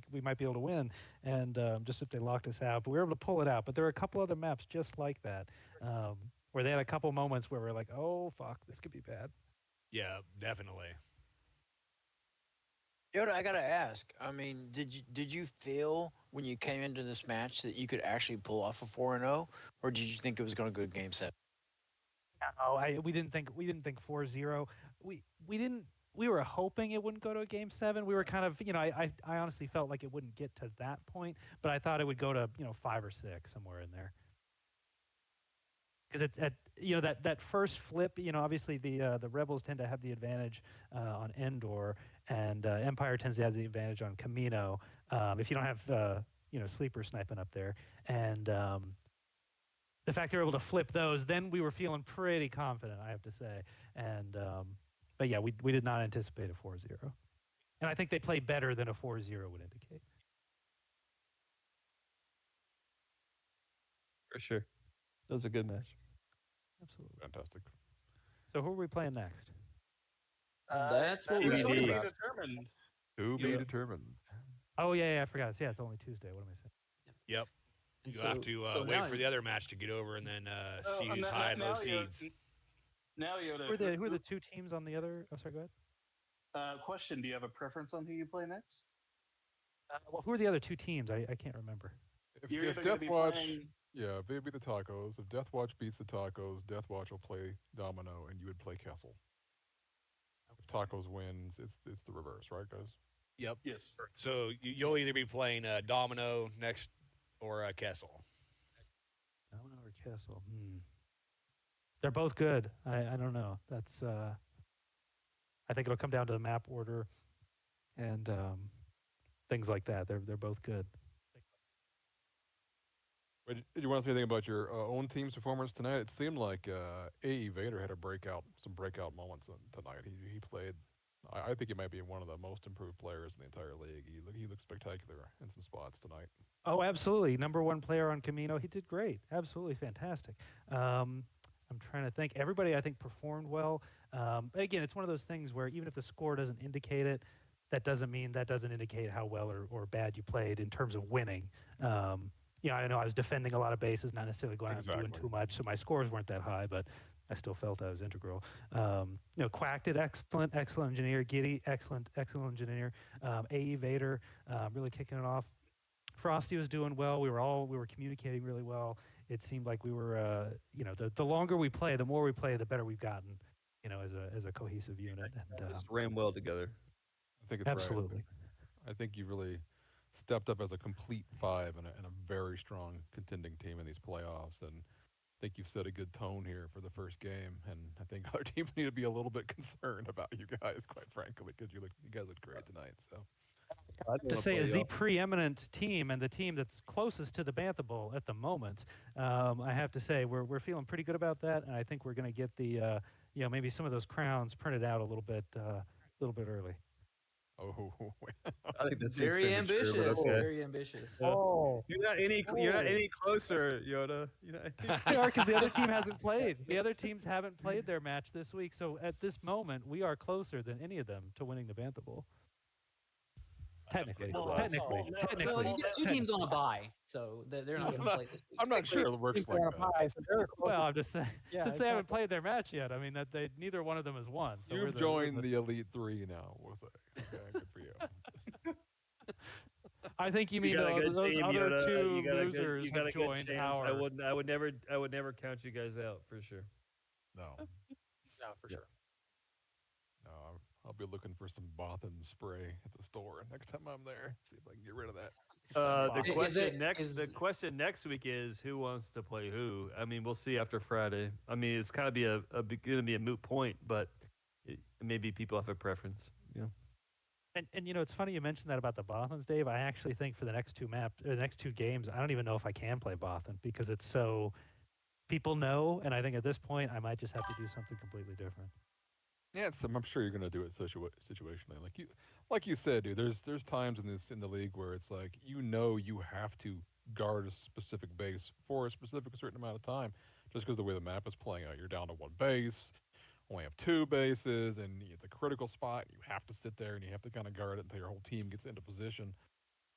we might be able to win, and just if they locked us out. But we were able to pull it out. But there were a couple other maps just like that, where they had a couple moments where we're like, oh fuck, this could be bad. Yeah, definitely. Yoda, I gotta ask. I mean, did you feel when you came into this match that you could actually pull off a 4-0, or did you think it was going to go to Game 7? No, we didn't think 4-0. We were hoping it wouldn't go to a Game 7. We were kind of, I honestly felt like it wouldn't get to that point, but I thought it would go to 5 or 6, somewhere in there. Because it's at that first flip, obviously the Rebels tend to have the advantage on Endor, and Empire tends to have the advantage on Kamino. If you don't have sleeper sniping up there, and the fact they were able to flip those, then we were feeling pretty confident, I have to say. And but yeah, we did not anticipate a 4-0, and I think they played better than a 4-0 would indicate. For sure. That was a good match. Absolutely. Fantastic. So who are we playing next? That's what we're to talking be about. determined. To be Yeah. determined. Oh yeah, I forgot. Yeah, it's only Tuesday. What am I saying? Yep. And You'll have to wait now for the other match to get over and then Oh, see who's high and low seeds. Now, Yoda. Who are the two teams on the other? Oh, sorry. Go ahead. Question: do you have a preference on who you play next? Well, who are the other two teams? I can't remember. If You're either Deathwatch, gonna be playing- yeah, they'd be the Tacos. If Deathwatch beats the Tacos, Deathwatch will play Domino, and you would play Kessel. If Tacos wins, it's the reverse, right, guys? Yep. Yes. So you'll either be playing Domino next or Kessel. Domino or Castle? They're both good. I don't know. That's I think it'll come down to the map order and things like that. They're both good. But did you want to say anything about your own team's performance tonight? It seemed like AE Vader had some breakout moments tonight. He played. I think he might be one of the most improved players in the entire league. He looked spectacular in some spots tonight. Oh, absolutely. Number one player on Kamino. He did great. Absolutely fantastic. I'm trying to think. Everybody, I think, performed well. Again, it's one of those things where even if the score doesn't indicate it, that doesn't indicate how well or bad you played in terms of winning. I know I was defending a lot of bases, not necessarily going out and doing too much, so my scores weren't that high, but I still felt I was integral. Quack did excellent engineer. Giddy, excellent engineer. AE Vader, really kicking it off. Frosty was doing well. We were communicating really well. It seemed like we were, the longer we play, the more we play, the better we've gotten, as a cohesive unit. And Just ran well together. I think it's absolutely. Right. I think you really stepped up as a complete five and a very strong contending team in these playoffs. And I think you've set a good tone here for the first game. And I think other teams need to be a little bit concerned about you guys, quite frankly, because you guys looked great tonight. So. To say as the preeminent team and the team that's closest to the Bantha Bowl at the moment, I have to say we're feeling pretty good about that, and I think we're going to get the maybe some of those crowns printed out a little bit early. Oh, I think that's very ambitious. Okay. Very ambitious. Oh, you're not any closer, Yoda. We are, because the other team hasn't played. The other teams haven't played their match this week, so at this moment we are closer than any of them to winning the Bantha Bowl. Technically. Well, you got two teams on a bye, so they're not going to play this week. I'm not sure it works like that. Well, I'm just saying, since they haven't played their match yet, I mean that neither one of them has won. So You've joined the Elite Three now. We'll say, okay, good for you. I think you mean those team, other Yoda. two You losers got have a good joined chance. our. I would never count you guys out for sure. No, for sure. No, I'll be looking for some Bothan spray at the store next time I'm there. See if I can get rid of that. The question next week is who wants to play who. I mean, we'll see after Friday. I mean, it's kind of going to be a moot point, but maybe people have a preference. Yeah. And it's funny you mentioned that about the Bothans, Dave. I actually think for the next two games, I don't even know if I can play Bothan because it's so people know, and I think at this point I might just have to do something completely different. Yeah, I'm sure you're going to do it situationally. Like you said, dude. There's times in the league where it's like you have to guard a specific base for a certain amount of time, just because the way the map is playing out. You're down to one base, only have two bases, and it's a critical spot. You have to sit there and you have to kind of guard it until your whole team gets into position.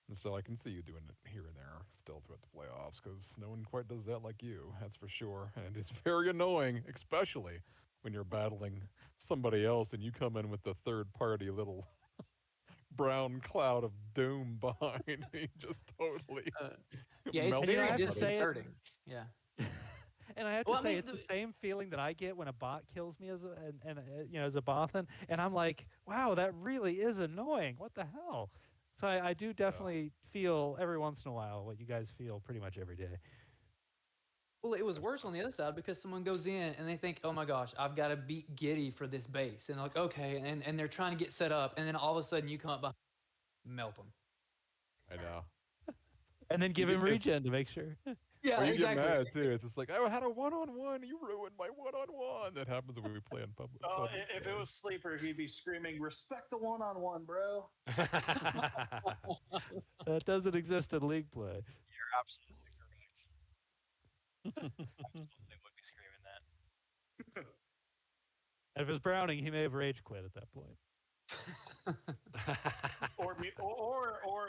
And so I can see you doing it here and there still throughout the playoffs because no one quite does that like you. That's for sure, and it's very annoying, especially when you're battling somebody else and you come in with the third-party little brown cloud of doom behind me, just totally. Yeah, it's very disconcerting. Yeah. And I have to say, it's the same feeling that I get when a bot kills me as a Bothan, and I'm like, wow, that really is annoying. What the hell? So I do definitely feel every once in a while what you guys feel pretty much every day. Well, it was worse on the other side because someone goes in and they think, oh my gosh, I've got to beat Giddy for this base. And they're like, okay. And they're trying to get set up. And then all of a sudden you come up behind, melt them. I know. And then give him regen to make sure. Yeah, or you exactly. get mad too. It's just like, I had a one-on-one. You ruined my one-on-one. That happens when we play in public. Oh, if it was Sleeper, he'd be screaming, respect the one-on-one, bro. That doesn't exist in league play. You're absolutely correct. Absolutely would be screaming that. And if it's Browning, he may have rage quit at that point. or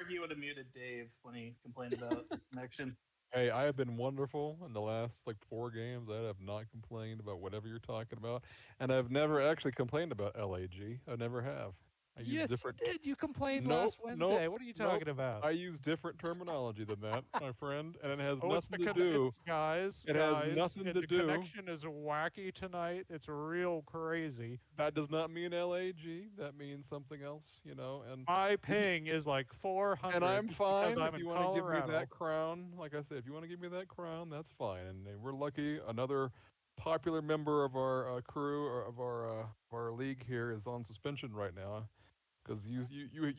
he would have muted Dave when he complained about connection. Hey, I have been wonderful in the last like 4 games. I have not complained about whatever you're talking about, and I've never actually complained about LAG. I never have. I use Yes, different. you did. You complained Nope, last Wednesday. What are you talking nope. about? I use different terminology than that, my friend, and it has Oh, it's nothing to because do. it's guys. It has nothing to the do. connection is wacky tonight. It's real crazy. That does not mean LAG. That means something else, you know. And My ping is like 400. and I'm just fine because I'm if in you want to give me Colorado. that crown. Like I said, if you want to give me that crown, that's fine. And we're lucky. Another popular member of our crew or of our league here is on suspension right now because you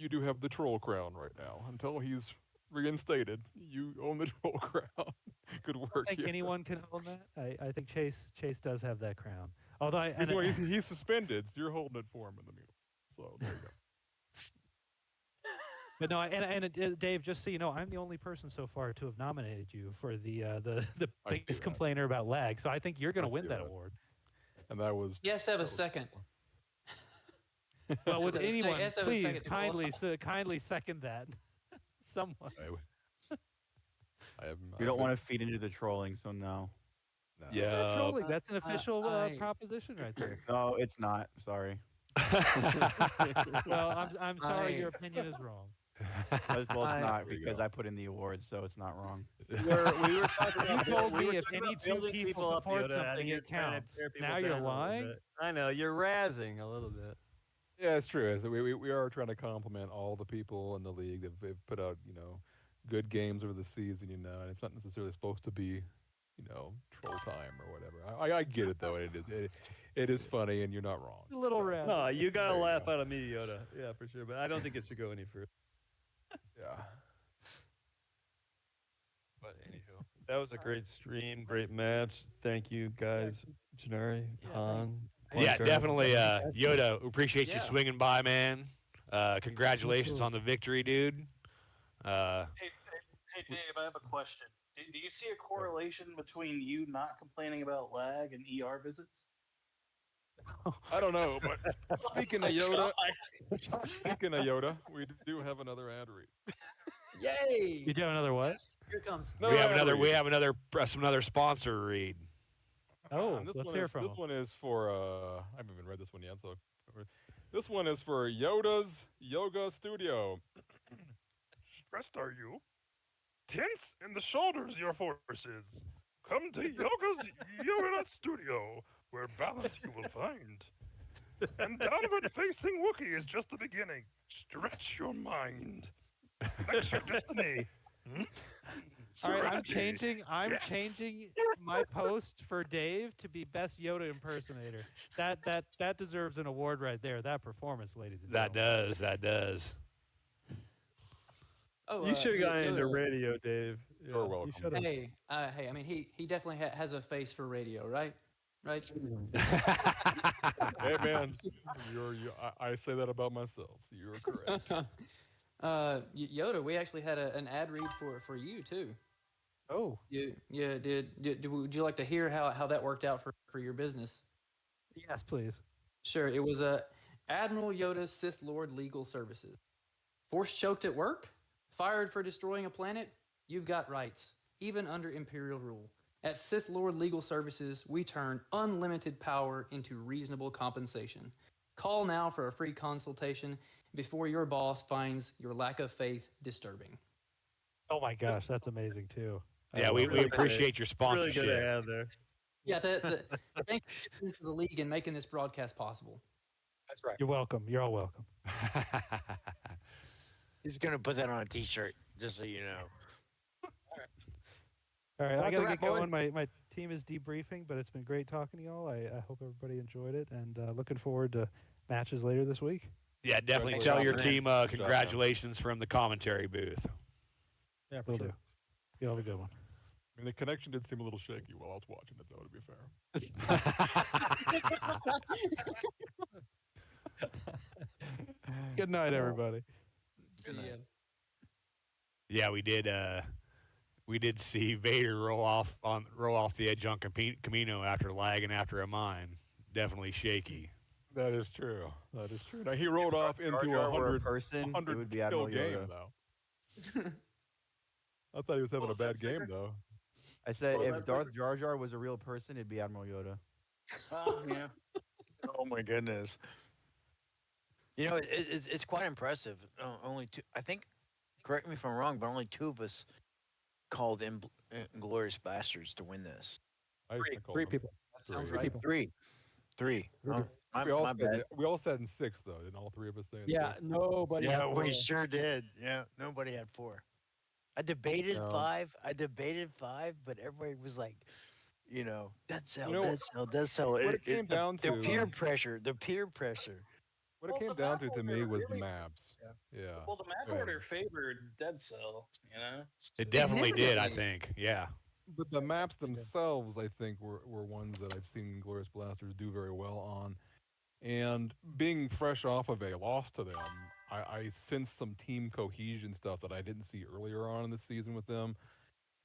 do have the troll crown right now. Until he's reinstated, you own the troll crown. Good work. I think here. anyone can own that. I think Chase does have that crown. Although He's suspended, so you're holding it for him in the meal. So there you go. But no, Dave, just so you know, I'm the only person so far to have nominated you for the biggest complainer about lag. So I think you're going to win that award. And that was. Yes, have a second. Well, would anyone yes, have a please second. kindly second that? Someone. We don't want to feed into the trolling, so no. That's not trolling. That's an official proposition right there. No, it's not. Sorry. Well, I'm sorry. Your opinion is wrong. Well, it's not because I put in the awards, so it's not wrong. We were talking about. You told we were me if talking any about two building people up, support Yoda, and something, you're it trying to counts. tear people Now down you're a little lying. bit. I know you're razzing a little bit. Yeah, it's true. We are trying to compliment all the people in the league that they've put out, good games over the season, and it's not necessarily supposed to be, troll time or whatever. I get it though. It is funny, and you're not wrong. A little red. No, you gotta laugh out of me, Yoda. Yeah, for sure. But I don't think it should go any further. Yeah. But anywho, that was a great stream, great match. Thank you guys, Janari, Han. Yeah, Blanchard. definitely. Yoda, appreciate you swinging by, man. Congratulations on the victory, dude. Hey, Dave, I have a question. Do you see a correlation between you not complaining about lag and ER visits? I don't know, but speaking of Yoda, we do have another ad read. Yay! You do have another what? Here it comes. We have another sponsor read. Oh, this let's one hear is, from this him. one is for I haven't even read this one yet, so this one is for Yoda's Yoga Studio. Stressed are you? Tense in the shoulders your forces. Come to Yoga's Yoga Studio, where balance you will find. And downward facing Wookiee is just the beginning. Stretch your mind. Flex your destiny. All right, I'm Serenity. changing my post for Dave to be best Yoda impersonator. That deserves an award right there. That performance, ladies and gentlemen. That does. Oh, You should have gotten into Yoda. radio, Dave. You're welcome. Hey, I mean, he definitely has a face for radio, right? Right? Hey man, I say that about myself. So you're correct. Yoda, we actually had an ad read for you too. Oh. Would you like to hear how that worked out for your business? Yes, please. Sure. It was Admiral Yoda Sith Lord Legal Services. Force choked at work? Fired for destroying a planet? You've got rights, even under Imperial rule. At Sith Lord Legal Services, we turn unlimited power into reasonable compensation. Call now for a free consultation before your boss finds your lack of faith disturbing. Oh my gosh, that's amazing too. Yeah, we appreciate your sponsorship. Really good to have there. Yeah, thanks to the league in making this broadcast possible. That's right. You're welcome. You're all welcome. He's gonna put that on a T-shirt, just so you know. All right, Well, I that's a gotta wrap, get going. boys. My team is debriefing, but it's been great talking to y'all. I hope everybody enjoyed it, and looking forward to matches later this week. Yeah, definitely tell your team congratulations from the commentary booth. Yeah, will do. You have a good one. I mean, the connection did seem a little shaky while I was watching it, though, to be fair. Good night, everybody. Good night. Yeah, we did. we did see Vader roll off the edge on Kamino after lagging after a mine. Definitely shaky. That is true. That is true. Now he rolled off Jar into Jar a were a 100 person, it would be kill Admiral game Yoda. though. I thought he was having a was that, bad game Sticker? though. I said What was if that, Darth Sticker? Jar Jar was a real person, it'd be Admiral Yoda. Yeah. Oh my goodness. You know, it's quite impressive. Only two, I think. Correct me if I'm wrong, but only two of us called Inglorious Blasters to win this. I called Three them. people. That sounds Three. right. Three. Oh, We all my said bad. we all said in 6 though. Didn't all three of us say in Yeah, 6? nobody. Yeah, had we four. sure did. Yeah, nobody had 4. I debated No. 5. But everybody was like, Dead Cell, You know, Dead Cell, Dead Cell. what it came down The to- peer pressure, the peer pressure. What it Well, came the down map to me order was the really- maps. Yeah. Well, the map Go ahead. order favored Dead Cell, you know? It definitely did, I Significantly. think. Yeah. But the maps They did. themselves, I think, were ones that I've seen Glorious Blasters do very well on. And being fresh off of a loss to them, I sensed some team cohesion stuff that I didn't see earlier on in the season with them.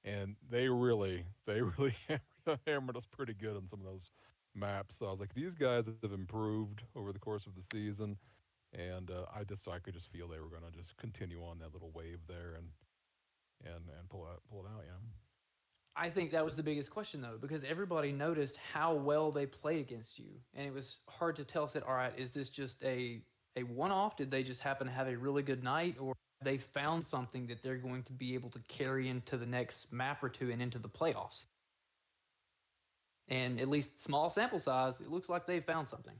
And they really hammered us pretty good on some of those maps. So I was like, these guys have improved over the course of the season. And I could just feel they were going to just continue on that little wave there and pull it out, you know. I think that was the biggest question though, because everybody noticed how well they played against you, and it was hard to tell. Said, all right, is this just a one-off? Did they just happen to have a really good night, or they found something that they're going to be able to carry into the next map or two and into the playoffs? And at least small sample size, it looks like they found something.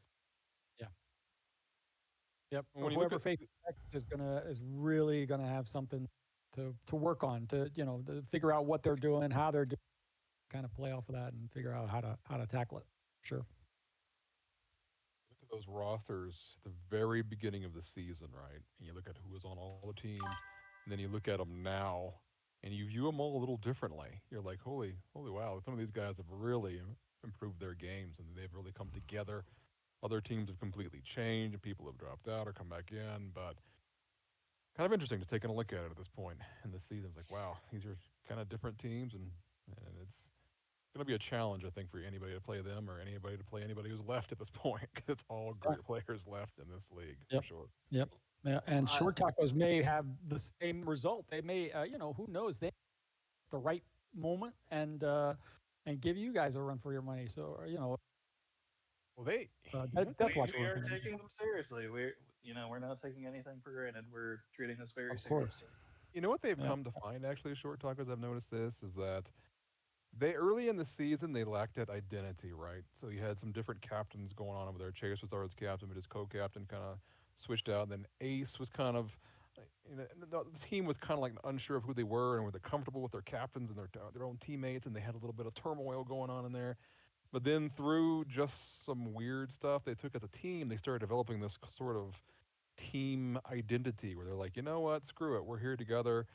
Yep. When you look Whoever at- faces next is really gonna have something to work on to to figure out what they're doing, how they're doing, kind of play off of that and figure out how to tackle it. Sure. Look at those rosters at the very beginning of the season, right? And you look at who was on all the teams, and then you look at them now, and you view them all a little differently. You're like, holy wow! Some of these guys have really improved their games, and they've really come together. Other teams have completely changed, and people have dropped out or come back in. But kind of interesting just taking a look at it at this point in the season. It's like, wow, these are kind of different teams, and it's going to be a challenge, I think, for anybody to play them or anybody to play anybody who's left at this point, because it's all great players left in this league Yep. for sure. Yep. Yeah, and short tacos may have the same result. They may, who knows? They the right moment and give you guys a run for your money. So Well, they Deathwatch. We are taking them seriously. We're not taking anything for granted. We're treating this very Of course. seriously. You know what they've Yeah. come to find, actually, short tacos, I've noticed this, is that they early in the season, they lacked that identity, right? So you had some different captains going on over there. Chase was always captain, but his co-captain kind of switched out. And then Ace was kind of, the team was kind of like unsure of who they were and were they comfortable with their captains and their own teammates, and they had a little bit of turmoil going on in there. But then through just some weird stuff they took as a team, they started developing this sort of team identity where they're like, you know what, screw it, we're here together.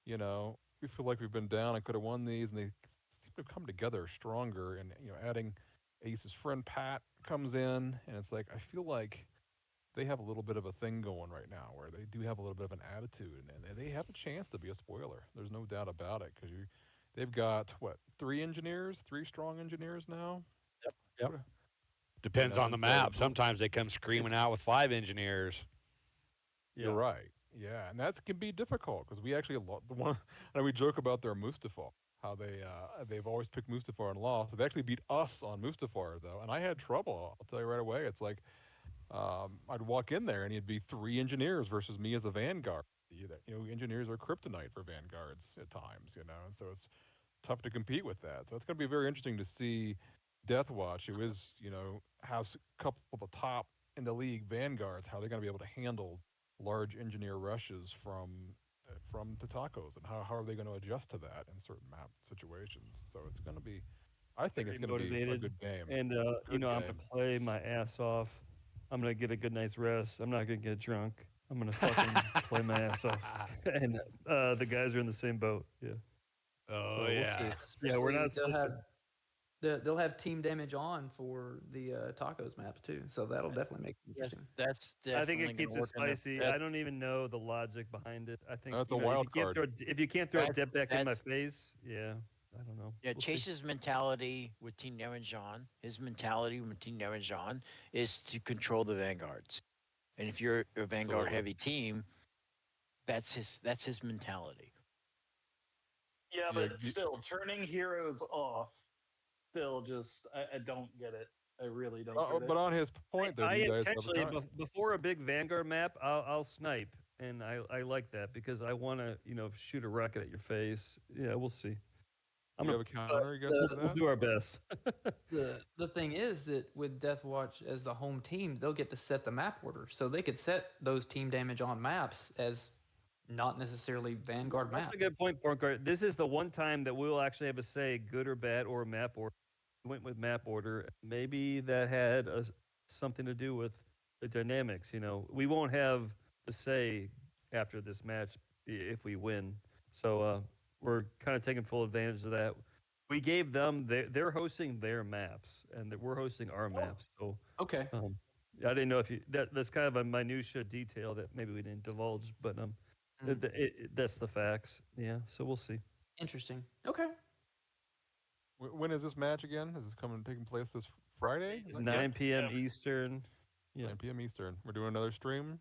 We feel like we've been down and could have won these, and they seem to come together stronger. And adding Ace's friend Pat comes in, and it's like I feel like they have a little bit of a thing going right now where they do have a little bit of an attitude, and they have a chance to be a spoiler. There's no doubt about it, because they've got three strong engineers now. Yep. Depends on the so- map. Sometimes they come screaming out with 5 engineers. You're right. Yeah, and that can be difficult because we actually we joke about their Mustafar, how they've always picked Mustafar and lost. They actually beat us on Mustafar though, and I had trouble. I'll tell you right away. It's like I'd walk in there and it'd be 3 engineers versus me as a vanguard. Engineers are kryptonite for vanguards at times, and so it's tough to compete with that. So it's going to be very interesting to see Deathwatch, who is has a couple of the top in the league vanguards, how they're going to be able to handle large engineer rushes from Tatacos, and how are they going to adjust to that in certain map situations. So it's going to be, I think it's going to be a good game. And I'm going to play my ass off. I'm going to get a good night's rest. I'm not going to get drunk. I'm going to fucking play my ass off. And the guys are in the same boat. Yeah. Oh, So we'll yeah. see. Yeah, we're not They'll have They'll have team damage on for the tacos map too, so that'll definitely make it Yes, interesting. that's I think definitely it going keeps to it work in the. spicy. I don't even know the logic behind it. I think That's a if you wild can't card. throw if you can't throw a That's dip back in my that's face, yeah, I don't know. yeah. We'll see. Chase's mentality with Team Damage on, his mentality with Team Damage on, is to control the vanguards. And if you're a vanguard Absolutely. heavy team, that's his mentality. Yeah, Yeah, but still, turning heroes off, still just, I don't get it. I really don't get but it. on his point, though, I do you guys have a intentionally time? before a big Vanguard map, I'll snipe, and I like that because I want to shoot a rocket at your face. Yeah, we'll see. I'm Do you gonna have a counter, you guys, for we'll that? do our best. The thing is that with Deathwatch as the home team, they'll get to set the map order, so they could set those team damage on maps as not necessarily Vanguard That's map. a good point, Pornkart. This is the one time that we'll actually have a say, good or bad, or map order. We went with map order. Maybe that had something to do with the dynamics. We won't have the say after this match if we win. So we're kind of taking full advantage of that. We gave them they're hosting their maps, and we're hosting our maps. So Okay, I didn't know if that's kind of a minutia detail that maybe we didn't divulge, but that's the facts. Yeah, so we'll see. interesting. Okay, When is this match again? Is this taking place this Friday? 9 p.m. Eastern. Yeah. 9 p.m. Eastern. We're doing another stream.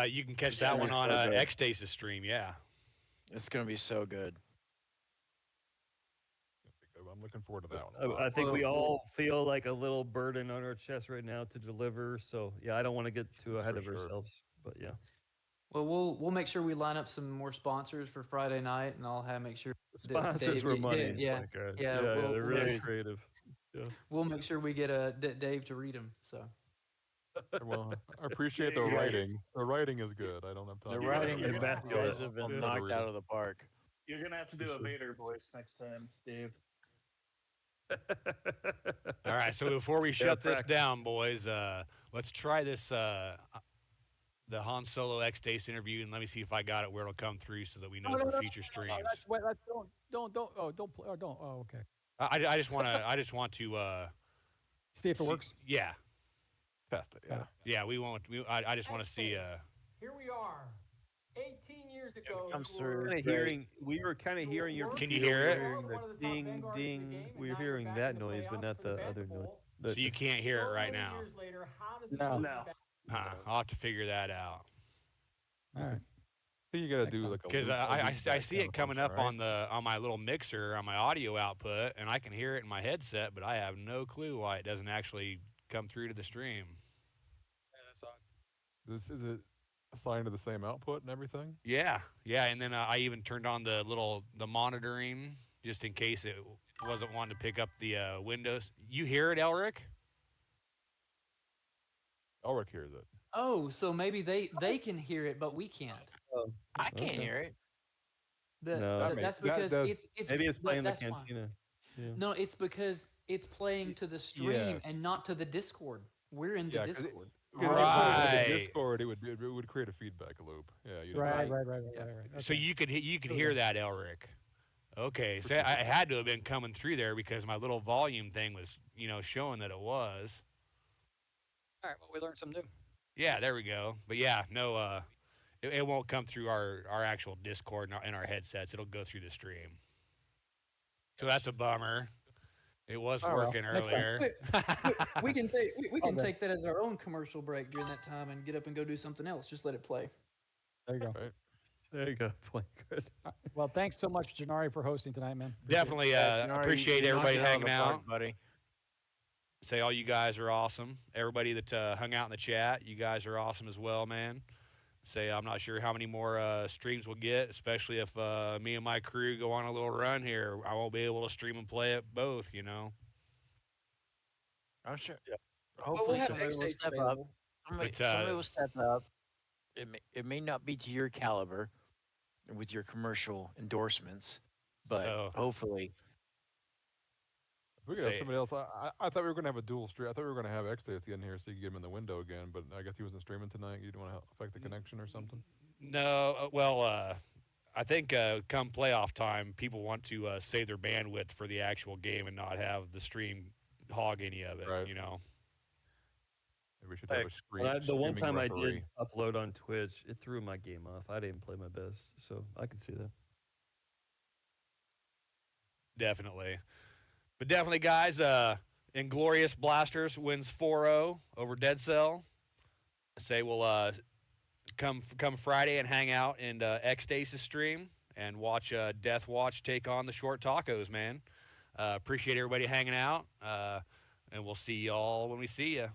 You can catch It's that gonna one be on so good. Xtase's stream. Yeah. It's going to be so good. I'm looking forward to that one. I think we Well, all feel like a little burden on our chest right now to deliver. So yeah, I don't want to get too That's ahead for of sure. ourselves. But yeah, well, we'll make sure we line up some more sponsors for Friday night, and I'll make sure that sponsors Dave were get- money. Yeah, Like, yeah, they're we'll really creative. Yeah. we'll make sure we get Dave to read them. So Well, I appreciate the Yeah. writing. The writing is good. I don't have time. The to writing read is, it. Matt you guys Dillon. have been I'll try to knocked read out it. of the park. You're going to have to do a sure. Vader voice next time, Dave. All right. So before we shut this practice. down, boys, let's try this the Han Solo Xtase interview, and let me see if I got it where it'll come through so that we know for future streams. That's don't play. Oh, don't. Oh, okay. I just want to See if it works. Yeah. Test it. Yeah. Yeah. I just want to see. Here we are. 18 years ago. comes we were- through. We were kind of hearing your. Can you hear it? Hearing the ding ding. We were hearing that noise, but not the other noise. So you can't hear it right now. Years later, how does it No. compare No. back- I'll have to figure that out. All right. I think you gotta do like a Because loop- a I loop back see kind it of coming function, up right? on my little mixer on my audio output, and I can hear it in my headset, but I have no clue why it doesn't actually come through to the stream. This is it assigned to the same output and everything. Yeah, and then I even turned on the monitoring just in case it wasn't wanting to pick up the Windows. You hear it, Elric? Elric hears it. oh, so maybe they can hear it, but we can't. I can't Okay. hear it. No. That's that because does- it's Maybe it's playing the that's fine. cantina. Yeah. No, it's because it's playing to the stream Yes. and not to the Discord. We're in the Yeah, 'cause it- Discord. Because if you put it in Right. the Discord, it would create a feedback loop. Yeah. You'd have to- Right. Yeah. So you could hear that, Elric. Okay, so I had to have been coming through there because my little volume thing was, showing that it was. All right. Well, we learned something new. Yeah, there we go. But yeah, no, it won't come through our actual Discord and our headsets. It'll go through the stream. So that's a bummer. It was Oh, well, working next time. earlier. We can Okay. take that as our own commercial break during that time and get up and go do something else. Just let it play. There you go. Right. There you go. Playing good. Well, thanks so much, Janari, for hosting tonight, man. Appreciate it. Definitely Janari, appreciate you everybody knocked it hanging the out. park, buddy. Say all you guys are awesome. Everybody that hung out in the chat, you guys are awesome as well, man. Say I'm not sure how many more streams we'll get, especially if me and my crew go on a little run here. I won't be able to stream and play it both, I'm sure. Yeah. Hopefully, have somebody will Xtase step up. available. Somebody will step up. It may not be to your caliber with your commercial endorsements, but Oh. hopefully. If we could have Say- somebody else. I thought we were gonna have a dual stream. I thought we were gonna have Xtase in here so you could get him in the window again. But I guess he wasn't streaming tonight. You didn't want to affect the connection or something. No, well, I think come playoff time, people want to save their bandwidth for the actual game and not have the stream hog any of it. Right. You know. Maybe we should have a The one streaming time I referee. did upload on Twitch, it threw my game off. I didn't play my best, so I can see that. Definitely. But definitely, guys, Inglorious Blasters wins 4-0 over Dead Cell. I say we'll come Friday and hang out in Xtase's stream and watch Deathwatch take on the Short Tacos, man. Appreciate everybody hanging out, and we'll see y'all when we see you.